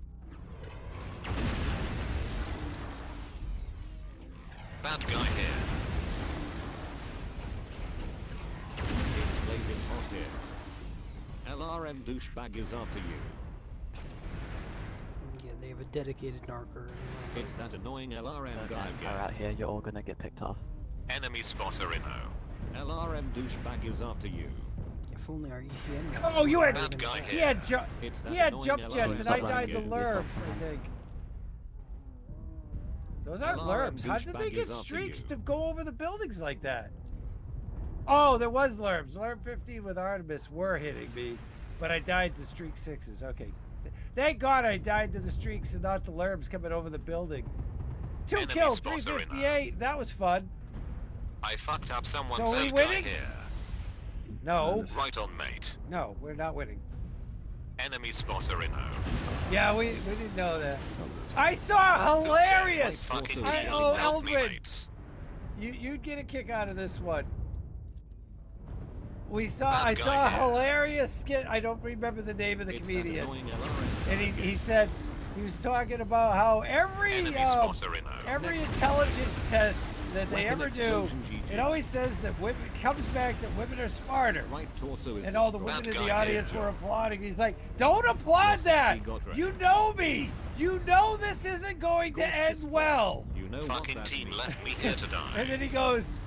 Bad guy here.
It's blazing hot here. LRM douchebag is after you.
Yeah, they have a dedicated narker.
It's that annoying LRM guy
Are
again.
out here, you're all gonna get picked off.
Enemy spotter in
LRM douchebag is after you.
only our ECN.
Oh, you had
Bad guy
he
here.
had
It's that
he had
annoying
jump
LRM
jets, and I
Stop
died to
running.
lurbs. I think. Those aren't
LRM
lurbs. How did they
douchebag
get
is after
streaks
you.
to go over the buildings like that? Oh, there was lurbs. Lurb 15 with Artemis were hitting me, but I died to streak 6s. Okay. Thank God I died to the streaks and not the lurbs coming over the building. 2
Enemy
kills,
spotter in
358. That was fun.
I fucked up someone's
So are we
third guy
winning?
here.
No.
Right on, mate.
No, we're not winning.
Enemy spotter in.
Yeah, we didn't know that. I saw hilarious.
Fucking
I,
team,
oh,
help me,
Eldred,
mates.
you'd get a kick out of this one. I
Bad
saw
guy
a
here.
hilarious skit. I don't remember the name of the
It's that
comedian,
annoying LRM.
and he said he was talking about how
Enemy spotter in.
every intelligence test that they
Weapon
ever do,
explosion, GG.
it always says that women comes back that women are smarter.
Right torso is
And all the
destroyed.
women in
Bad
the
guy
audience
here.
were applauding. He's like, don't applaud
Yes,
that.
he got right.
You know me. You know this isn't going to
Ghost
end
destroyed.
well.
You know
Fucking
what that
team
means.
left me here to
And
die.
then he goes,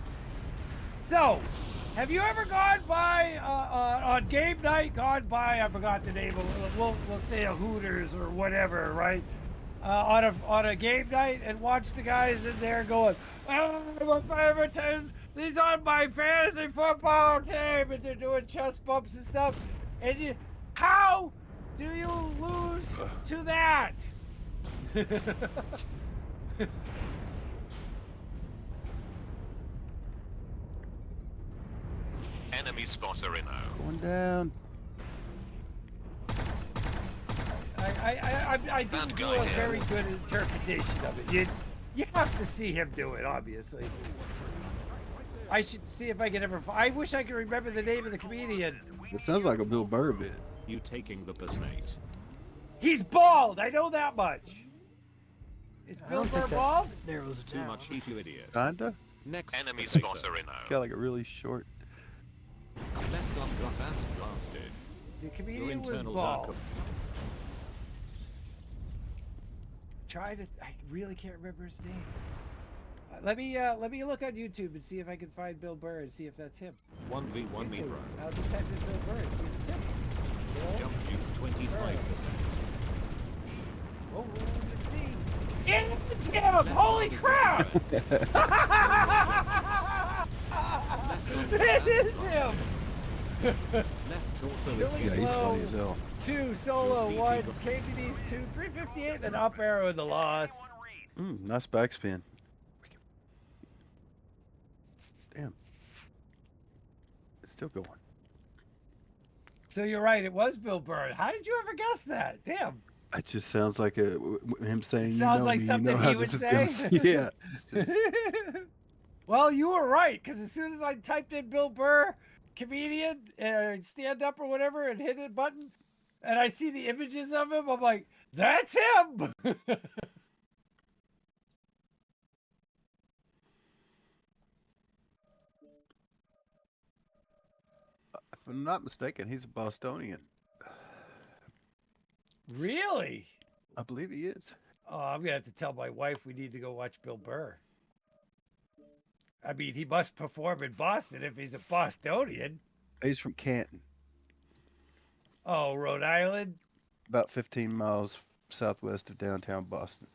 so, have you ever gone by, on game night, I forgot the name of it, we'll say a Hooters or whatever, right? On a game night and watch the guys in there going, oh, my favorite team, he's on my fantasy football team, and they're doing chest bumps and stuff. And how do you lose to that?
Enemy spotter in.
Going down.
I didn't do a very good interpretation of it. You have to see him do it, obviously. I should see if I can ever. I wish I could remember the name of the comedian.
It sounds like a Bill Burr bit.
You taking the piss, mate.
He's bald. I know that much. Is
I
Bill
don't
Burr
think that
bald?
narrows it
Too
down.
much heat, you idiot.
Kinda.
Next.
Enemy
potato.
spotter in.
Got like a really short.
Left arm got ass blasted.
The
Your
comedian was
internals are
bald.
cooked.
I really can't remember his name. Let me look on YouTube and see if I can find Bill Burr and see if that's him.
1v1 me,
YouTube.
bro.
I'll just type in Bill Burr and see if it's him. Bill
Jump juice 25%.
Oh, let's see. It's him! Holy crap! It is him!
Left torso is
Billy
Yeah, he's
Glow,
funny as hell.
2, solo,
Your
1,
CT got-
KDD's 2, 358, and up arrow in the loss.
Nice backspin. Damn. It's still going.
So you're right, it was Bill Burr. How did you ever guess that? Damn.
It just sounds like him saying, you
Sounds
know
like
me,
something
you know how
he would
this
say.
is going. Yeah. It's just,
Well, you were right, because as soon as I typed in Bill Burr, comedian, stand up or whatever, and hit the button, and I see the images of him, I'm like, that's him!
if I'm not mistaken, he's a Bostonian.
Really?
I believe he is.
Oh, I'm going to have to tell my wife we need to go watch Bill Burr. I mean, he must perform in Boston if he's a Bostonian.
He's from Canton,
Oh, Rhode Island?
about 15 miles southwest of downtown Boston.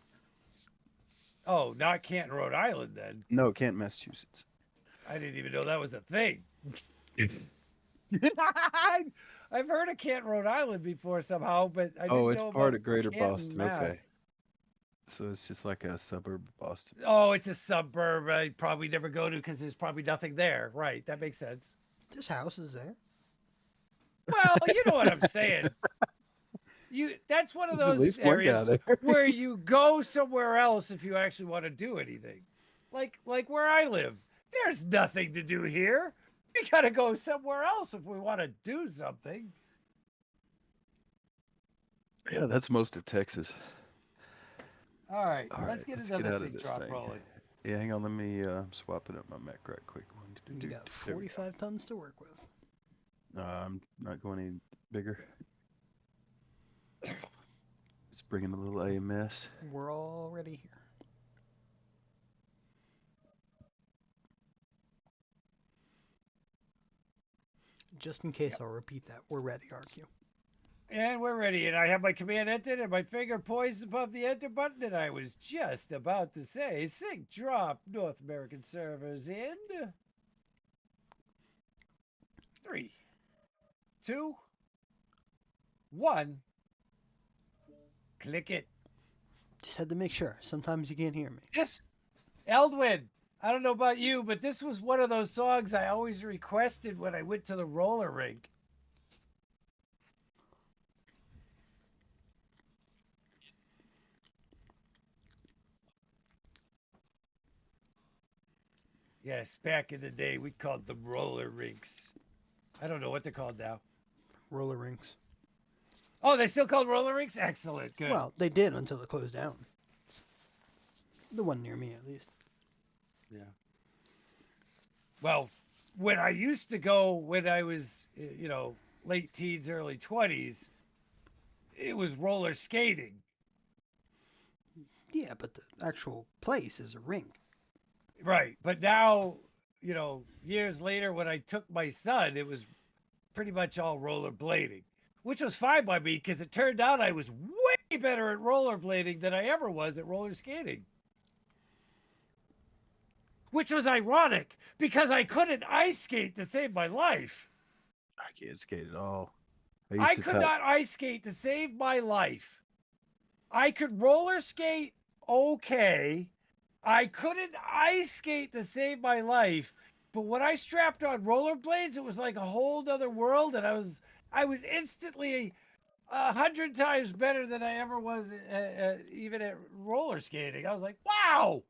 Oh, not Canton, Rhode Island, then.
No, Canton, Massachusetts.
I didn't even know that was a thing. I've heard of Canton, Rhode Island before somehow, but I didn't
Oh, it's
know
part
about
of Greater
Canton,
Boston.
Mass.
Okay. So it's just like a suburb of Boston.
Oh, it's a suburb I probably never go to because there's probably nothing there. Right, that makes sense.
There's houses there.
Well, you know what I'm saying. That's one of
There's at
those
least one guy
areas
there.
where you go somewhere else if you actually want to do anything. Like where I live. There's nothing to do here. We gotta go somewhere else if we want to do something.
Yeah, that's most of Texas.
All right,
All
let's
right,
get
let's
another
get out of
sync
this
drop
thing.
rolling.
Yeah, hang on. Let me swap it up my Mac right quick.
You got 45 tons to work with.
I'm not going any bigger. Let's bring in a little AMS.
We're already here. just in case I'll repeat that. We're ready, aren't you?
And we're ready. And I have my command entered and my finger poised above the enter button. And I was just about to say, sync drop North American servers in 3, 2, 1. Click it.
Just had to make sure. Sometimes you can't hear me.
This, Eldwin, I don't know about you, but this was one of those songs I always requested when I went to the roller rink. Yes, back in the day, we called them roller rinks. I don't know what they're called now.
Roller rinks.
Oh, they still called roller rinks? Excellent. Good.
Well, they did until it closed down. The one near me, at least.
Yeah. Well, when I used to go when I was, you know, late teens, early 20s, it was roller skating.
Yeah, but the actual place is a rink.
Right. But now, you know, years later when I took my son, it was pretty much all rollerblading, which was fine by me because it turned out I was way better at rollerblading than I ever was at roller skating. Which was ironic because I couldn't ice skate to save my life.
I can't skate at all.
I could not ice skate to save my life. I could roller skate okay. I couldn't ice skate to save my life. But when I strapped on rollerblades, it was like a whole other world, and I was instantly 100 times better than I ever was even at roller skating. I was like, wow,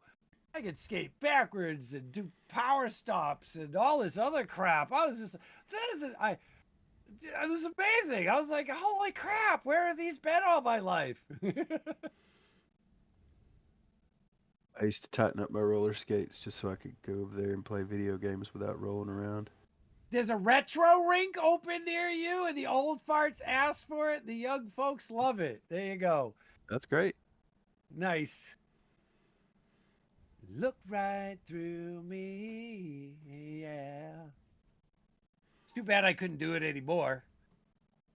I could skate backwards and do power stops and all this other crap. I was just, it was amazing. I was like, holy crap, where have these been all my life?
I used to tighten up my roller skates just so I could go over there and play video games without rolling around.
There's a retro rink open near you, and the old farts ask for it. The young folks love it. There you go.
That's great.
Nice. Look right through me, yeah. It's too bad I couldn't do it anymore.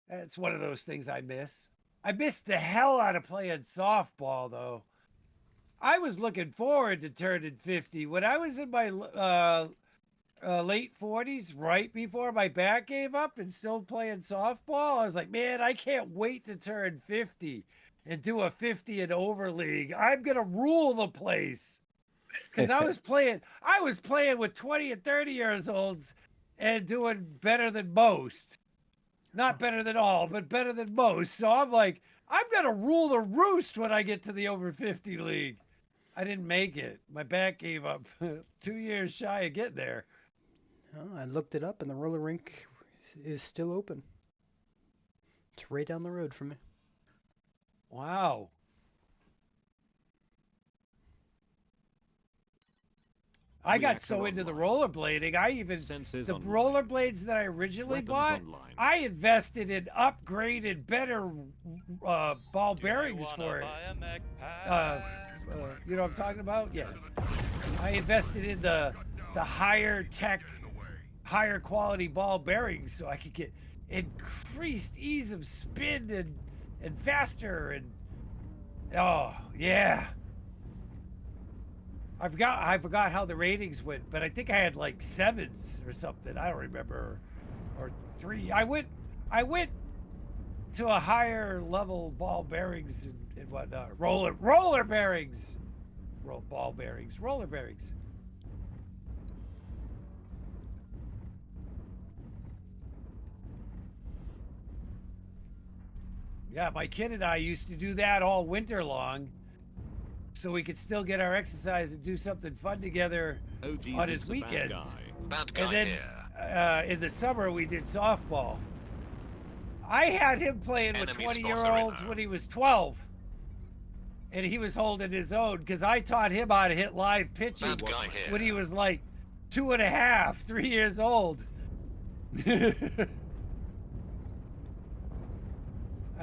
It's one of those things I miss. I missed the hell out of playing softball, though. I was looking forward to turning 50. When I was in my late 40s, right before my back gave up and still playing softball, I was like, man, I can't wait to turn 50 and do a 50 and over league. I'm going to rule the place. Because I was playing with 20 and 30 years olds and doing better than most. Not better than all, but better than most. So I'm like, I'm going to rule the roost when I get to the over 50 league. I didn't make it. My back gave up 2 years shy of getting there.
Well, I looked it up, and the roller rink is still open. It's right down the road from me.
Wow. I got so into the rollerblading, the rollerblades that I originally bought, I invested in upgraded, better ball bearings for it. You know what I'm talking about? Yeah. I invested in the higher tech, higher quality ball bearings so I could get increased ease of spin and faster and oh yeah. I forgot how the ratings went, but I think I had like 7s or something. I don't remember, or 3. I went to a higher level ball bearings and whatnot. Roller bearings, ball bearings, roller bearings. Yeah, my kid and I used to do that all winter long. So we could still get our exercise and do something fun together on his weekends. And then in the summer we did softball. I had him playing with 20-year-olds when he was 12. And he was holding his own because I taught him how to hit live pitching when he was like 2.5, 3 years old.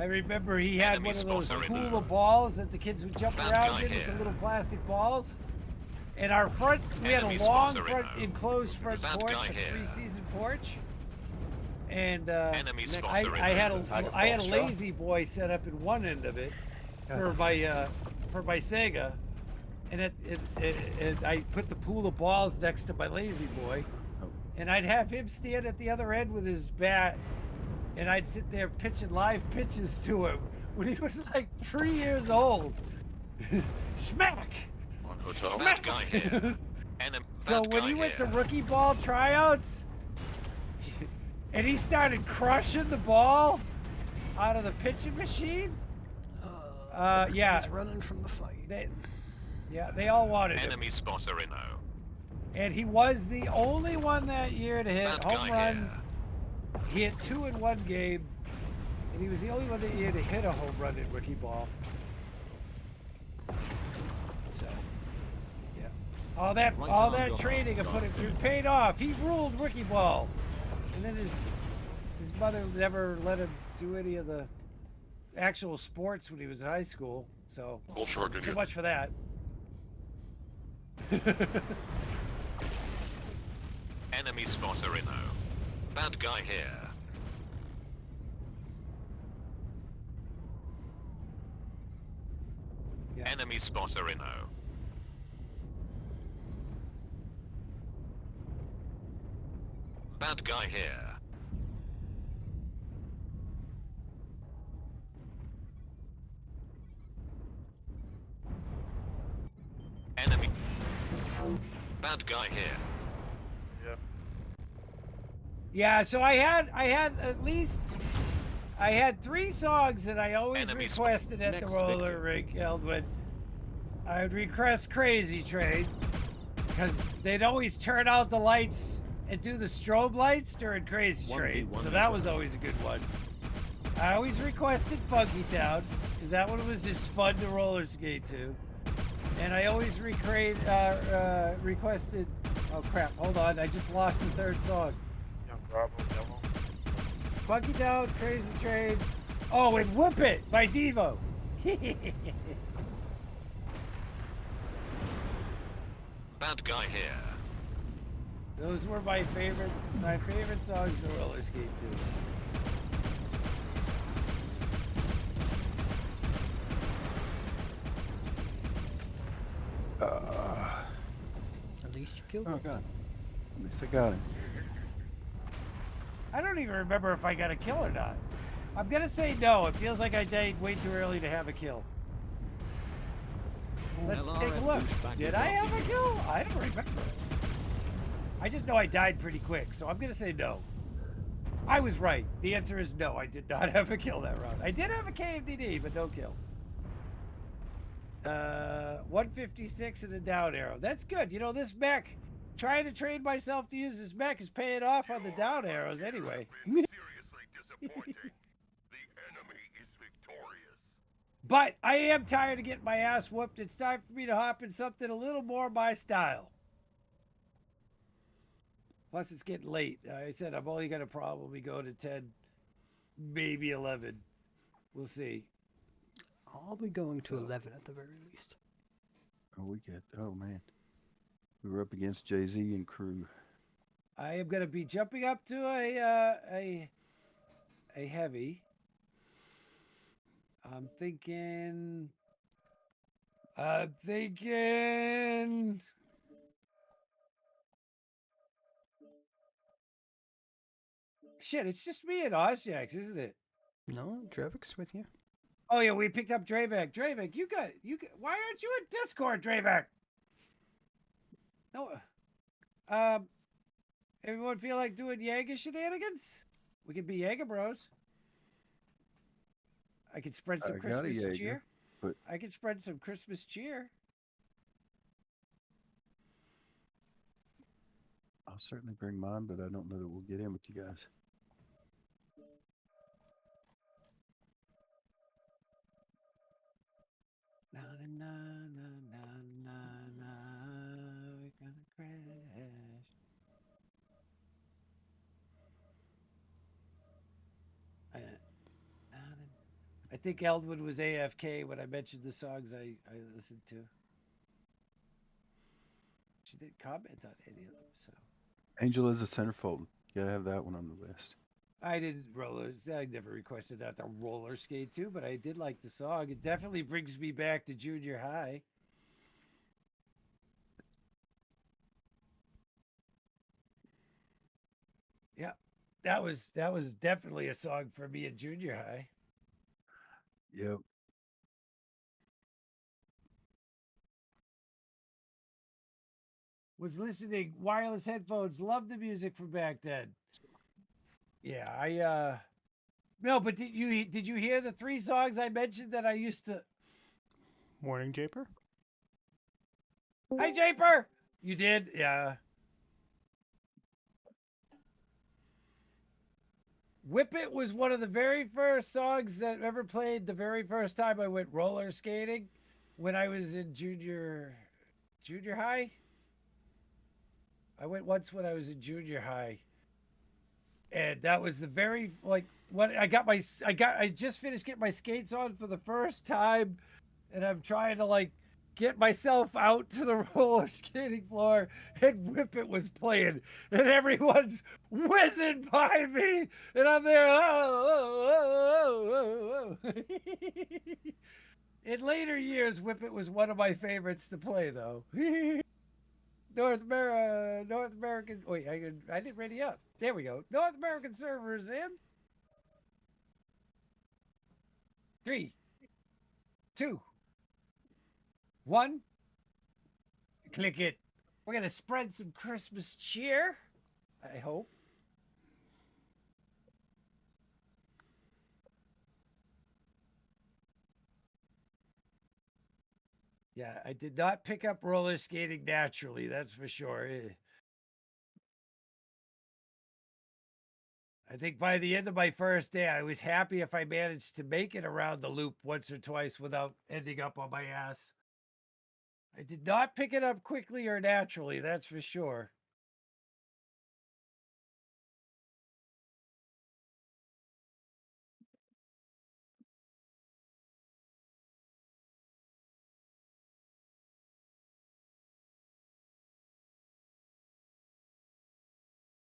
I remember he had one of those cooler balls that the kids would jump around in with the little plastic balls. And our front, we had a long front, enclosed front porch, a 3-season porch. and
Enemy sponsor
I had
in
I had a lazy boy set up in one end of it for my Sega, and I put the pool of balls next to my lazy boy, and I'd have him stand at the other end with his bat, and I'd sit there pitching live pitches to him when he was like 3 years old. Smack!
Bad guy here.
So when he went to rookie ball tryouts, and he started crushing the ball out of the pitching machine, yeah,
He's running from the fight.
They all wanted him.
Enemy spotter in O.
And he was the only one that year to hit home run. He hit 2 in one game, and he was the only one that year to hit a home run in rookie ball. So, yeah, all that training I put him through paid off. He ruled rookie ball, and then his mother never let him do any of the actual sports when he was in high school. So, so much for that.
Enemy spotter in O. Bad guy here.
Yeah.
Enemy spotter in O. Bad guy here. Enemy. Bad guy here.
Yeah, so I had at least 3 songs that I always requested at the roller rink, Eldwood. I would request Crazy Train because they'd always turn out the lights and do the strobe lights during Crazy Train, so that was always a good one. I always requested Funky Town because that one was just fun to roller skate to, and I always requested. Oh crap! Hold on, I just lost the 3rd song. Funky Town, Crazy Train. Oh, and Whip It by Devo.
Bad guy here.
Those were my favorite songs to roller skate to.
At least you killed
Oh
him.
god. At least I got him.
I don't even remember if I got a kill or not. I'm gonna say no. It feels like I died way too early to have a kill. Let's take a look. Did I have a kill? I don't remember. I just know I died pretty quick, so I'm gonna say no. I was right. The answer is no. I did not have a kill that round. I did have a KMDD, but no kill. 156 and a down arrow. That's good. You know, this mech, trying to train myself to use this mech is paying off on the down arrows anyway. But I am tired of getting my ass whooped. It's time for me to hop in something a little more my style. Plus, it's getting late. I said I'm only going to probably go to 10, maybe 11. We'll see.
I'll be going to 11 at the very least.
Oh man. We were up against Jay-Z and crew.
I am going to be jumping up to a heavy. I'm thinking. Shit, it's just me and Ozjax, isn't it?
No, Drevik's with you.
Oh yeah, we picked up Dravak. Dravak, you got. Why aren't you in Discord, Dravak? No. Everyone feel like doing Jaeger shenanigans? We could be Jaeger bros. I could spread some Christmas cheer.
But
I could spread some Christmas cheer.
I'll certainly bring mine, but I don't know that we'll get in with you guys.
Na na na na na na. We're gonna crash. I think Eldwood was AFK when I mentioned the songs I listened to. She didn't comment on any of them, so.
Angel is a centerfold. You gotta have that one on the list.
I didn't I never requested that to roller skate to, but I did like the song. It definitely brings me back to junior high. Yeah, that was definitely a song for me in junior high.
Yep.
Was listening wireless headphones. Love the music from back then. Yeah, I no, but did you hear the 3 songs I mentioned that I used to?
Morning, Japer.
Hi, Japer. You did, yeah. Whip It was one of the very first songs that ever played the very first time I went roller skating when I was in junior high. I went once when I was in junior high. And that was the very when I just finished getting my skates on for the first time, and I'm trying to get myself out to the roller skating floor, and Whip It was playing, and everyone's whizzing by me, and I'm there. In later years, Whip It was one of my favorites to play, though. North American. Wait, I didn't ready up. There we go. North American servers in 3, 2, 1. Click it. We're gonna spread some Christmas cheer. I hope. Yeah, I did not pick up roller skating naturally. That's for sure. I think by the end of my first day, I was happy if I managed to make it around the loop once or twice without ending up on my ass. I did not pick it up quickly or naturally, that's for sure.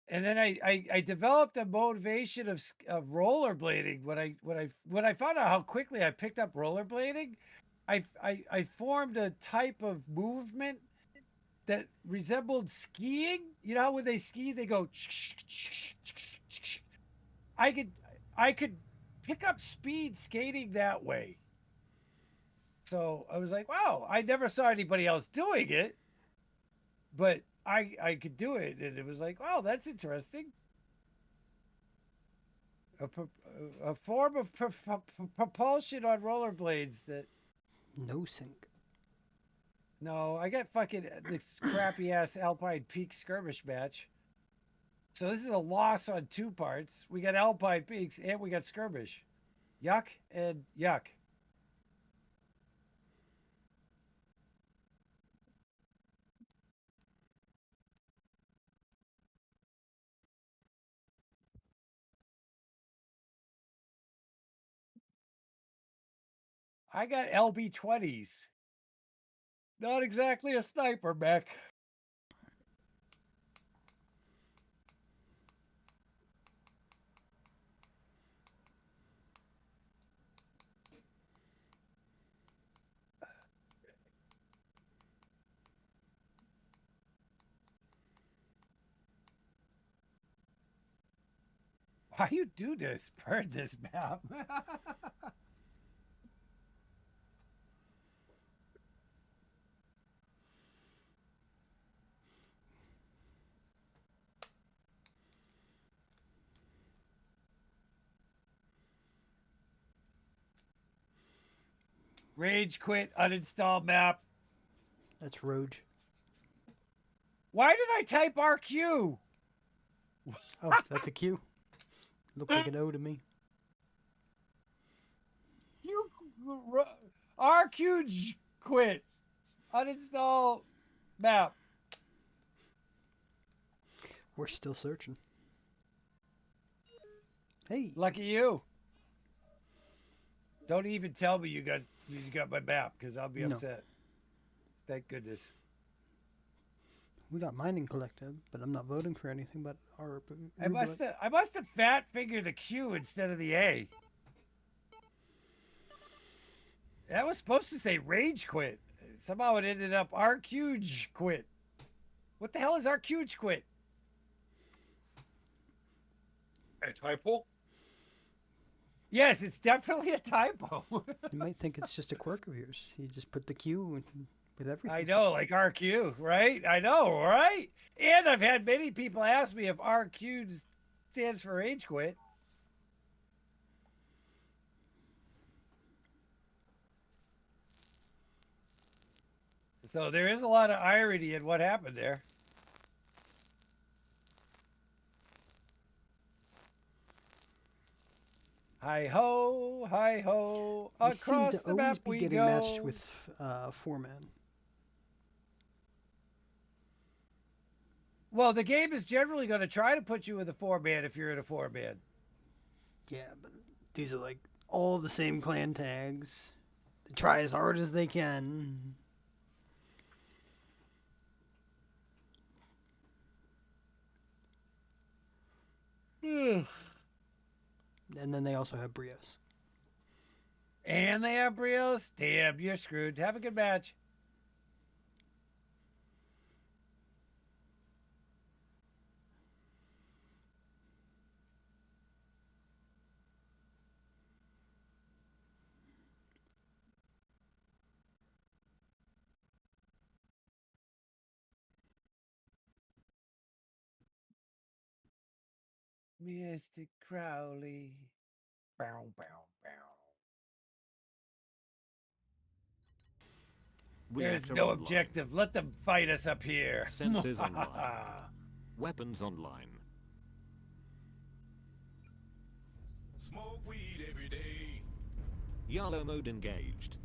And then I developed a motivation of rollerblading when I found out how quickly I picked up rollerblading. I formed a type of movement that resembled skiing. You know how when they ski they go. I could pick up speed skating that way. So I was like, wow, I never saw anybody else doing it, but I could do it, and it was like, oh, that's interesting. A form of propulsion on rollerblades that.
No sync.
No, I got fucking this crappy ass Alpine Peak skirmish match. So this is a loss on 2 parts. We got Alpine Peaks and we got skirmish. Yuck and yuck. I got LB-20s. Not exactly a sniper mech. Why you do this? Burn this map. Rage quit, uninstall map.
That's Roge.
Why did I type RQ?
Oh, that's a Q. Looks like an O to me.
You RQ quit. Uninstall map.
We're still searching. Hey.
Lucky you. Don't even tell me you got my map because I'll be upset. Thank goodness.
We got Mining Collective, but I'm not voting for anything but our.
I must have fat fingered the Q instead of the A. That was supposed to say rage quit. Somehow it ended up RQge quit. What the hell is RQge quit?
A typo?
Yes, it's definitely a typo.
You might think it's just a quirk of yours. You just put the Q with everything.
I know, like RQ, right? I know, right? And I've had many people ask me if RQ stands for rage quit. So there is a lot of irony in what happened there. Hi ho, across the map we
getting
go.
matched with 4-man.
Well, the game is generally going to try to put you with a 4-man if you're in a 4-man.
Yeah, but these are like all the same clan tags. They try as hard as they can. And then they also have Brios.
And they have Brios? Damn, you're screwed. Have a good match. Mr. Crowley. Bow, bow, bow. There's no objective. Let them fight us up here.
Senses online. Weapons online.
Smoke weed every day.
Yellow mode engaged.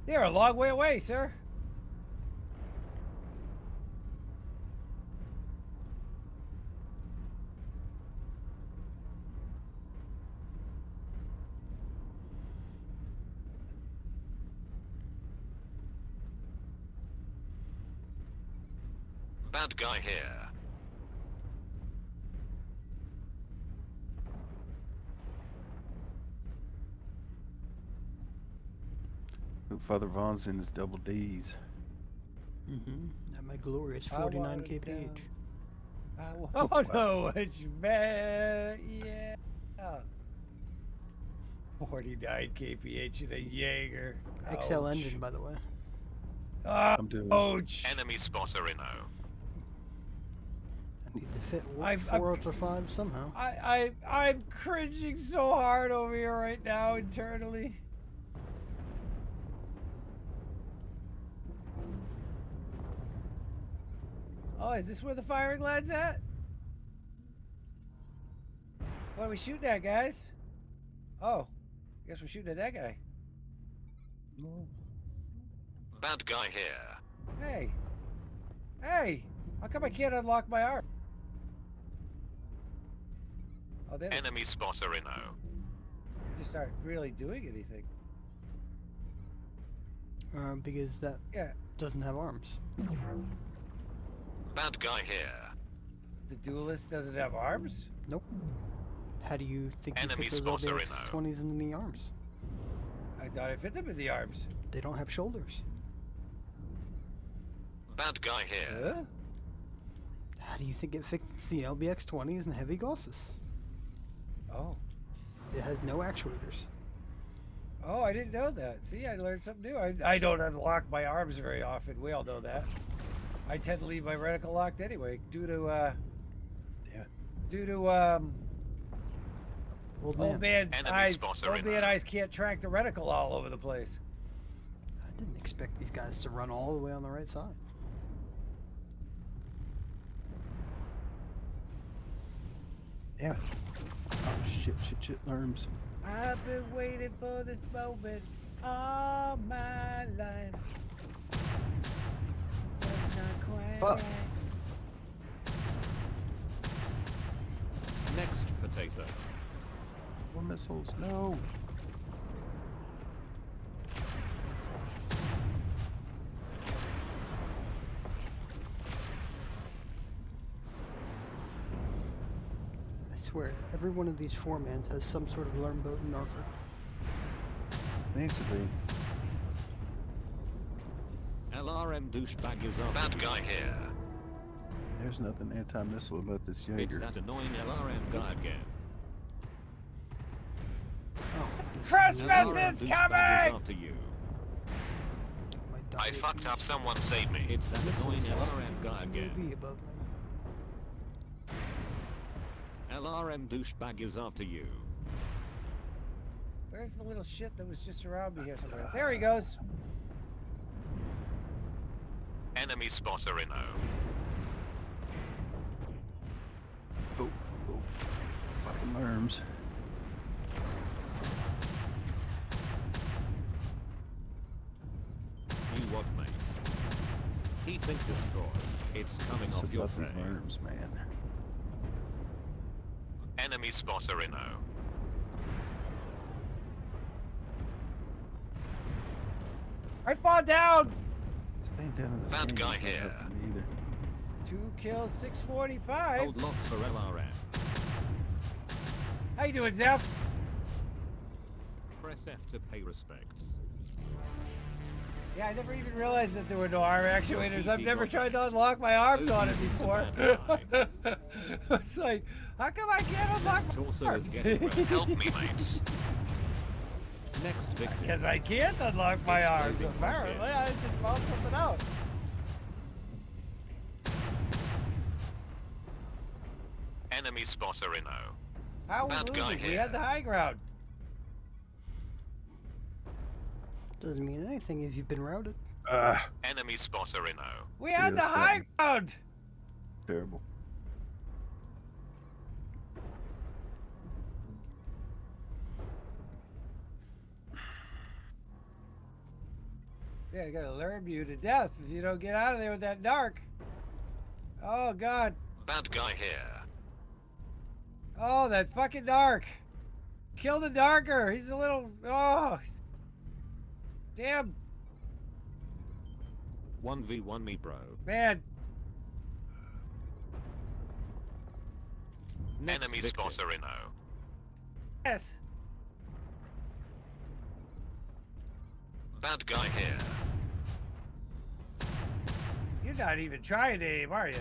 They're a long way away, sir.
Bad guy here.
Father Vaughn's in his double D's.
At my glorious 49 kph.
Oh no, it's bad. Yeah. 49 kph in a Jaeger.
XL engine, by the way.
Ouch.
Enemy spotter in O.
I need to fit 4 Ultra 5 somehow.
I'm cringing so hard over here right now internally. Oh, is this where the firing lad's at? What are we shooting at, guys? Oh, I guess we're shooting at that guy.
Bad guy here.
Hey. Hey, how come I can't unlock my arm? Oh, they
Enemy spotter in O.
just aren't really doing anything.
Because that doesn't have arms.
Bad guy here.
The duelist doesn't have arms?
Nope. How do you think
Enemy
you fit those
spotter in
LBX-20s in the arms?
I thought I fit them in the arms.
They don't have shoulders.
Bad guy here.
Huh?
How do you think it fits the LBX-20s and heavy Gauss?
Oh.
It has no actuators.
Oh, I didn't know that. See, I learned something new. I don't unlock my arms very often. We all know that. I tend to leave my reticle locked anyway, due to old man eyes. Old man eyes can't track the reticle all over the place.
I didn't expect these guys to run all the way on the right side.
Yeah. Oh shit, arms.
I've been waiting for this moment all my life. That's not quite
Fuck.
right.
Next potato.
More missiles. No.
I swear, every one of these four-mans has some sort of learn boat and archer.
Needs to be.
LRM douchebag is after
Bad guy here.
There's nothing anti-missile about this
It's
Jaeger.
that annoying LRM guy again.
Oh,
Christmas
LRM
is
douchebag
coming!
after you.
my
I
diabetes.
fucked up. Someone save me.
It's that annoying
Missiles
LRM guy
are
again.
UAV above me.
LRM douchebag is after you.
Where's the little shit that was just around me here somewhere? There he goes.
Enemy spotter in O.
Oh, oh. Fucking worms.
You what, mate? Heat sink destroyed. It's coming
It's
off your
about these
prey.
worms, man.
Enemy spotter in O.
I fall down.
Staying down in this
Bad
game
guy
isn't
here.
helping me either.
2 kills, 645.
Hold locks for LRM.
How you doing, Zeph?
Press F to pay respects.
Yeah, I never even realized that there were no arm actuators. I've
CT
never
got
tried to
back.
unlock my arms on it
OG's is a
before.
bad
It's like, how come I can't unlock my
Torso is
arms?
getting ready.
Help me, mates.
Next victim.
Because I can't unlock my arms.
Exploding
Apparently,
content.
I just found something out.
Enemy spotter in O.
How we
Bad guy
losing? We
here.
had the high ground.
Doesn't mean anything if you've been routed.
Enemy spotter in O.
We had the
Yes,
high ground.
Terrible.
Yeah, I gotta learn you to death if you don't get out of there with that dark. Oh, God.
Bad guy here.
Oh, that fucking dark. Kill the darker. He's a little... Oh. Damn.
1v1 me, bro.
Man.
Next
Enemy
victim.
spotter in O.
Yes.
Bad guy here.
You're not even trying to aim, are you?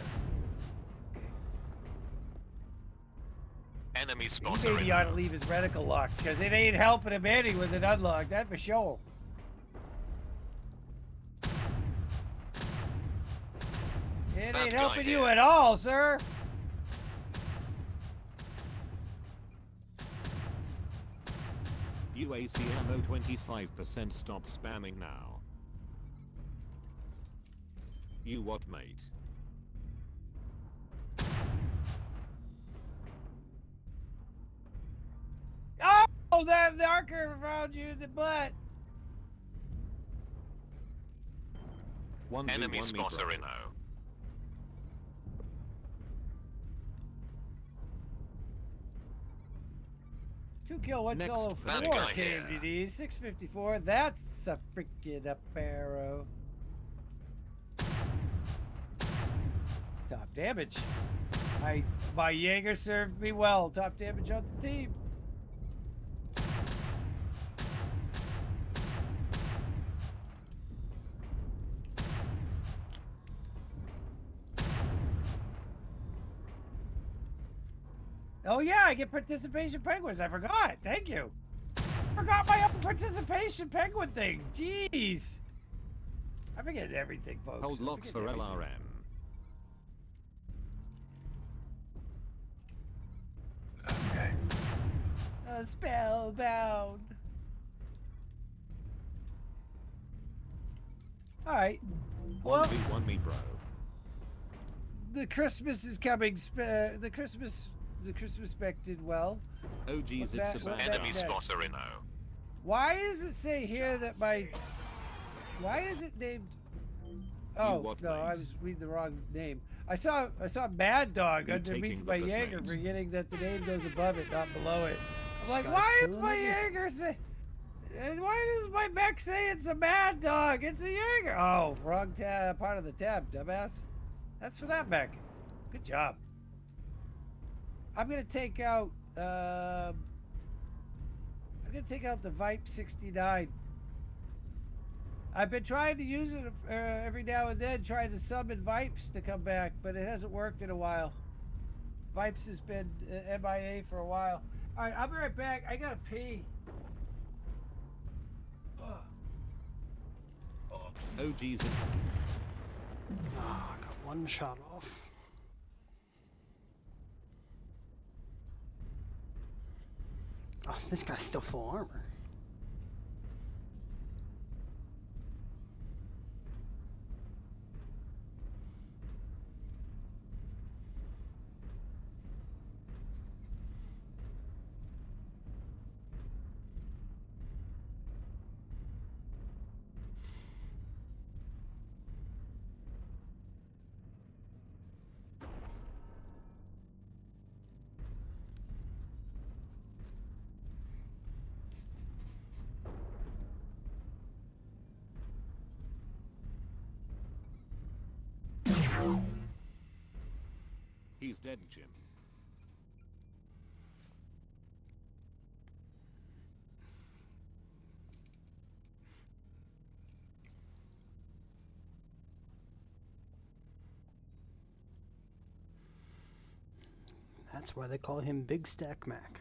Enemy
He
spotter
maybe
in
ought to
O.
leave his reticle locked, because it ain't helping him any with it unlocked, that for sure. It
Bad
ain't
guy
helping you
here.
at all, sir.
UAC ammo 25%. Stop spamming now. You what, mate?
Oh, that darker found you in the butt.
1v1
Enemy
me,
spotter
bro.
in O.
2 kill, 1
Next
solo,
bad
4
guy here.
KMDD, 654. That's a freaking up arrow. Top damage. My Jaeger served me well. Top damage on the team. Oh yeah, I get participation penguins. I forgot. Thank you. Forgot my own participation penguin thing. Jeez. I forget everything, folks.
Hold
I
locks
forget
for
everything.
LRM.
Okay.
Spellbound. All right. Well,
1v1 me, bro.
the Christmas is coming. The Christmas spec did well.
OG's it's
back-
a
what
bad
back
Enemy
next?
spotter in O.
Why does it say here that my? Why is it named? Oh
what,
no, I
mate?
was reading the wrong name. I saw Mad Dog
You
underneath
taking
my
the piss,
Jaeger,
mate?
forgetting that the name goes above it, not below it. I'm like,
guy's
why is
killing
my
it.
Jaeger say? Why does my mech say it's a mad dog? It's a Jaeger. Oh, wrong part of the tab, dumbass. That's for that mech. Good job. I'm gonna take out. I'm gonna take out the Vipe 69. I've been trying to use it every now and then, trying to summon Vipes to come back, but it hasn't worked in a while. Vipes has been MIA for a while. All right, I'll be right back. I gotta pee.
OG's.
Ah, got one shot off. Oh, this guy's still full armor.
He's dead, Jim.
That's why they call him Big Stack Mac.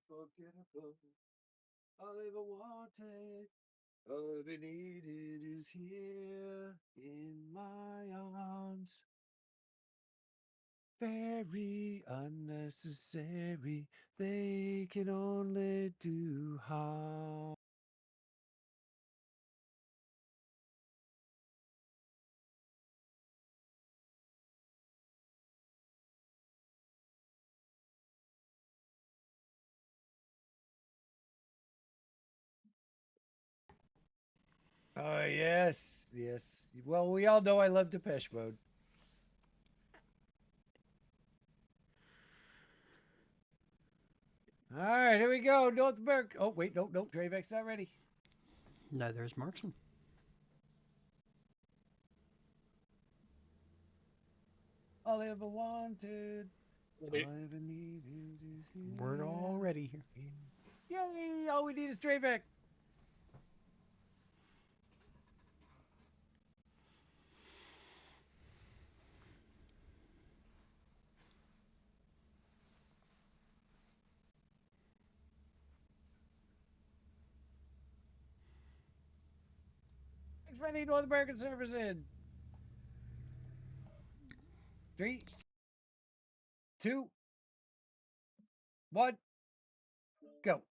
Unforgettable. All I ever wanted, all I ever needed is here in my arms. Very unnecessary, they can only do harm. Oh, yes, yes. Well, we all know I love Depeche Mode. All right, here we go. North America. Oh, wait, no, Dravek's not ready.
Neither is Markson.
All I ever wanted, all I
Ready.
ever needed is here.
We're all ready here.
Yay! All we need is Dravek. Thanks for any North American servers in. 3, 2, 1, go.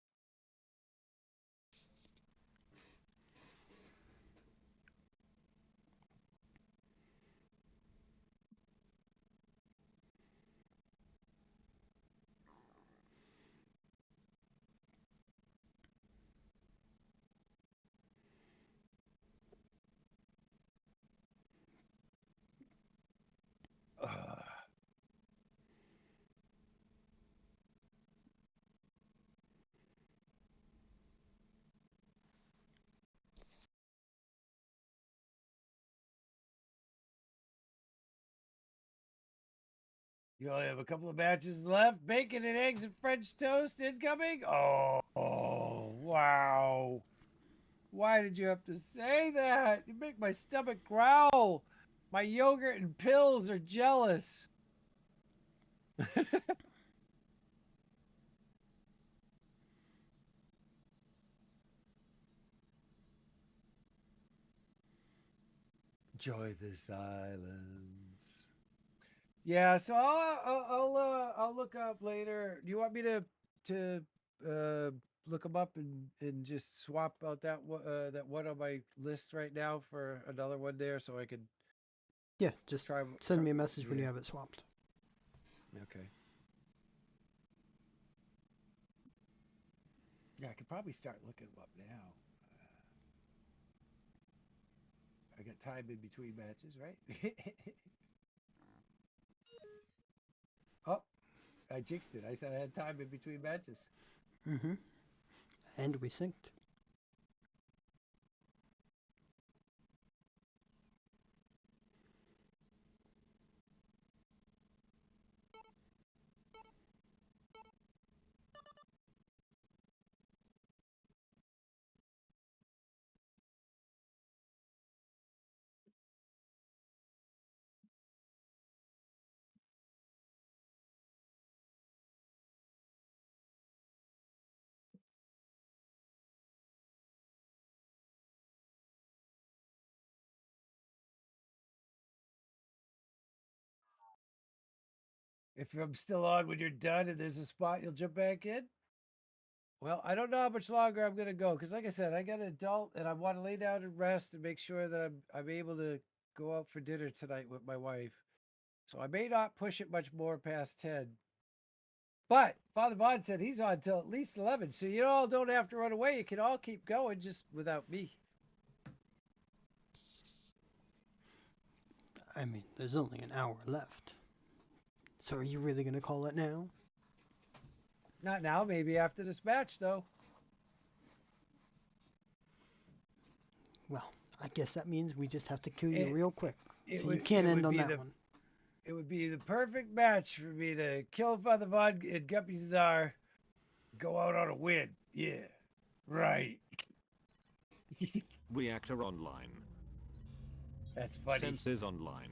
You only have a couple of matches left. Bacon and eggs and French toast incoming. Oh, wow. Why did you have to say that? You make my stomach growl. My yogurt and pills are jealous. Enjoy the silence. Yeah, so I'll look up later. Do you want me to look them up and just swap out that one on my list right now for another one there, so I could
Yeah, just send me a message when you have it swapped.
Okay. Yeah, I could probably start looking them up now. I got time in between matches, right? Oh, I jinxed it. I said I had time in between matches.
Mm-hmm. And we synced.
If I'm still on when you're done and there's a spot, you'll jump back in? Well, I don't know how much longer I'm going to go because, like I said, I got an adult and I want to lay down and rest and make sure that I'm able to go out for dinner tonight with my wife. So I may not push it much more past 10. But Father Vaughn said he's on till at least 11. So you all don't have to run away. You can all keep going just without me.
I mean, there's only an hour left. So are you really going to call it now?
Not now, maybe after this match, though.
Well, I guess that means we just have to kill you real quick. So you can't
it
end
would
on
be
that one.
It would be the perfect match for me to kill Father Vaughn and Guppy Czar, go out on a win. Yeah, right.
Reactor online.
That's funny.
Senses online.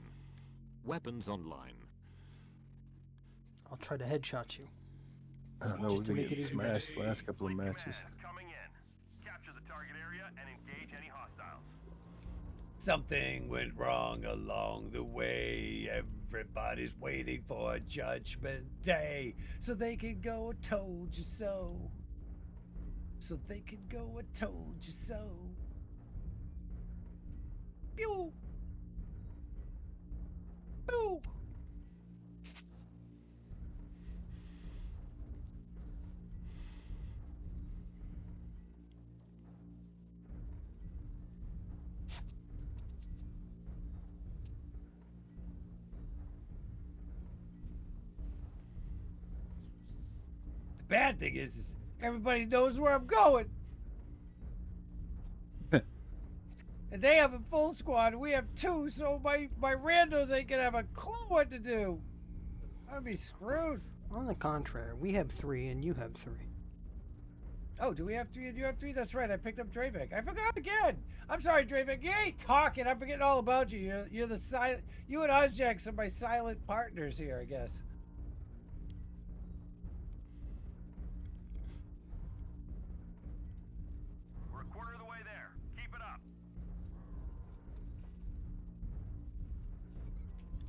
Weapons online.
I'll try to headshot you.
I don't know,
Just
we've
to
been
make it
getting
even better.
smashed the last couple of matches.
Coming in. Capture the target area and engage any hostiles.
Something went wrong along the way. Everybody's waiting for Judgment Day so they can go, "I told you so." So they can go, "I told you so." Pew! Pew! The bad thing is everybody knows where I'm going. And they have a full squad, and we have 2, so my randos ain't gonna have a clue what to do. I'd be screwed.
On the contrary, we have 3 and you have 3.
Oh, do we have 3 and you have 3? That's right, I picked up Dreyvik. I forgot again. I'm sorry, Dreyvik. You ain't talking. I'm forgetting all about you. You're the silent. You and Ozjax are my silent partners here, I guess.
We're a quarter of the way there. Keep it up.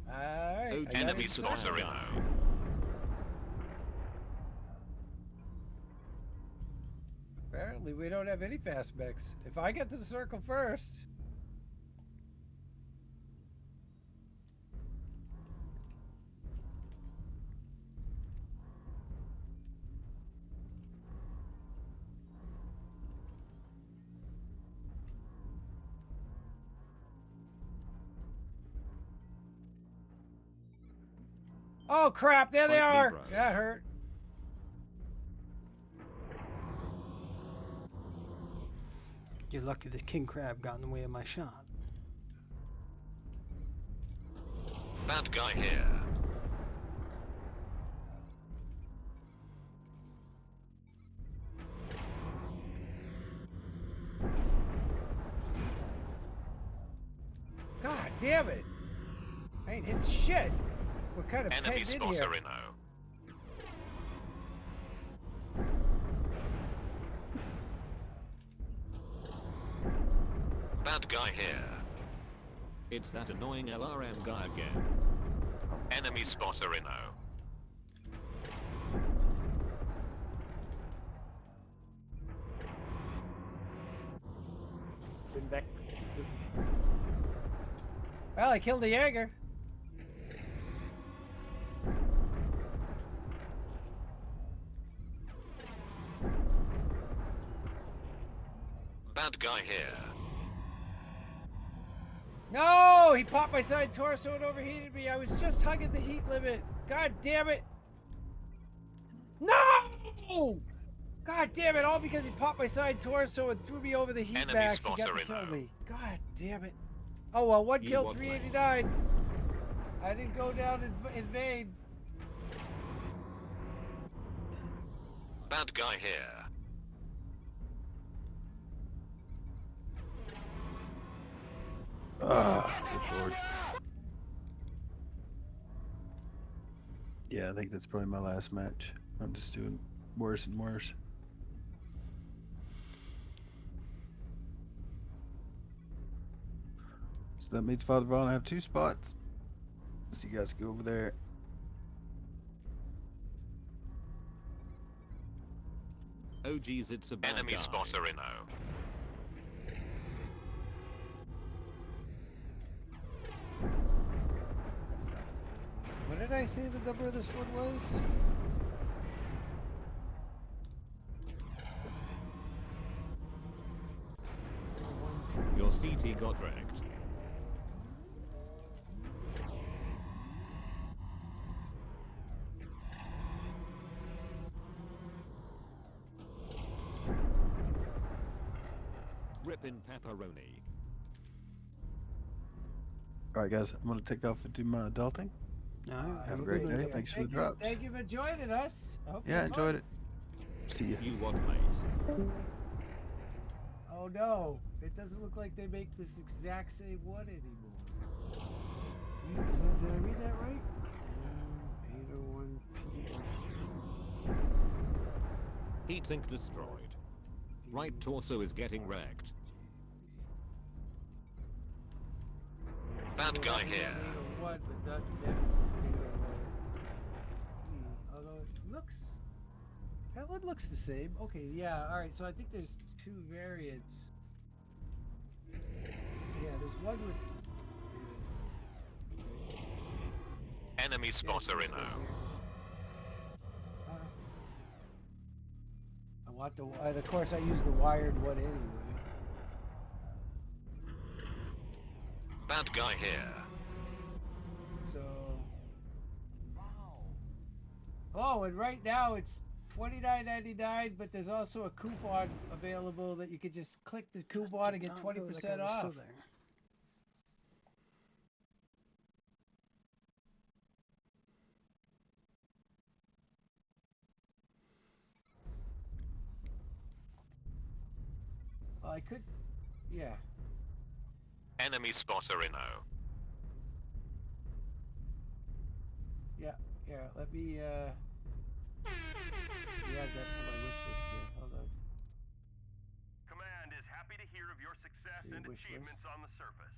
All right. I got
Enemy
it.
spotter Rhino.
Apparently, we don't have any fast mechs. If I get to the circle first. Oh crap, there they
Fight me,
are.
bro.
That hurt.
You're lucky the king crab got in the way of my shot.
Bad guy here.
God damn it. I ain't hitting shit. We're kind of
Enemy
pegged in here.
spotter Rhino. Bad guy here. It's that annoying LRM guy again. Enemy spotter Rhino.
Been back.
Well, I killed the Jaeger.
Bad guy here.
No, he popped my side torso and overheated me. I was just hugging the heat limit. God damn it. No! God damn it, all because he popped my side torso and threw me over the heat
Enemy
max. He got
spotter
to kill
Rhino.
me. God damn it. Oh well, one
You
kill,
what,
389. I didn't go down in vain.
Bad guy here.
Good lord. Yeah, I think that's probably my last match. I'm just doing worse and worse. So that means Father Vaughn, I have 2 spots. So you guys go over there.
Oh geez, it's a bad
Enemy
guy.
spotter Rhino.
That's not the same. What did I say the number of this one was?
Your CT got wrecked. Rippin' pepperoni.
Alright guys, I'm gonna take off and do my adulting. Have a great day. Thanks for the drops.
Thank you for joining us. I hope you
Yeah,
had
enjoyed
fun.
it. See ya.
You what, mate?
Oh no, it doesn't look like they make this exact same one anymore. Did I read that right? 801P.
Heat sink destroyed. Right torso is getting wrecked. Bad guy here.
801, but not yet 801P. Although it looks, that one looks the same. Okay, yeah, all right. So I think there's 2 variants. Yeah, there's one with.
Enemy spotter Rhino.
I want the, and of course I use the wired one anyway.
Bad guy here.
So. Oh, and right now it's $29.99, but there's also a coupon available that you could just click the coupon and get 20% off. Well, I could, yeah.
Enemy spotter Rhino.
Yeah, let me, add that to my wish list here. Hold on.
Command is happy to hear of your success
See,
and
wish list.
achievements on the surface.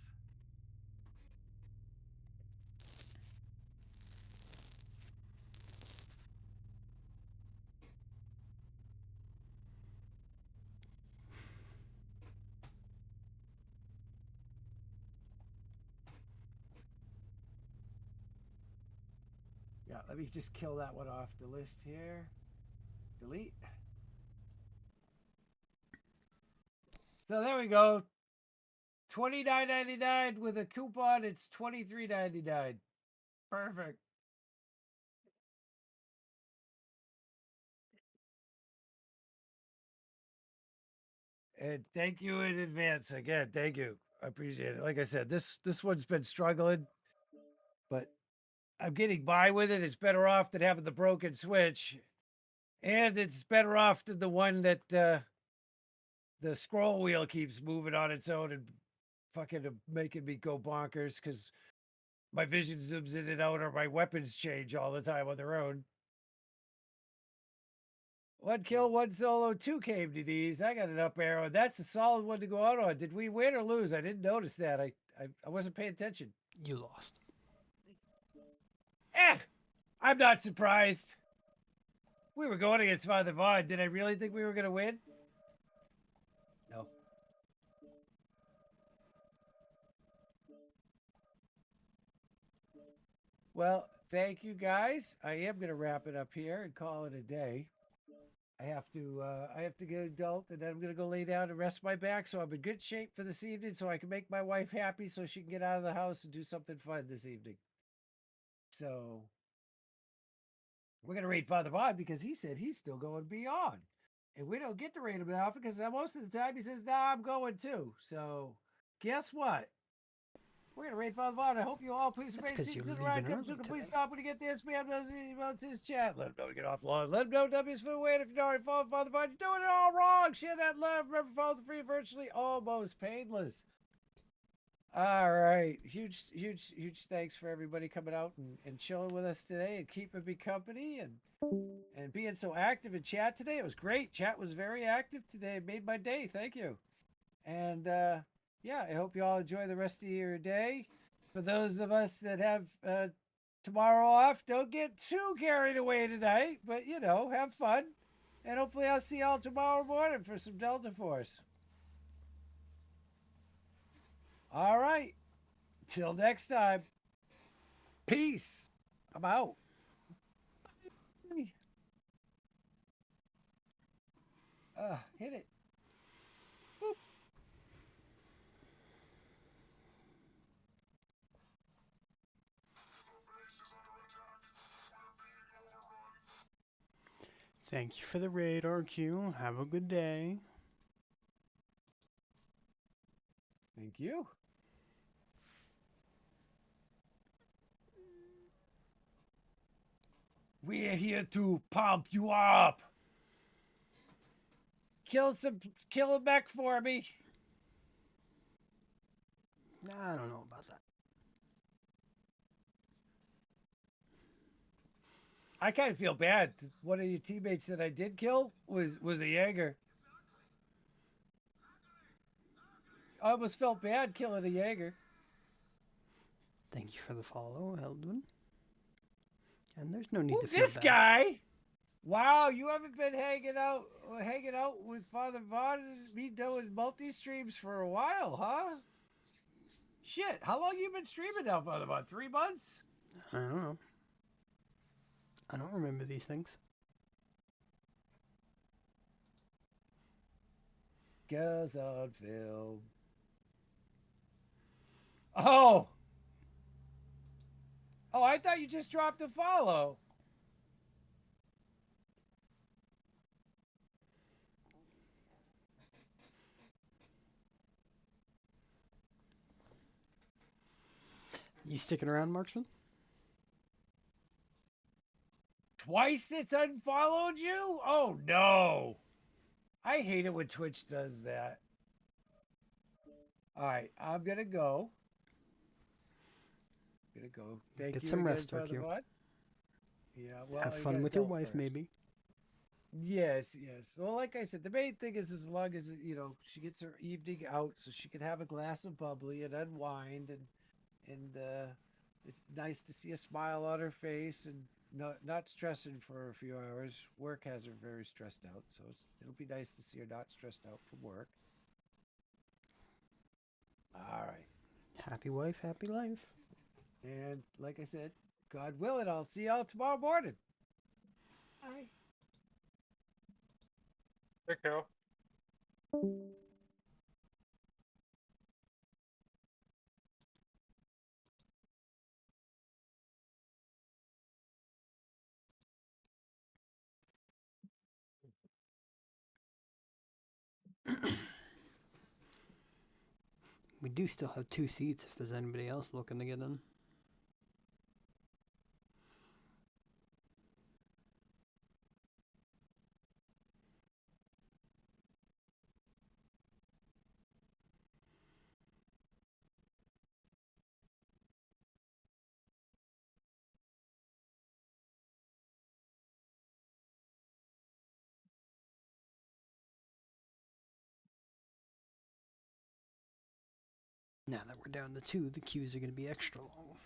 Yeah, let me just kill that one off the list here. Delete. So there we go. $29.99 with a coupon. It's $23.99. Perfect. And thank you in advance again. Thank you. I appreciate it. Like I said, this one's been struggling, but I'm getting by with it. It's better off than having the broken Switch, and it's better off than the one that the scroll wheel keeps moving on its own and fucking making me go bonkers because my vision zooms in and out or my weapons change all the time on their own. One kill, one solo, 2 came to these. I got an up arrow. That's a solid one to go out on. Did we win or lose? I didn't notice that. I wasn't paying attention.
You lost.
I'm not surprised. We were going against Father Vaughn. Did I really think we were going to win? No. Well, thank you guys. I am going to wrap it up here and call it a day. I have to get adult, and then I'm going to go lay down and rest my back so I'm in good shape for this evening so I can make my wife happy so she can get out of the house and do something fun this evening. So we're going to raid Father Vaughn because he said he's still going beyond. And we don't get to raid him often because most of the time he says, nah, I'm going too. So guess what? We're going to raid Father Vaughn. I hope you all please remain
Because you're
sequence in the ride.
leaving
Come soon.
early
Please
today.
stop when you get there. Spam those emails in his chat. Let him know to get off lawn. Let him know W's for the win. If you're not already following Father Vaughn, you're doing it all wrong. Share that love. Remember, follows free, virtually almost painless. All right. Huge thanks for everybody coming out and chilling with us today and keeping me company and being so active in chat today. It was great. Chat was very active today. It made my day. Thank you. And yeah, I hope you all enjoy the rest of your day. For those of us that have tomorrow off, don't get too carried away tonight, but have fun. And hopefully I'll see y'all tomorrow morning for some Delta Force. All right. Till next time. Peace. I'm out. Hit it. Boop.
Thank you for the raid, RQ. Have a good day.
Thank you. We're here to pump you up. Kill a mech for me.
I don't know about that.
I kind of feel bad. One of your teammates that I did kill was a Jaeger. I almost felt bad killing a Jaeger.
Thank you for the follow, Eldwin. And there's no need to feel
This
bad.
guy? Wow, you haven't been hanging out with Father Vaughn and me doing multi-streams for a while, huh? Shit, how long you been streaming now, Father Vaughn? 3 months?
I don't know. I don't remember these things.
Goes on film. Oh! Oh, I thought you just dropped a follow.
You sticking around, Marksman?
Twice it's unfollowed you? Oh, no. I hate it when Twitch does that. All right, I'm going to go. Thank
Get
you
some
again,
rest,
Father
RQ.
Vaughn. Yeah, well,
Have
I
fun
got
with your
adult
wife,
first.
maybe.
Yes. Well, like I said, the main thing is as long as, she gets her evening out so she can have a glass of bubbly and unwind and it's nice to see a smile on her face and not stressing for a few hours. Work has her very stressed out, so it'll be nice to see her not stressed out from work. All right.
Happy wife, happy life.
And like I said, God willing, I'll see y'all tomorrow morning. Bye.
Take care.
We do still have 2 seats if there's anybody else looking to get in. Now that we're down to 2, the queues are going to be extra long.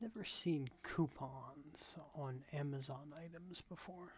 Never seen coupons on Amazon items before.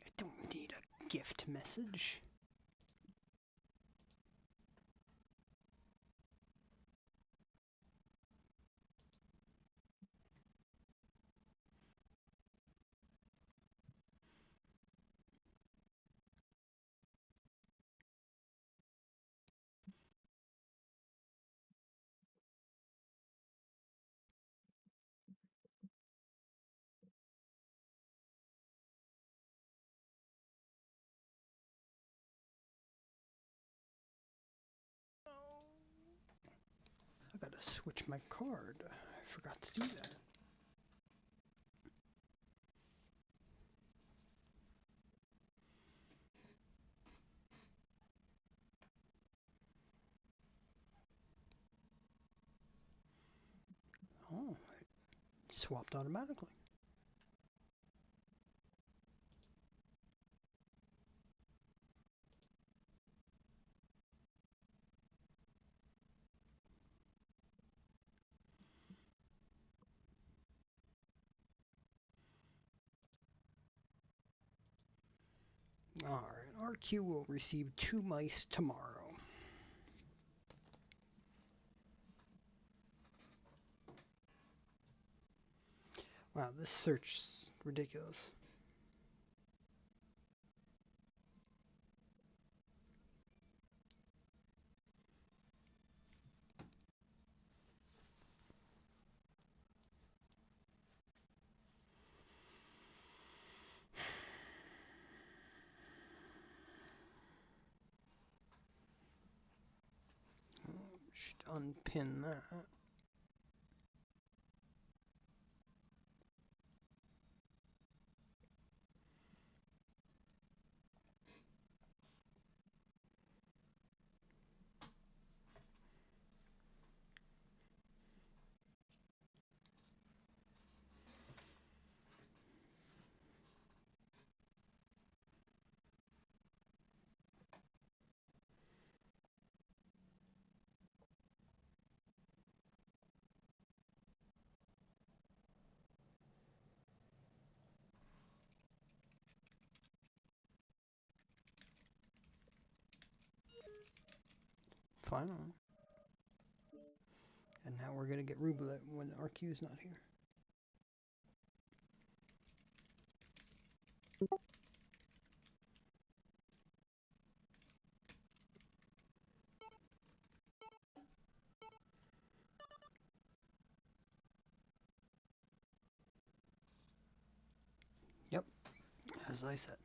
I don't need a gift message. I gotta switch my card. I forgot to do that. Oh, it swapped automatically. Alright, RQ will receive 2 mice tomorrow. Wow, this search is ridiculous. unpin that. Finally. And now we're gonna get roulette when RQ's not here. Yep, as I said.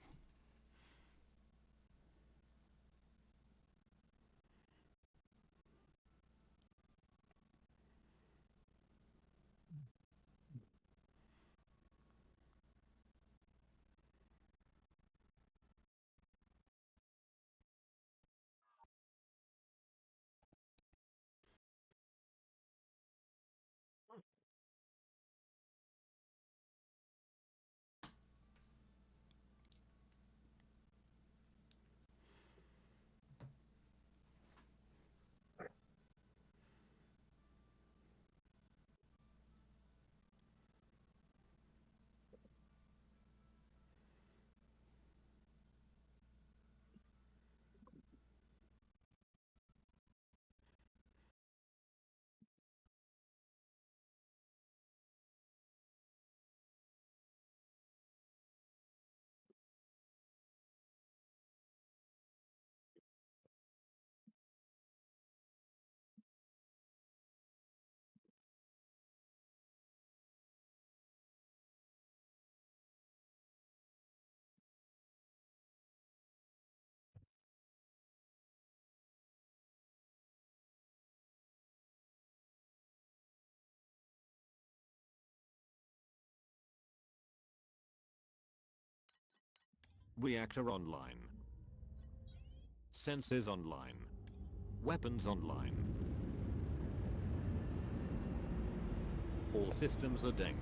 Reactor online. Sensors online. Weapons online. All systems are dank.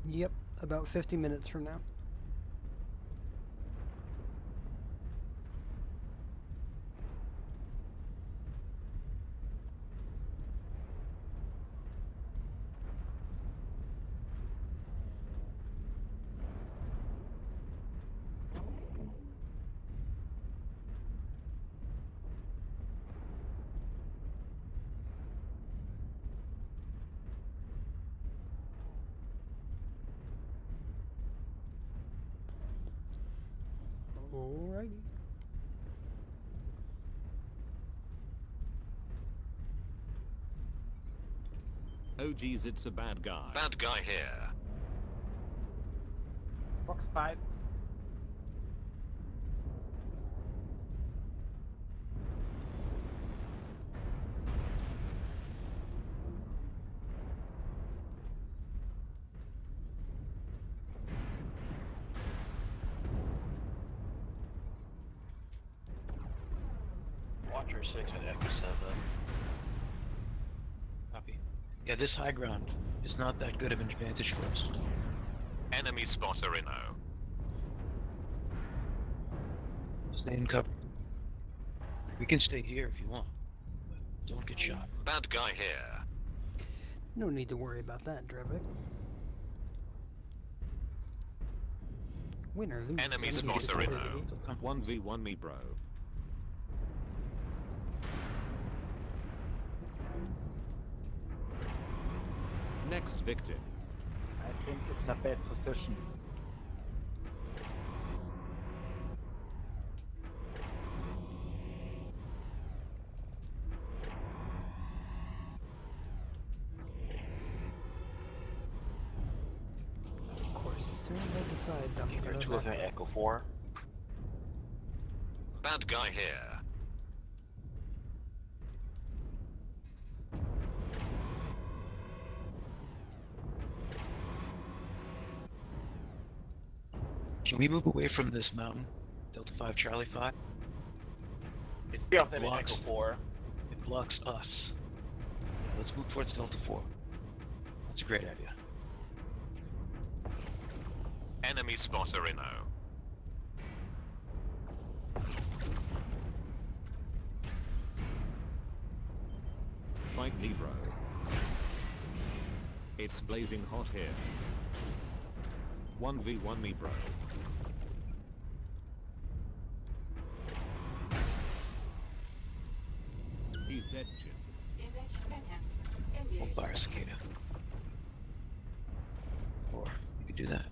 Yep, about 50 minutes from now. Alrighty.
Oh geez, it's a bad guy. Bad guy here.
Box 5.
Watcher 6 at Echo 7.
Copy. Yeah, this high ground is not that good of an advantage for us.
Enemy spotter in O.
Stay in cover. We can stay here if you want, but don't get shot.
Bad guy here.
No need to worry about that, Drevik. Win or lose.
Enemy
I'm here to
spotter in
play the
O.
game.
1v1 me, bro. Next victim.
I think it's in a bad position.
Of course, as soon as I decide I'm
You're
gonna
two of
back
an
up.
Echo 4.
Bad guy here.
Can we move away from this mountain? Delta 5, Charlie 5? It
Delta
blocks,
Echo 4.
it blocks us. Yeah, let's move towards Delta 4. That's a great idea.
Enemy spotter inno. Fight me, bro. It's blazing hot here. 1v1 me, bro. He's dead, Jim.
We'll fire cicada. Or you could do that.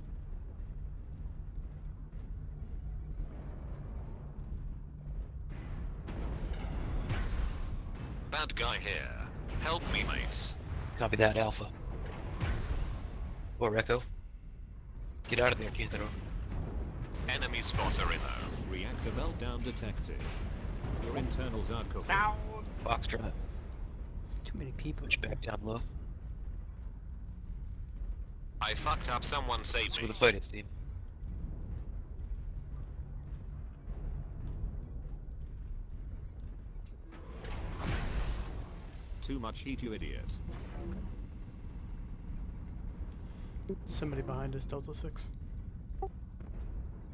Bad guy here. Help me, mates.
Copy that, Alpha. Or Echo. Get out of there, Kizero.
Enemy spotter inno. Reactor meltdown detected. Your internals are cooking.
Foxtrot.
Too many people.
Push back down low.
I fucked up. Someone save
That's
me.
where the fight is, team.
Too much heat, you idiot.
Somebody behind us, Delta 6.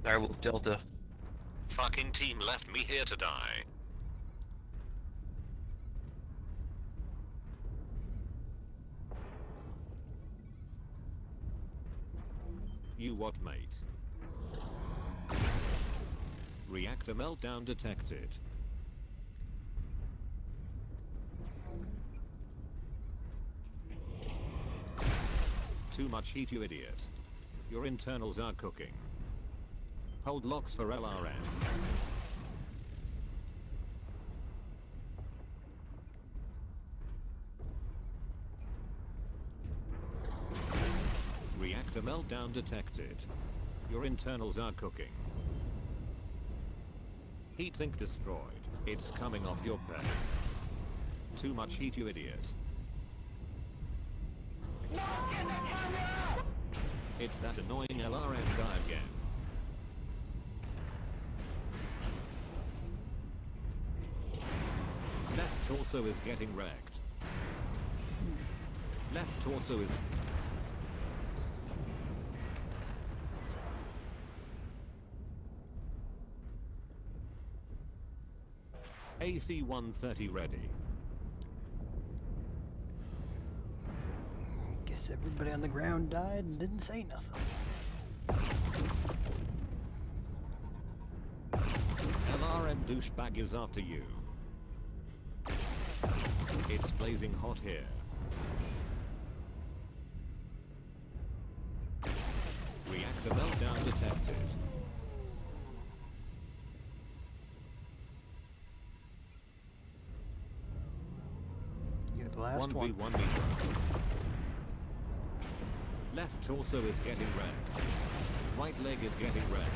Direwolf Delta.
Fucking team left me here to die. You what, mate? Reactor meltdown detected. Too much heat, you idiot. Your internals are cooking. Hold locks for LRN. Reactor meltdown detected. Your internals are cooking. Heat sink destroyed. It's coming off your pay. Too much heat, you idiot. It's that annoying LRM guy again. Left torso is getting wrecked. Left torso is... AC-130 ready.
Guess everybody on the ground died and didn't say nothing.
LRM douchebag is after you. It's blazing hot here. Reactor meltdown detected.
You're the last
1v1
one.
me. Left torso is getting wrecked. Right leg is getting wrecked.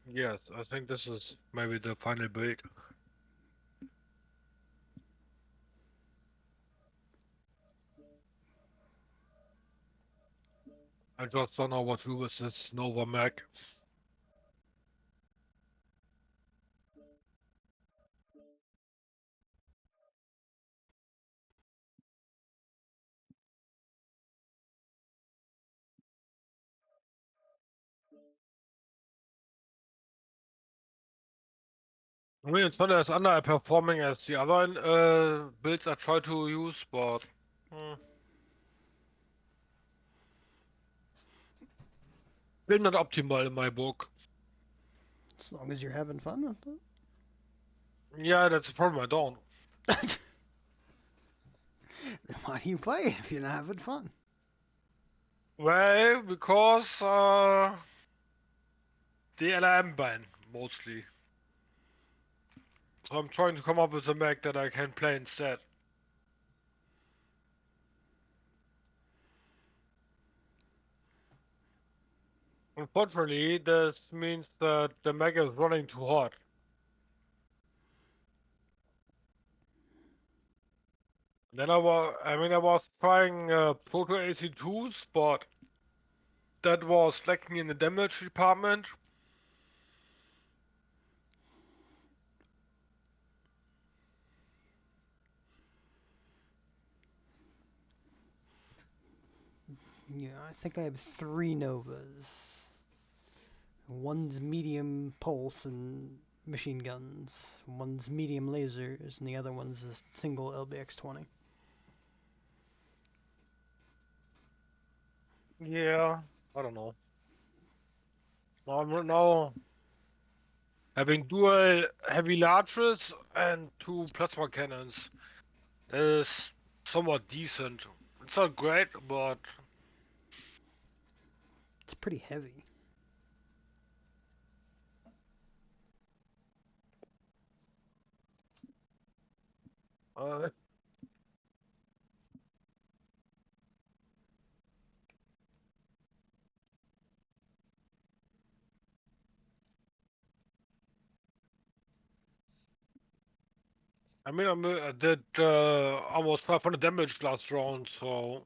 Yes, I think this is maybe the final build. I just don't know what to do with this Nova Mac. I mean, it's not as underperforming as the other builds I try to use, but still not optimal in my book.
As long as you're having fun with it.
Yeah, that's the problem. I don't.
Then why do you play it if you're not having fun?
Well, because the LM ban mostly. So I'm trying to come up with a mech that I can play instead. Unfortunately, this means that the mech is running too hot. Then I was trying Proto AC2s, but that was lacking in the damage department.
Yeah, I think I have 3 Novas. One's medium pulse and machine guns. One's medium lasers, and the other one's a single LBX-20.
Yeah, I don't know. Now having dual heavy larges and 2 plasma cannons is somewhat decent. It's not great, but
It's pretty heavy.
uh, I did almost 500 damage last round, so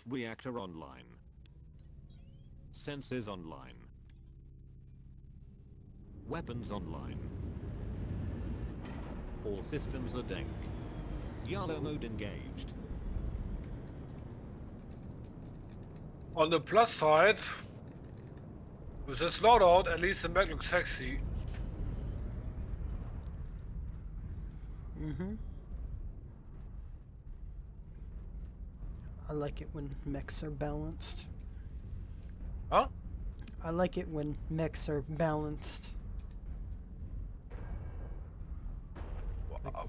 Reactor online. Sensors online. Weapons online. All systems are dank. Yellow mode engaged.
on the plus side, with this loadout, at least the mech looks sexy.
Mm-hmm. I like it when mechs are balanced.
Huh?
I like it when mechs are balanced.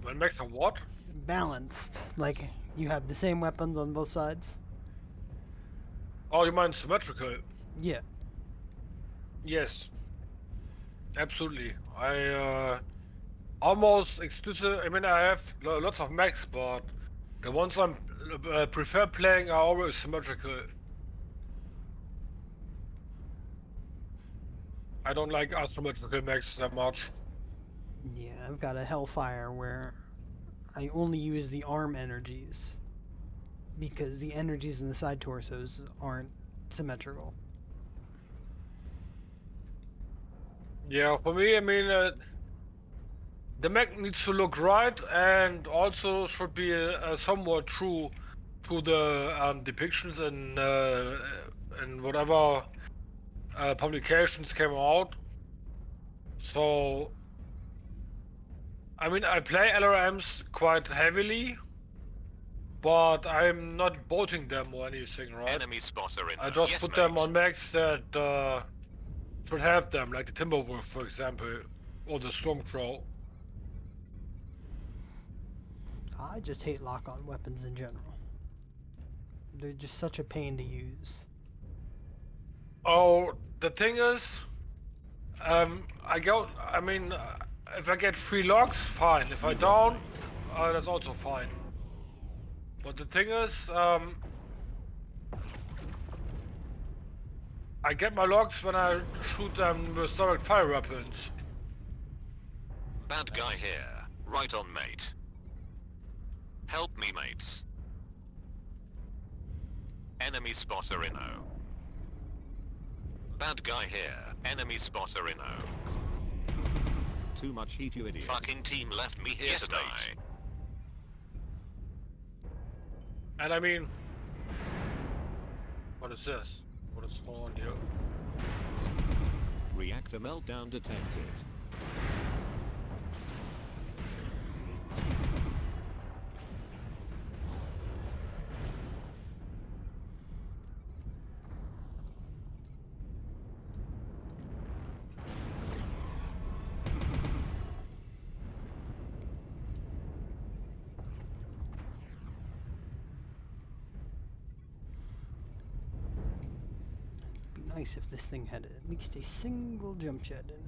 When mechs are what?
Balanced. Like, you have the same weapons on both sides.
Oh, you mean symmetrical?
Yeah.
Yes. Absolutely. I almost explicit. I mean, I have lots of mechs, but the ones I'm prefer playing are always symmetrical. I don't like asymmetrical mechs that much.
Yeah, I've got a Hellfire where I only use the arm energies because the energies in the side torsos aren't symmetrical.
Yeah, for me, I mean, the mech needs to look right and also should be somewhat true to the depictions and whatever publications came out. So, I mean, I play LRMs quite heavily, but I'm not boating them or anything, right?
Enemy spotter in
I just
yes,
put
mate.
them on mechs that should have them, like the Timberwolf, for example, or the Stormcrow.
I just hate lock-on weapons in general. They're just such a pain to use.
Oh, the thing is, I mean, if I get 3 logs, fine. If I don't, that's also fine. But the thing is, I get my logs when I shoot them with direct fire weapons.
Bad guy here. Right on, mate. Help me, mates. Enemy spotter inno. Bad guy here. Enemy spotter inno. Too much heat, you idiot. Fucking team left me here to die.
And I mean, what is this? What is going on here?
Reactor meltdown detected.
It'd be nice if this thing had at least a single jump jet in it.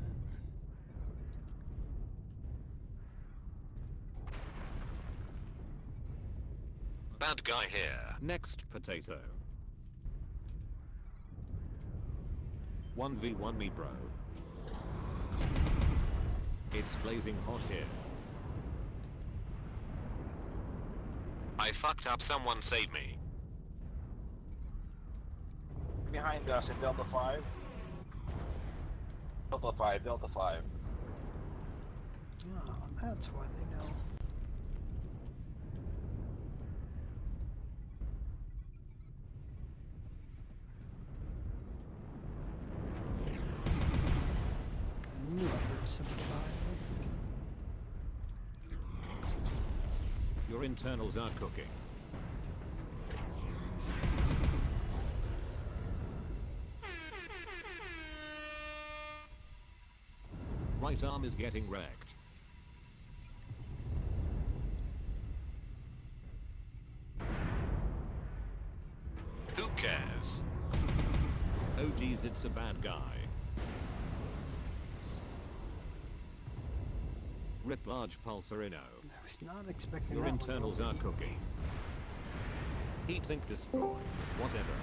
Bad guy here. Next potato. 1v1 me, bro. It's blazing hot here. I fucked up, someone save me.
Behind us in Delta 5. Delta 5, Delta 5.
Oh, that's why they know. I knew I heard something about it.
Your internals are cooking. Right arm is getting wrecked. Who cares? Oh geez, it's a bad guy. Rip large pulsar inno.
I was not expecting
Your
that
internals
one.
are cooking. Heat sink destroyed. Whatever.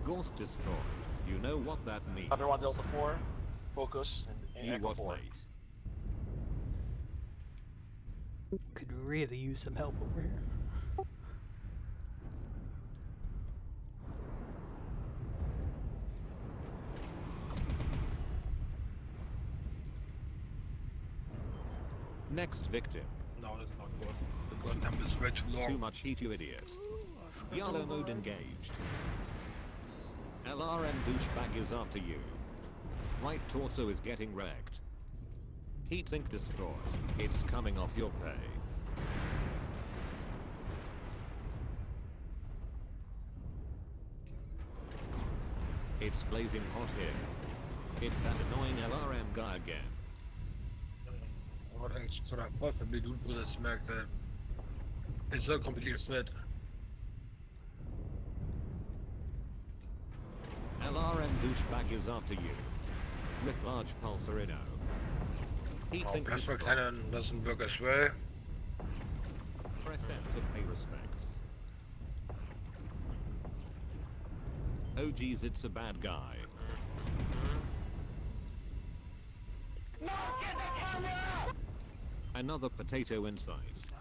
Ghost destroyed. You know what that means.
Other one Delta 4. Focus and
You
Echo
what,
4.
mate?
Could really use some help over here.
Next victim.
No, that's not good. The gun time is way too long.
Too much heat, you idiot. Yellow mode engaged. LRM douchebag is after you. Right torso is getting wrecked. Heatsink destroyed. It's coming off your pay. It's blazing hot here. It's that annoying LRM guy again.
What else could I possibly do to this mech that it's not completely fit?
LRM douchebag is after you. Rip large pulsarino. Heat
Oh,
sink
plasma
destroyed.
cannon doesn't work as well.
Press F to pay respects. Oh geez, it's a bad guy. Another potato insight.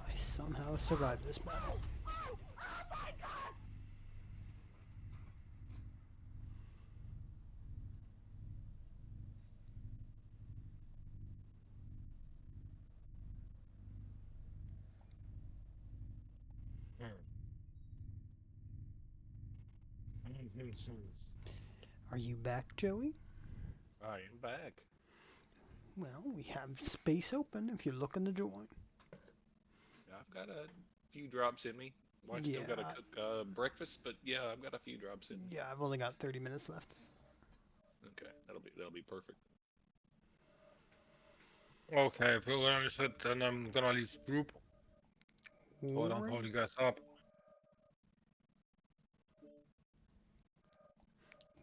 I somehow survived this battle. Are you back, Joey?
I am back.
Well, we have space open if you're looking to join.
I've got a few drops in me. Wife's still got to cook breakfast, but yeah, I've got a few drops in me.
Yeah, I've only got 30 minutes left.
Okay, that'll be perfect.
Okay, if we're gonna sit, then I'm gonna leave the group. So I don't hold you guys up.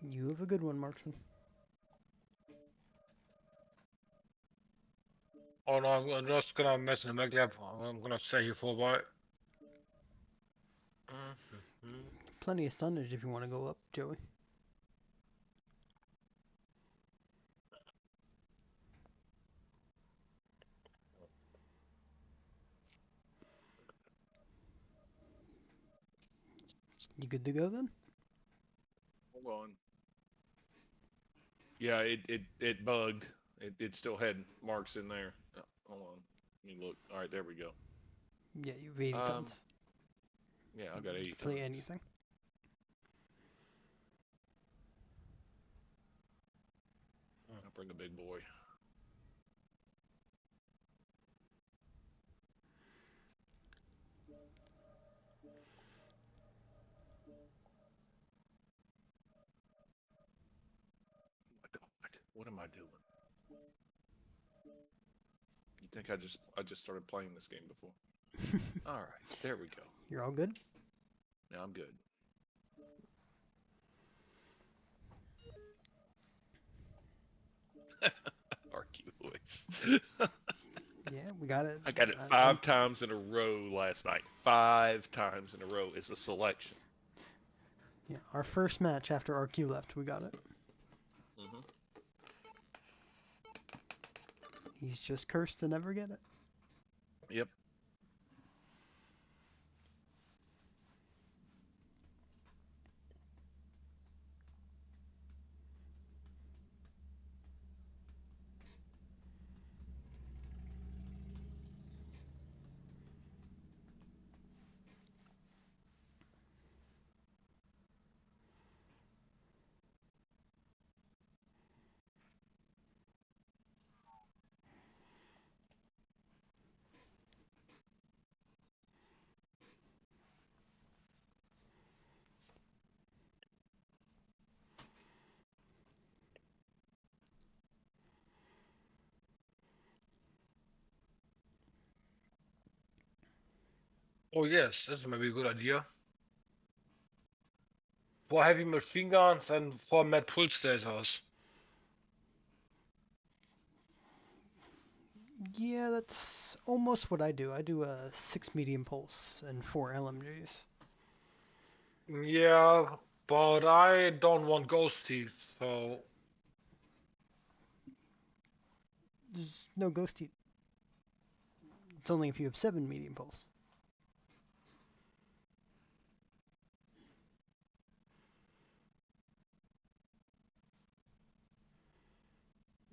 You have a good one, Marksman.
Oh no, I'm just gonna mess in the mech lab. I'm gonna stay here for a while.
Plenty of stunnage if you want to go up, Joey. You good to go then?
Hold on. Yeah, it bugged. It still had marks in there. Hold on. Let me look. All right, there we go.
Yeah, you have 80 tons.
Yeah, I've got 80
Play
tons.
anything.
I'll bring a big boy. What am I doing? You think I just started playing this game before? All right, there we go.
You're all good?
Yeah, I'm good. RQ voice.
Yeah, we got it.
I got it 5 times in a row last night. 5 times in a row is a selection.
Yeah, our first match after RQ left, we got it.
Mm-hmm.
He's just cursed to never get it.
Yep.
Oh yes, this may be a good idea. For heavy machine guns and for med pulsators.
Yeah, that's almost what I do. I do a 6 medium pulse and 4 LMGs.
Yeah, but I don't want ghost teeth, so...
There's no ghost heat. It's only if you have 7 medium pulse.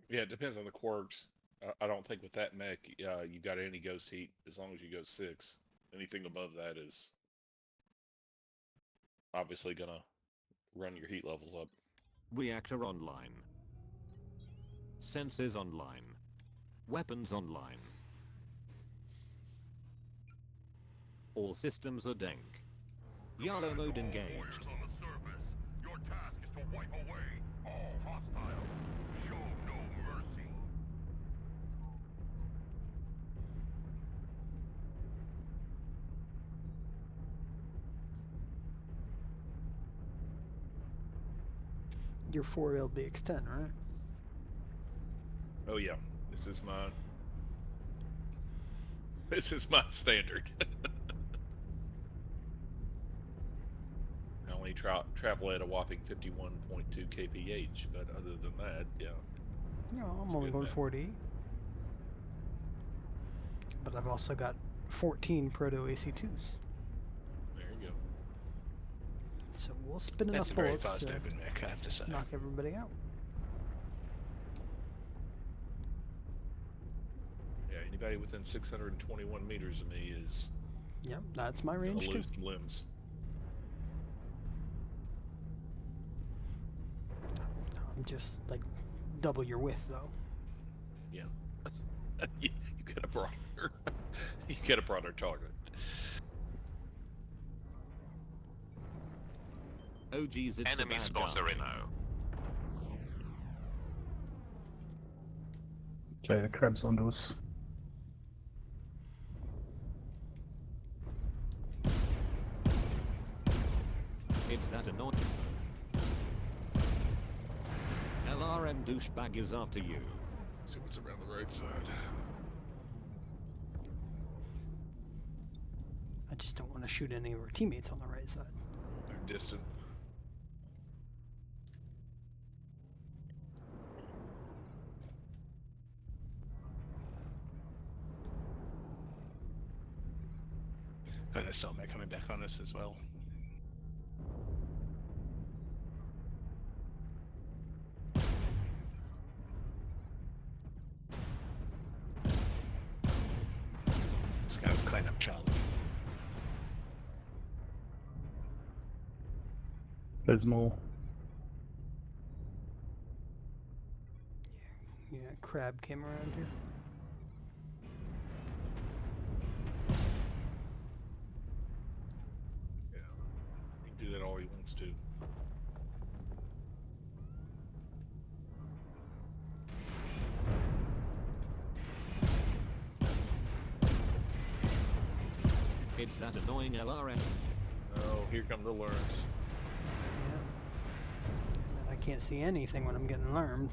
Yeah, it depends on the quirks. I don't think with that mech, you got any ghost heat as long as you go 6. Anything above that is obviously gonna run your heat levels up.
Reactor online. Sensors online. Weapons online. All systems are dank. Yellow mode engaged.
On the surface, your Your task is to wipe away all hostiles. Show no mercy.
Your 4LBX10, right?
Oh yeah, this is my standard. I only travel at a whopping 51.2 kph, but other than that, yeah.
No, I'm
it's
only
good,
going
man.
48. But I've also got 14 Proto AC2s.
There you go.
So we'll spin
That's
enough
a very
bullets
fast
to
open mech, I have to say.
knock everybody out.
Yeah, anybody within 621 meters of me is
Yep, that's my
gonna
range too.
lose some limbs.
I'm just like double your width though.
Yeah. you get a broader you get a broader target.
Oh geez, it's
Enemy
a bad
spotter
guy.
in O.
Okay, the crab's onto us.
It's that annoying. LRM douchebag is after you.
See what's around the right side.
I just don't want to shoot any of our teammates on the right side.
They're distant.
But there's some coming back on us as well. Let's go clean up Charlie.
There's more.
Yeah, crab came around here.
Yeah. He can do that all he wants to.
It's that annoying LRM.
Oh, here come the learns.
Yeah. And I can't see anything when I'm getting alarmed.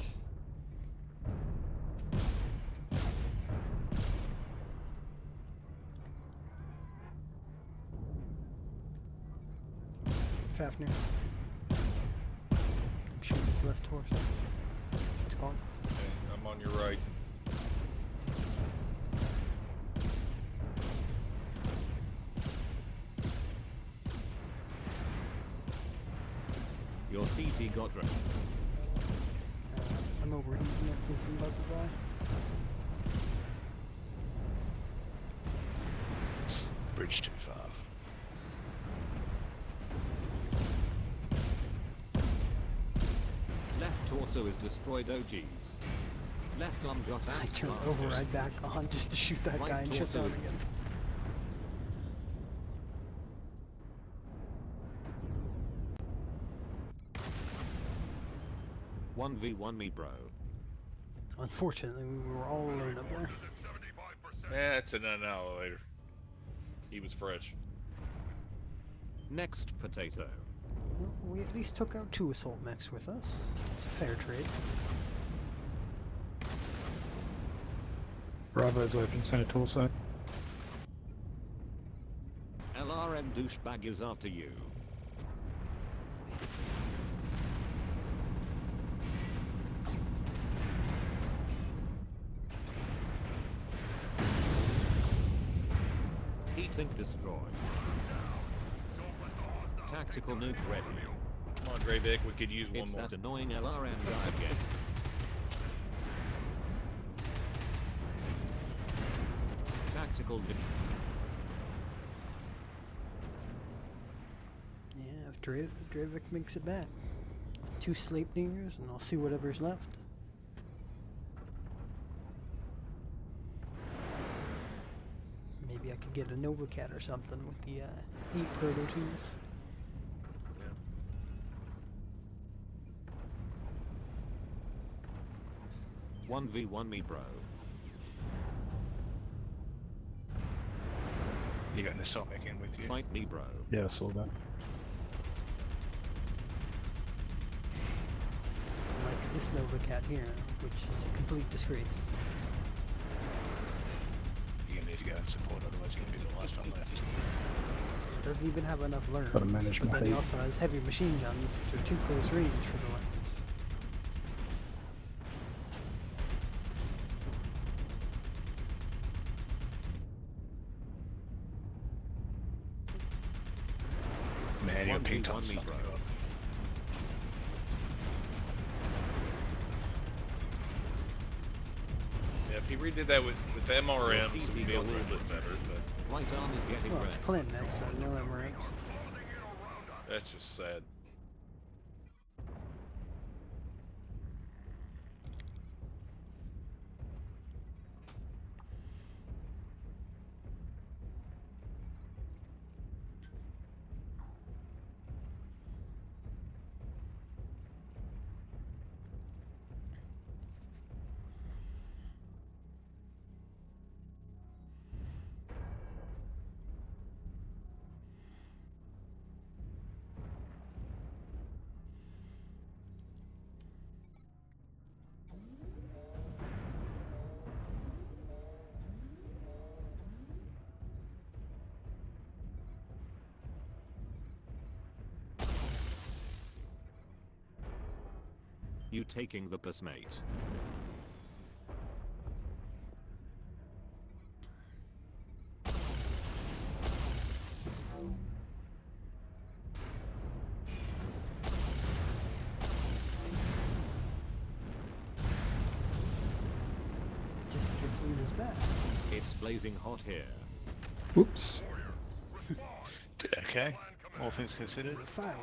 Fafnir. I'm shooting his left torso. It's gone.
Okay, I'm on your right.
Your CT got wrecked.
I'm overheating it since I'm about to die.
Bridge too far.
Left torso is destroyed OGs. Left arm got
I
ass
turned
blasted.
override back on just to shoot that
Right
guy and shut
torso
down
is-
again.
One v one me, bro.
Unfortunately, we were all alone up there.
Yeah, it's an hour later. He was fresh.
Next potato.
Well, we at least took out 2 assault mechs with us. It's a fair trade.
Bravo's open center torso.
LRM douchebag is after you. Heat sink destroyed. Tactical nuke ready.
Come on, Greybeck, we could use one
It's
more.
that annoying LRM guy again. Tactical nuke.
Yeah, if Dravik makes it back. 2 Sleipnirs, and I'll see whatever's left. Maybe I could get a Nova Cat or something with the 8 Proto 2s.
1v1 me, bro.
You got an assault mech in with you.
Fight me, bro.
Yeah, I saw that.
Like this Nova Cat here, which is a complete disgrace.
You're gonna need to go and support, otherwise it's gonna be the last one left.
It doesn't even have enough learns,
Gotta manage
but
my
then he
hate.
also has heavy machine guns, which are too close range for the learns.
Man, your ping
1v1
tom's
me,
fucking
bro.
you up.
Yeah, if he redid that with MRMs, it'd be a little
CT
bit better, but
Right arm is getting
Well, it's
wrecked.
Clinton, so no MRMs.
that's just sad.
You taking the piss, mate.
Just gives him his back.
It's blazing hot here.
Whoops.
Okay, all things considered.
Fine.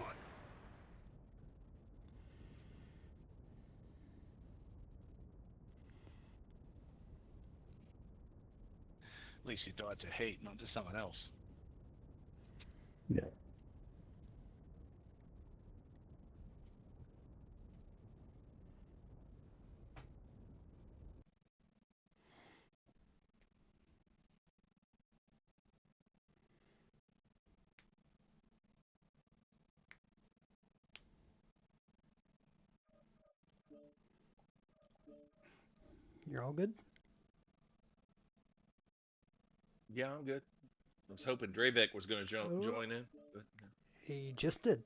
At least you died to heat, not to someone else.
Yeah.
You're all good?
Yeah, I'm good. I was hoping Draybeck was going to
Oh.
join in, but no.
He just did.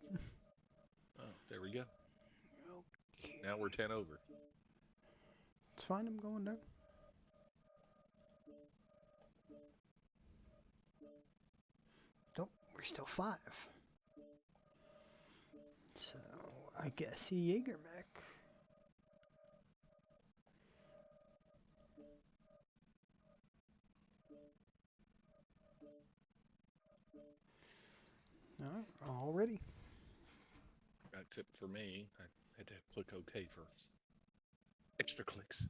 Oh, there we go.
Okay.
Now we're 10 over.
It's fine, I'm going there. Nope, we're still 5. So, I guess he Jaeger mech. Alright, all ready.
Except for me, I had to click OK for extra clicks.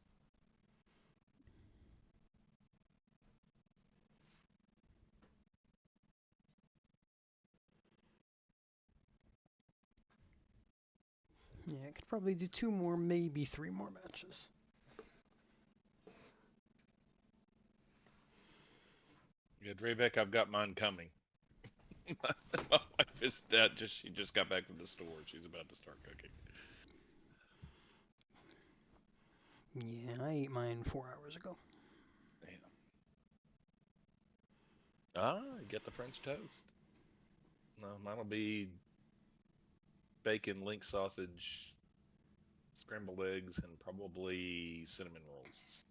Yeah, I could probably do 2 more, maybe 3 more matches.
Yeah, Draybeck, I've got mine coming. My wife is dead. She just got back from the store. She's about to start cooking.
Yeah, I ate mine 4 hours ago.
Damn. Ah, you get the French toast. No, mine'll be bacon, link sausage, scrambled eggs, and probably cinnamon rolls.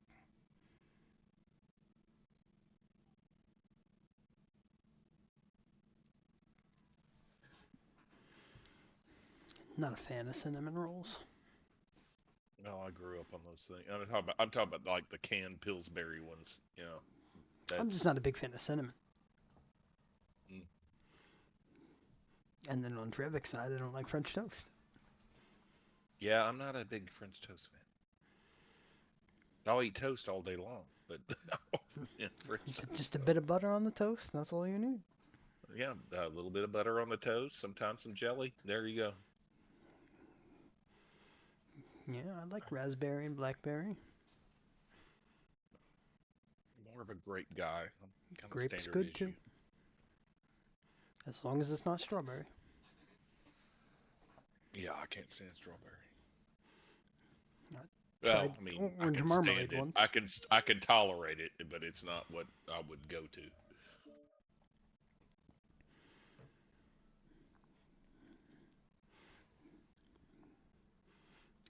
Not a fan of cinnamon rolls.
No, I grew up on those things. I'm talking about like the canned Pillsbury ones. You know,
I'm just not a big fan of cinnamon.
Mm.
And then on Trevic's side, I don't like French toast.
Yeah, I'm not a big French toast fan. I'll eat toast all day long, but yeah, French toast.
Just a bit of butter on the toast, that's all you need.
Yeah, a little bit of butter on the toast, sometimes some jelly. There you go.
Yeah, I like raspberry and blackberry.
of a grape guy. Kind of
Grape's
standard
good
issue.
too. As long as it's not strawberry.
Yeah, I can't stand strawberry.
I
Well,
tried
I mean, I
orange
can
marmalade
stand it.
once.
I can tolerate it, but it's not what I would go to.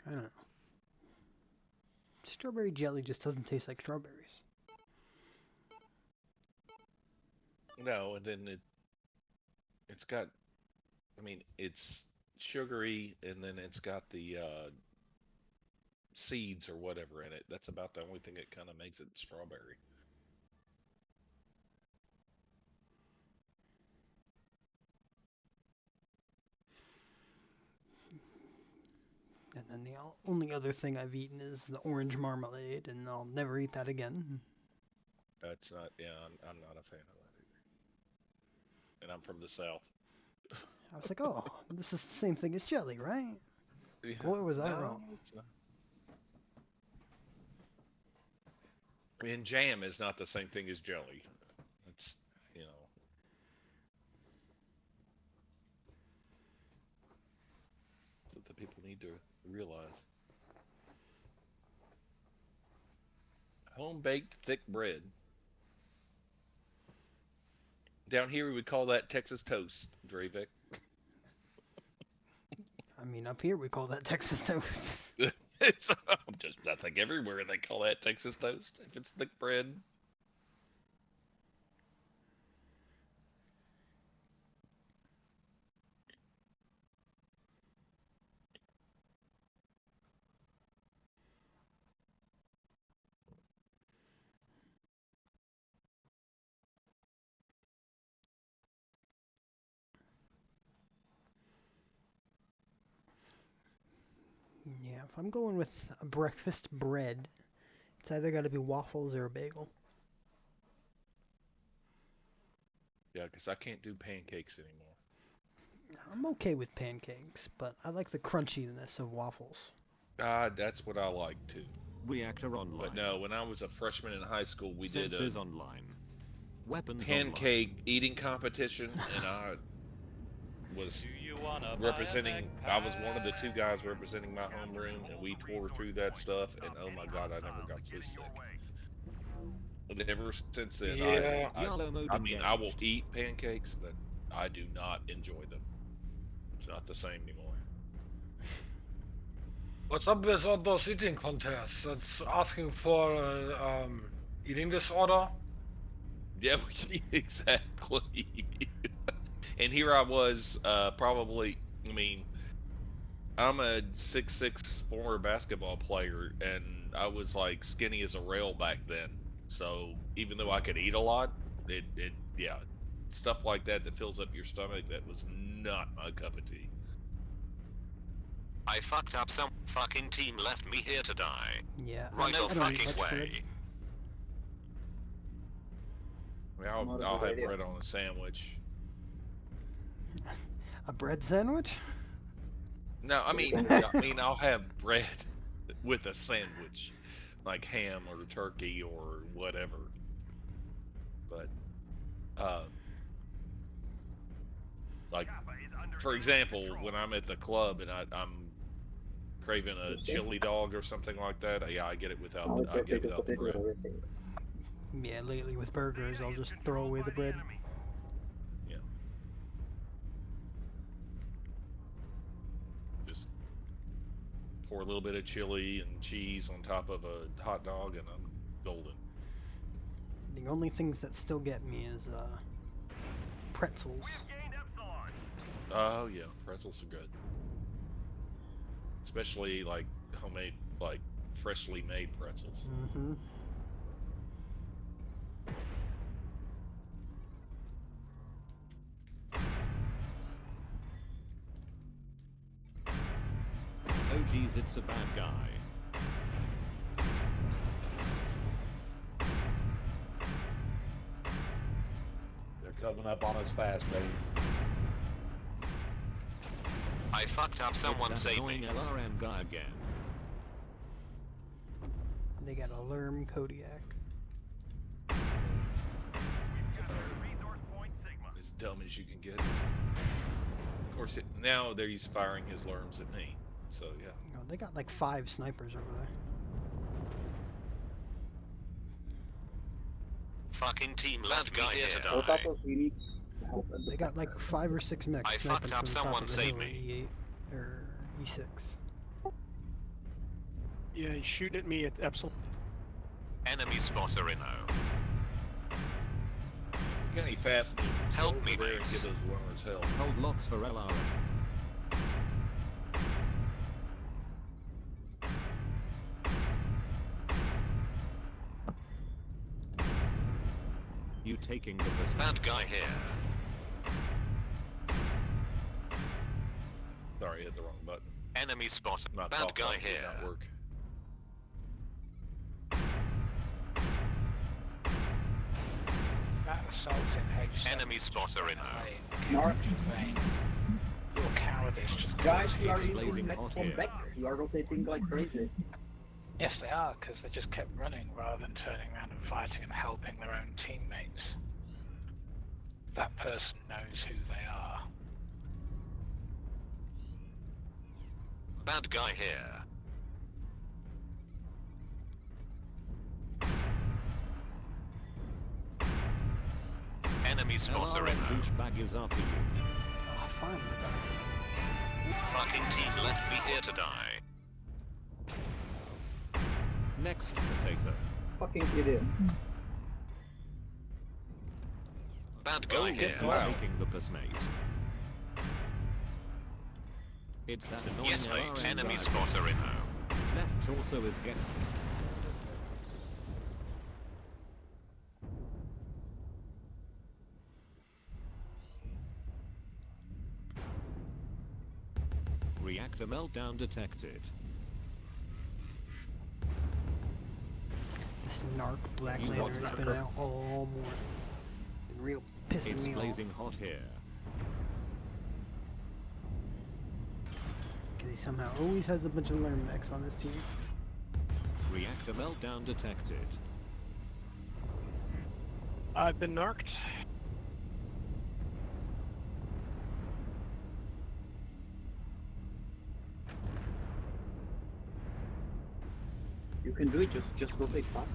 I don't know. Strawberry jelly just doesn't taste like strawberries.
No, and then it's got, I mean, it's sugary, and then it's got the seeds or whatever in it. That's about the only thing that kind of makes it strawberry.
And then the only other thing I've eaten is the orange marmalade, and I'll never eat that again.
That's not, yeah, I'm not a fan of that either. And I'm from the South.
I was like, oh, this is the same thing as jelly, right?
Yeah,
Boy, was I
no,
wrong.
it's not. I mean, jam is not the same thing as jelly. It's, you know. That the people need to realize. Home-baked thick bread. Down here, we would call that Texas toast, Drevik.
I mean, up here we call that Texas toast.
I think everywhere they call that Texas toast if it's thick bread.
Yeah, if I'm going with a breakfast bread, it's either got to be waffles or a bagel.
Yeah, because I can't do pancakes anymore.
I'm okay with pancakes, but I like the crunchiness of waffles.
That's what I like too.
Reactor online.
But no, when I was a freshman in high school, we did
Senses
a
online. Weapons
pancake
online.
eating competition, and I was representing. I was one of the two guys representing my homeroom, and we tore through that stuff. And oh my God, I never got so sick. And ever since then,
Yeah.
I mean, I will eat pancakes, but I do not enjoy them. It's not the same anymore.
What's up with all those eating contests? That's asking for eating disorder.
Yeah, exactly. And here I was, probably. I mean, I'm a 6'6" former basketball player, and I was like skinny as a rail back then. So even though I could eat a lot, yeah, stuff like that fills up your stomach, that was not my cup of tea.
I fucked up. Some fucking team left me here to die.
Yeah,
Right or fucking way.
I mean, I'll have bread on a sandwich.
A bread sandwich?
No, I mean, I'll have bread with a sandwich, like ham or turkey or whatever. But, like, for example, when I'm at the club and I'm craving a chili dog or something like that, yeah, I get it without the bread.
Yeah, lately with burgers, I'll just throw away the bread.
Yeah. Just pour a little bit of chili and cheese on top of a hot dog, and I'm golden.
The only things that still get me is pretzels.
Oh yeah, pretzels are good. Especially like homemade, like freshly made pretzels.
Mm-hmm.
Oh geez, it's a bad guy.
They're coming up on us fast, baby.
I fucked up. Someone save me.
LRM guy again.
They got a Lerm Kodiak.
dumb as you can get. Of course, now he's firing his lerms at me. So yeah.
You know, they got like 5 snipers over there.
Fucking team left guy here to die.
They got like 5 or 6 mechs
I
sniping
fucked up,
from the top
someone
of the
save
hill at
me.
E8 or E6.
Yeah, he's shooting at me at Epsilon.
Enemy spotter in O.
You got any fast
Help me,
there and
mates.
give those learners help.
Hold locks for LRM. You taking the piss? Bad guy here.
Sorry, I hit the wrong button.
Enemy spotter.
Not
Bad
talk
guy
button did
here.
not work.
That assault in H7.
Enemy spotter in O.
Your cowardice just...
Guys, we are
It's
using
blazing
next
hot
one
here.
back. We are rotating like crazy.
Yes, they are, because they just kept running rather than turning around and fighting and helping their own teammates. That person knows who they are.
Bad guy here. Enemy spotter in O. Douchebag is after you.
Oh, finally.
Fucking team left me here to die. Next potato.
Fucking idiot.
Bad guy here.
wow.
Taking the piss, mate. It's that annoying
Yes, mate.
LRM
Enemy
guy.
spotter in O.
Left torso is getting... Reactor meltdown detected.
This narc Black
You
Lantern
want
has been out all morning. Been real pissing
It's
me off.
blazing hot here.
Because he somehow always has a bunch of learn mechs on his team.
Reactor meltdown detected.
I've been narked.
You can do it, just rotate faster.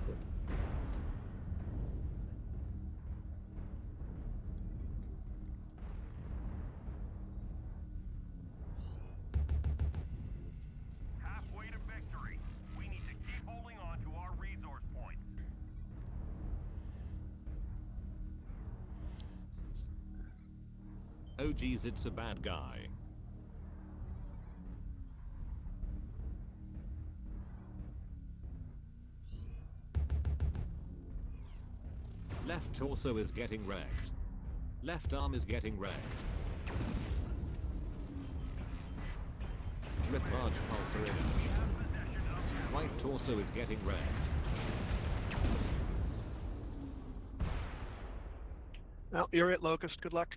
Halfway to victory. We need to keep holding on to our resource points.
Oh geez, it's a bad guy. Left torso is getting wrecked. Left arm is getting wrecked. Rip large pulsar in. Right torso is getting wrecked.
Well, you're it, Locust. Good luck.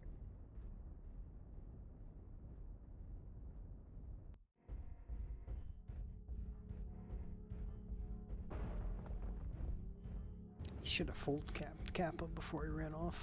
He should have fold capped Kappa before he ran off.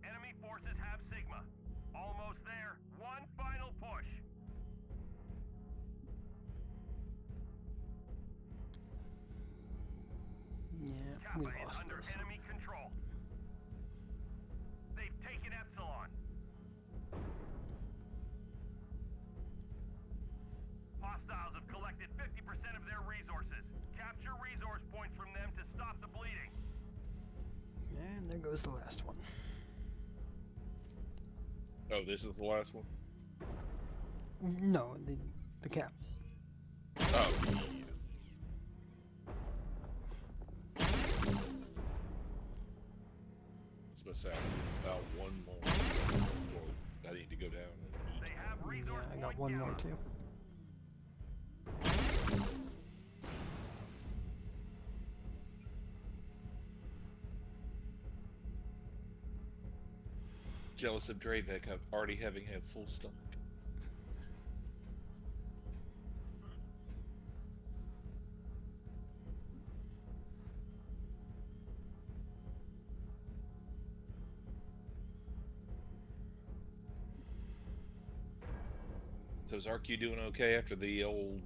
Enemy forces have Sigma. Almost there. One final push.
Yeah,
Kappa
we
is
lost
under
this.
enemy control. They've taken Epsilon. Hostiles have collected 50% of their resources. Capture resource points from them to stop the bleeding.
And there goes the last one.
Oh, this is the last one?
No, the cap.
Oh. us out. About one more. I need to go down and eat.
Yeah, I got one more too.
Jealous of Dravek, I'm already having a full stomach. So is RQ doing okay after the old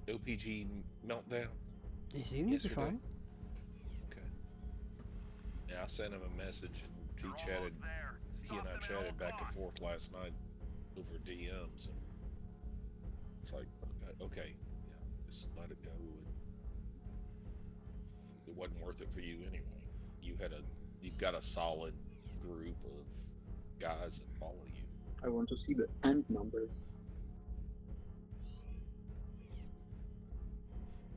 OPG meltdown?
He seemed to be
yesterday?
fine.
Okay. Yeah, I sent him a message and he chatted. He and I chatted back and forth last night over DMs, and it's like, okay, yeah, just let it go. It wasn't worth it for you anyway. You've got a solid group of guys that follow you.
I want to see the end numbers.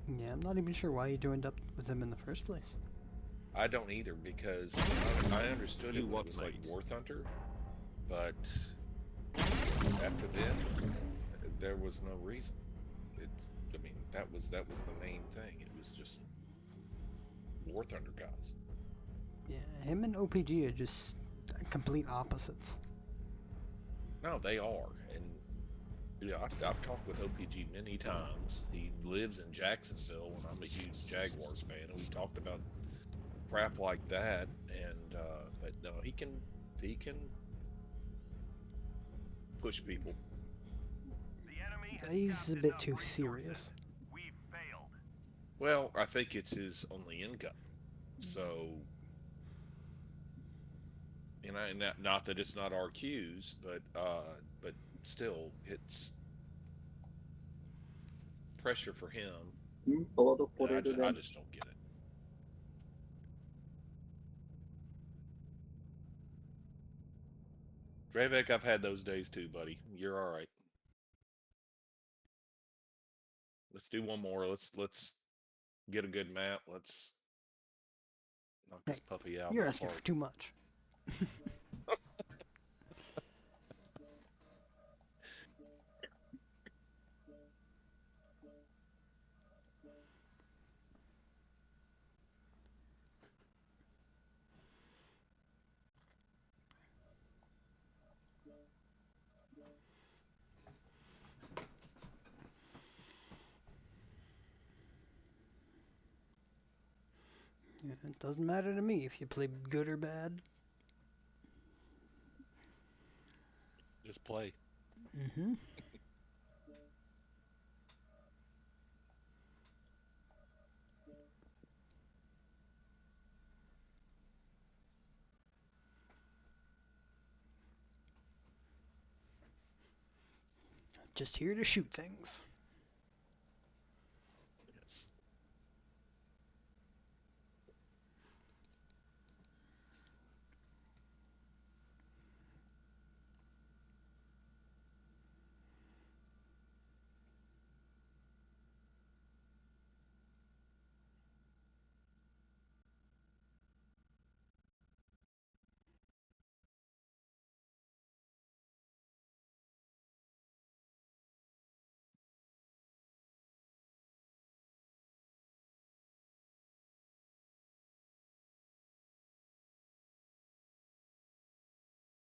Yeah, I'm not even sure why you joined up with him in the first place.
I don't either, because I understood it when it was like War Thunder, but after then, there was no reason. I mean, that was the main thing. It was just War Thunder guys.
Yeah, him and OPG are just complete opposites.
No, they are, and yeah, I've talked with OPG many times. He lives in Jacksonville, and I'm a huge Jaguars fan, and we've talked about crap like that. And but no, he can push people.
He's a bit too serious.
Well, I think it's his only income. So, and not that it's not RQ's, but still, it's pressure for him.
A lot of
And
potato
I
then.
just don't get it. Dravek, I've had those days too, buddy. You're all right. Let's do one more. Let's get a good map. Let's knock this puppy out of
You're
the
asking
park.
for too much. Yeah, it doesn't matter to me if you play good or bad.
Just play.
Mm-hmm. Just here to shoot things.
Yes.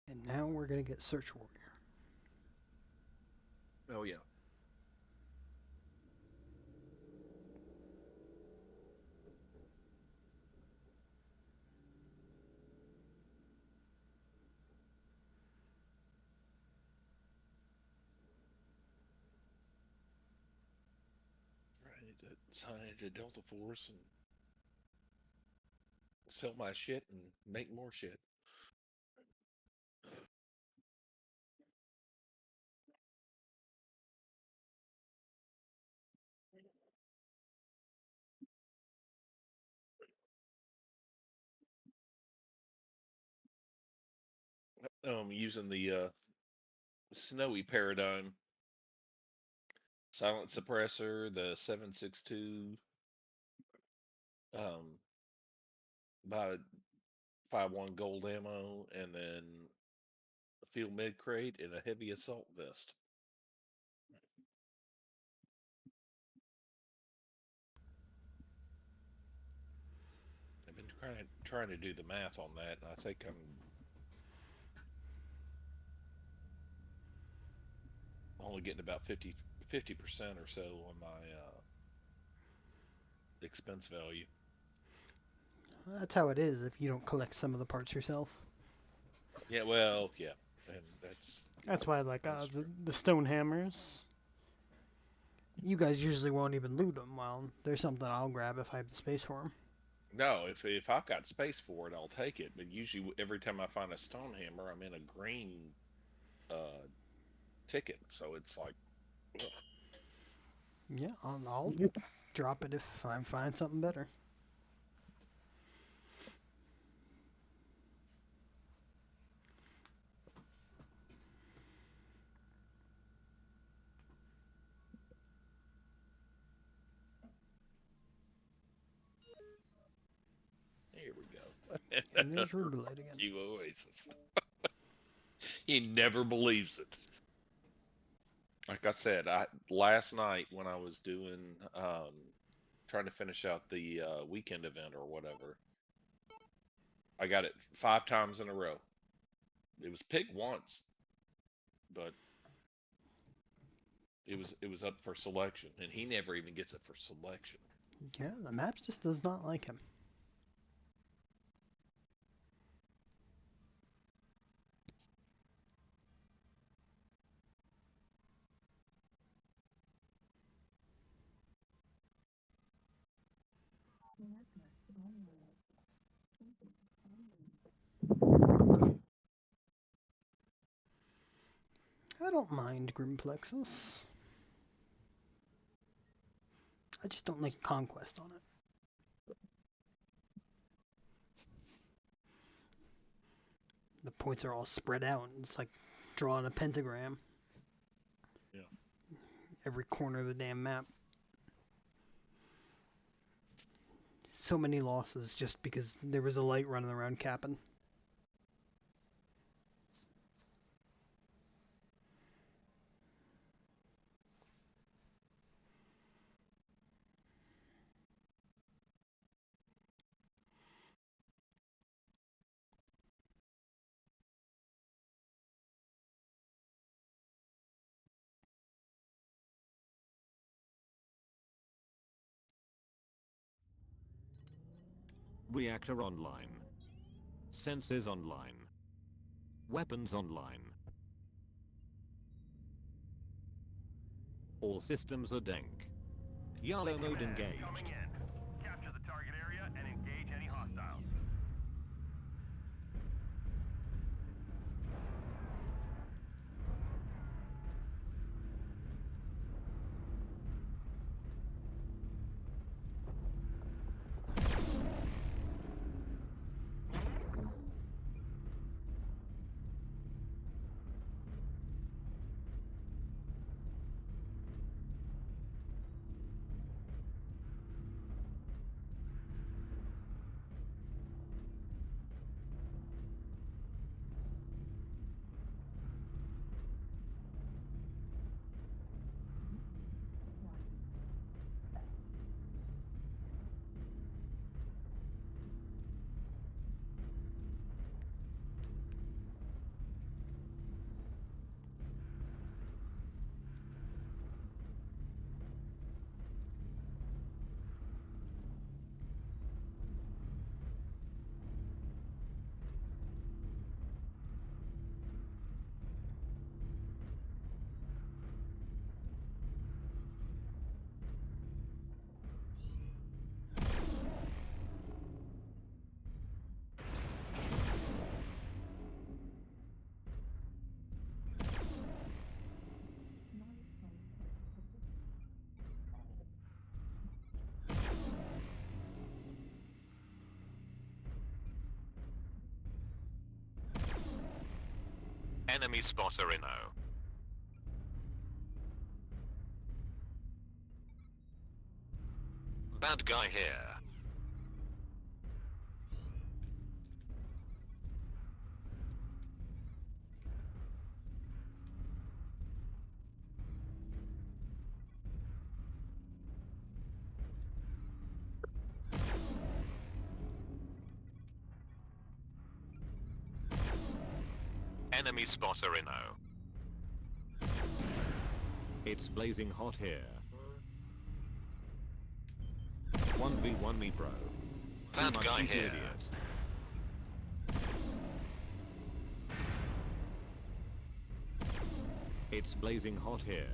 And now we're gonna get Search Warrior.
Oh yeah. Ready to sign into Delta Force and sell my shit and make more shit. Using the snowy paradigm, silent suppressor, the 7.62 by 5.1 gold ammo, and then a field med crate and a heavy assault vest. I've been trying to do the math on that. I think I'm only getting about 50% or so on my expense value.
That's how it is if you don't collect some of the parts yourself.
Yeah, well, yeah, and that's
why, like, the stone hammers.
You guys usually won't even loot them. Well, there's something I'll grab if I have the space for them.
no. If I've got space for it, I'll take it. But usually, every time I find a stone hammer, I'm in a green ticket. So it's like, ugh.
Yeah, I'll drop it if I find something better.
Here we go.
And there's Rubelite again.
You Oasis. He never believes it. Like I said, last night when I was doing trying to finish out the weekend event or whatever, I got it 5 times in a row. It was picked once, but it was up for selection, and he never even gets it for selection.
Yeah, the map just does not like him. I don't mind Grimplexus. I just don't like Conquest on it. The points are all spread out. It's like drawing a pentagram.
Yeah.
Every corner of the damn map. So many losses just because there was a light running around capping.
Reactor online. Sensors online. Weapons online. All systems are dank. Yellow mode engaged.
Capture the target area and engage any hostiles.
Enemy spotter Inno. Bad guy here. Enemy spotter inno. It's blazing hot here. 1v1 me bro. Bad guy here. Idiot. It's blazing hot here.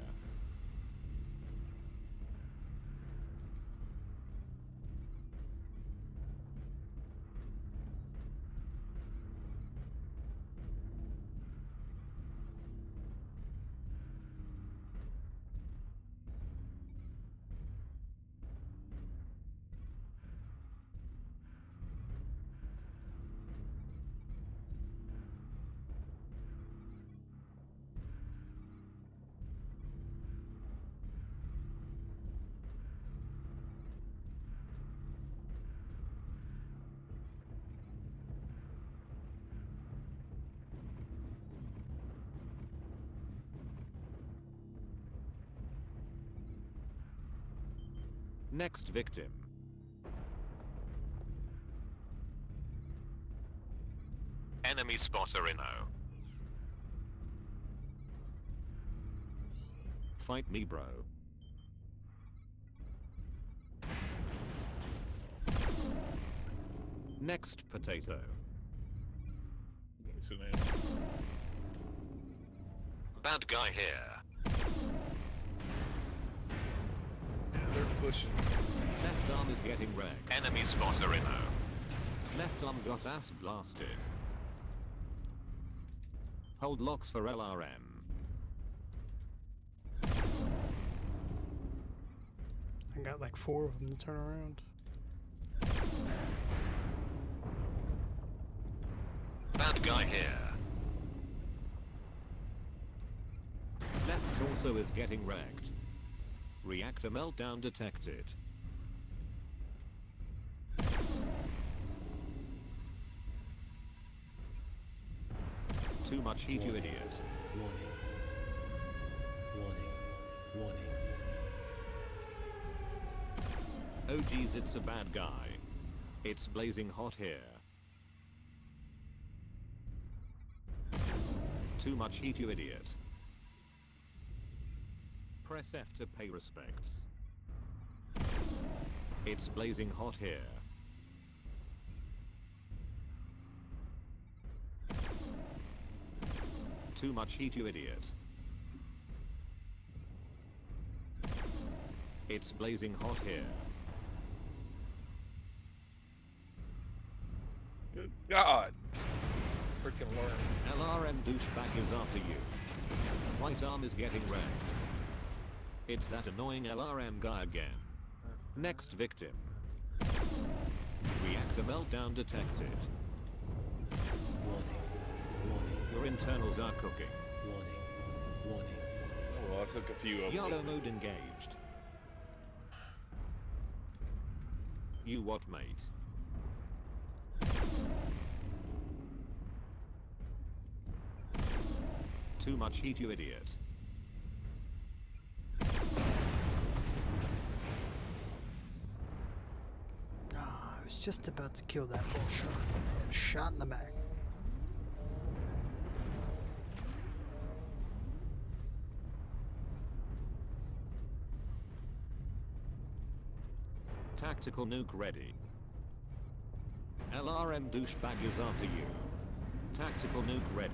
Next victim. Enemy spotter inno. Fight me bro. Next potato. Bad guy here.
They're pushing.
Left arm is getting wrecked. Enemy spotter inno. Left arm got ass blasted. Hold locks for LRM.
I got like 4 of them to turn around.
Bad guy here. Left torso is getting wrecked. Reactor meltdown detected. Too much heat, you idiot.
Warning.
Oh geez, it's a bad guy. It's blazing hot here. Too much heat, you idiot. Press F to pay respects. It's blazing hot here. Too much heat, you idiot. It's blazing hot here.
Good God. Freaking learn.
LRM douchebag is after you. Right arm is getting wrecked. It's that annoying LRM guy again. Next victim. Reactor meltdown detected. Your internals are cooking.
Oh, well, I took a few of them.
YOLO mode engaged. You what, mate? Too much heat, you idiot.
I was just about to kill that bullshit. Shot in the back.
Tactical nuke ready. LRM douchebag is after you. Tactical nuke ready.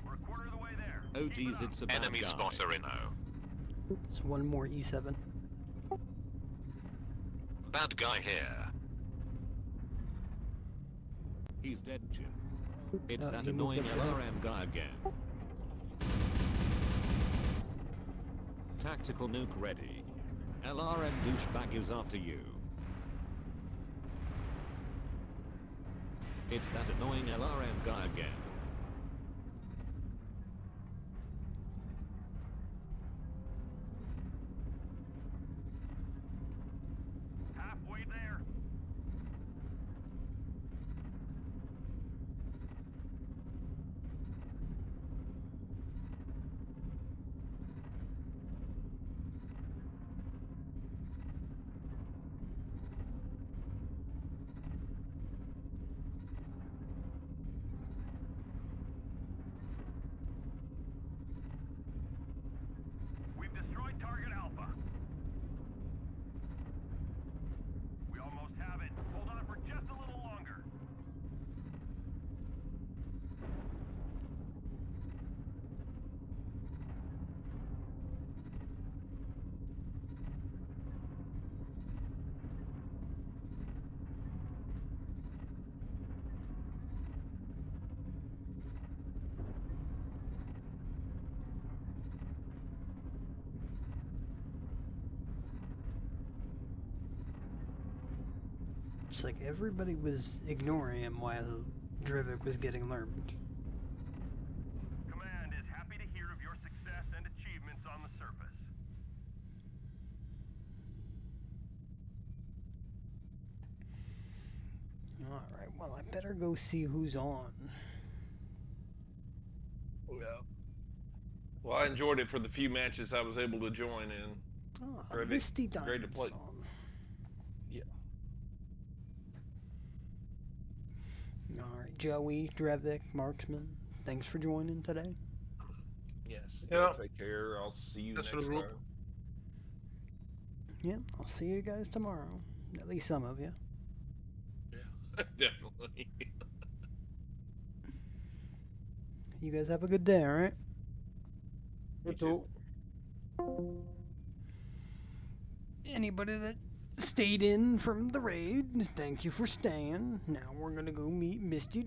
We're a quarter of the way there.
Oh geez, it's a bad
Enemy
guy.
spotter
inno.
It's one more E7.
Bad guy here. He's dead, Jim. It's that
he moved
annoying
up there.
LRM guy again. Tactical nuke ready. LRM douchebag is after you. It's that annoying LRM guy again.
Halfway there. target Alpha. We almost have it. Hold on for just a little longer.
It's like everybody was ignoring him while Drivik was getting learned.
Command is happy to hear of your success and achievements on the surface.
Alright, well, I better go see who's on.
Yeah. Well, I enjoyed it for the few matches I was able to join in.
Oh,
Great,
Misty
great to play.
Diamonds on.
Yeah.
Alright, Joey, Drevik, Marksman, thanks for joining today.
Yes.
Yeah.
Y'all take care. I'll see you
That's the
next
group.
time.
Yep, I'll see you guys tomorrow. At least some of you.
Yeah, definitely.
You guys have a good day, alright?
You too.
Anybody that stayed in from the raid, thank you for staying. Now we're gonna go meet Misty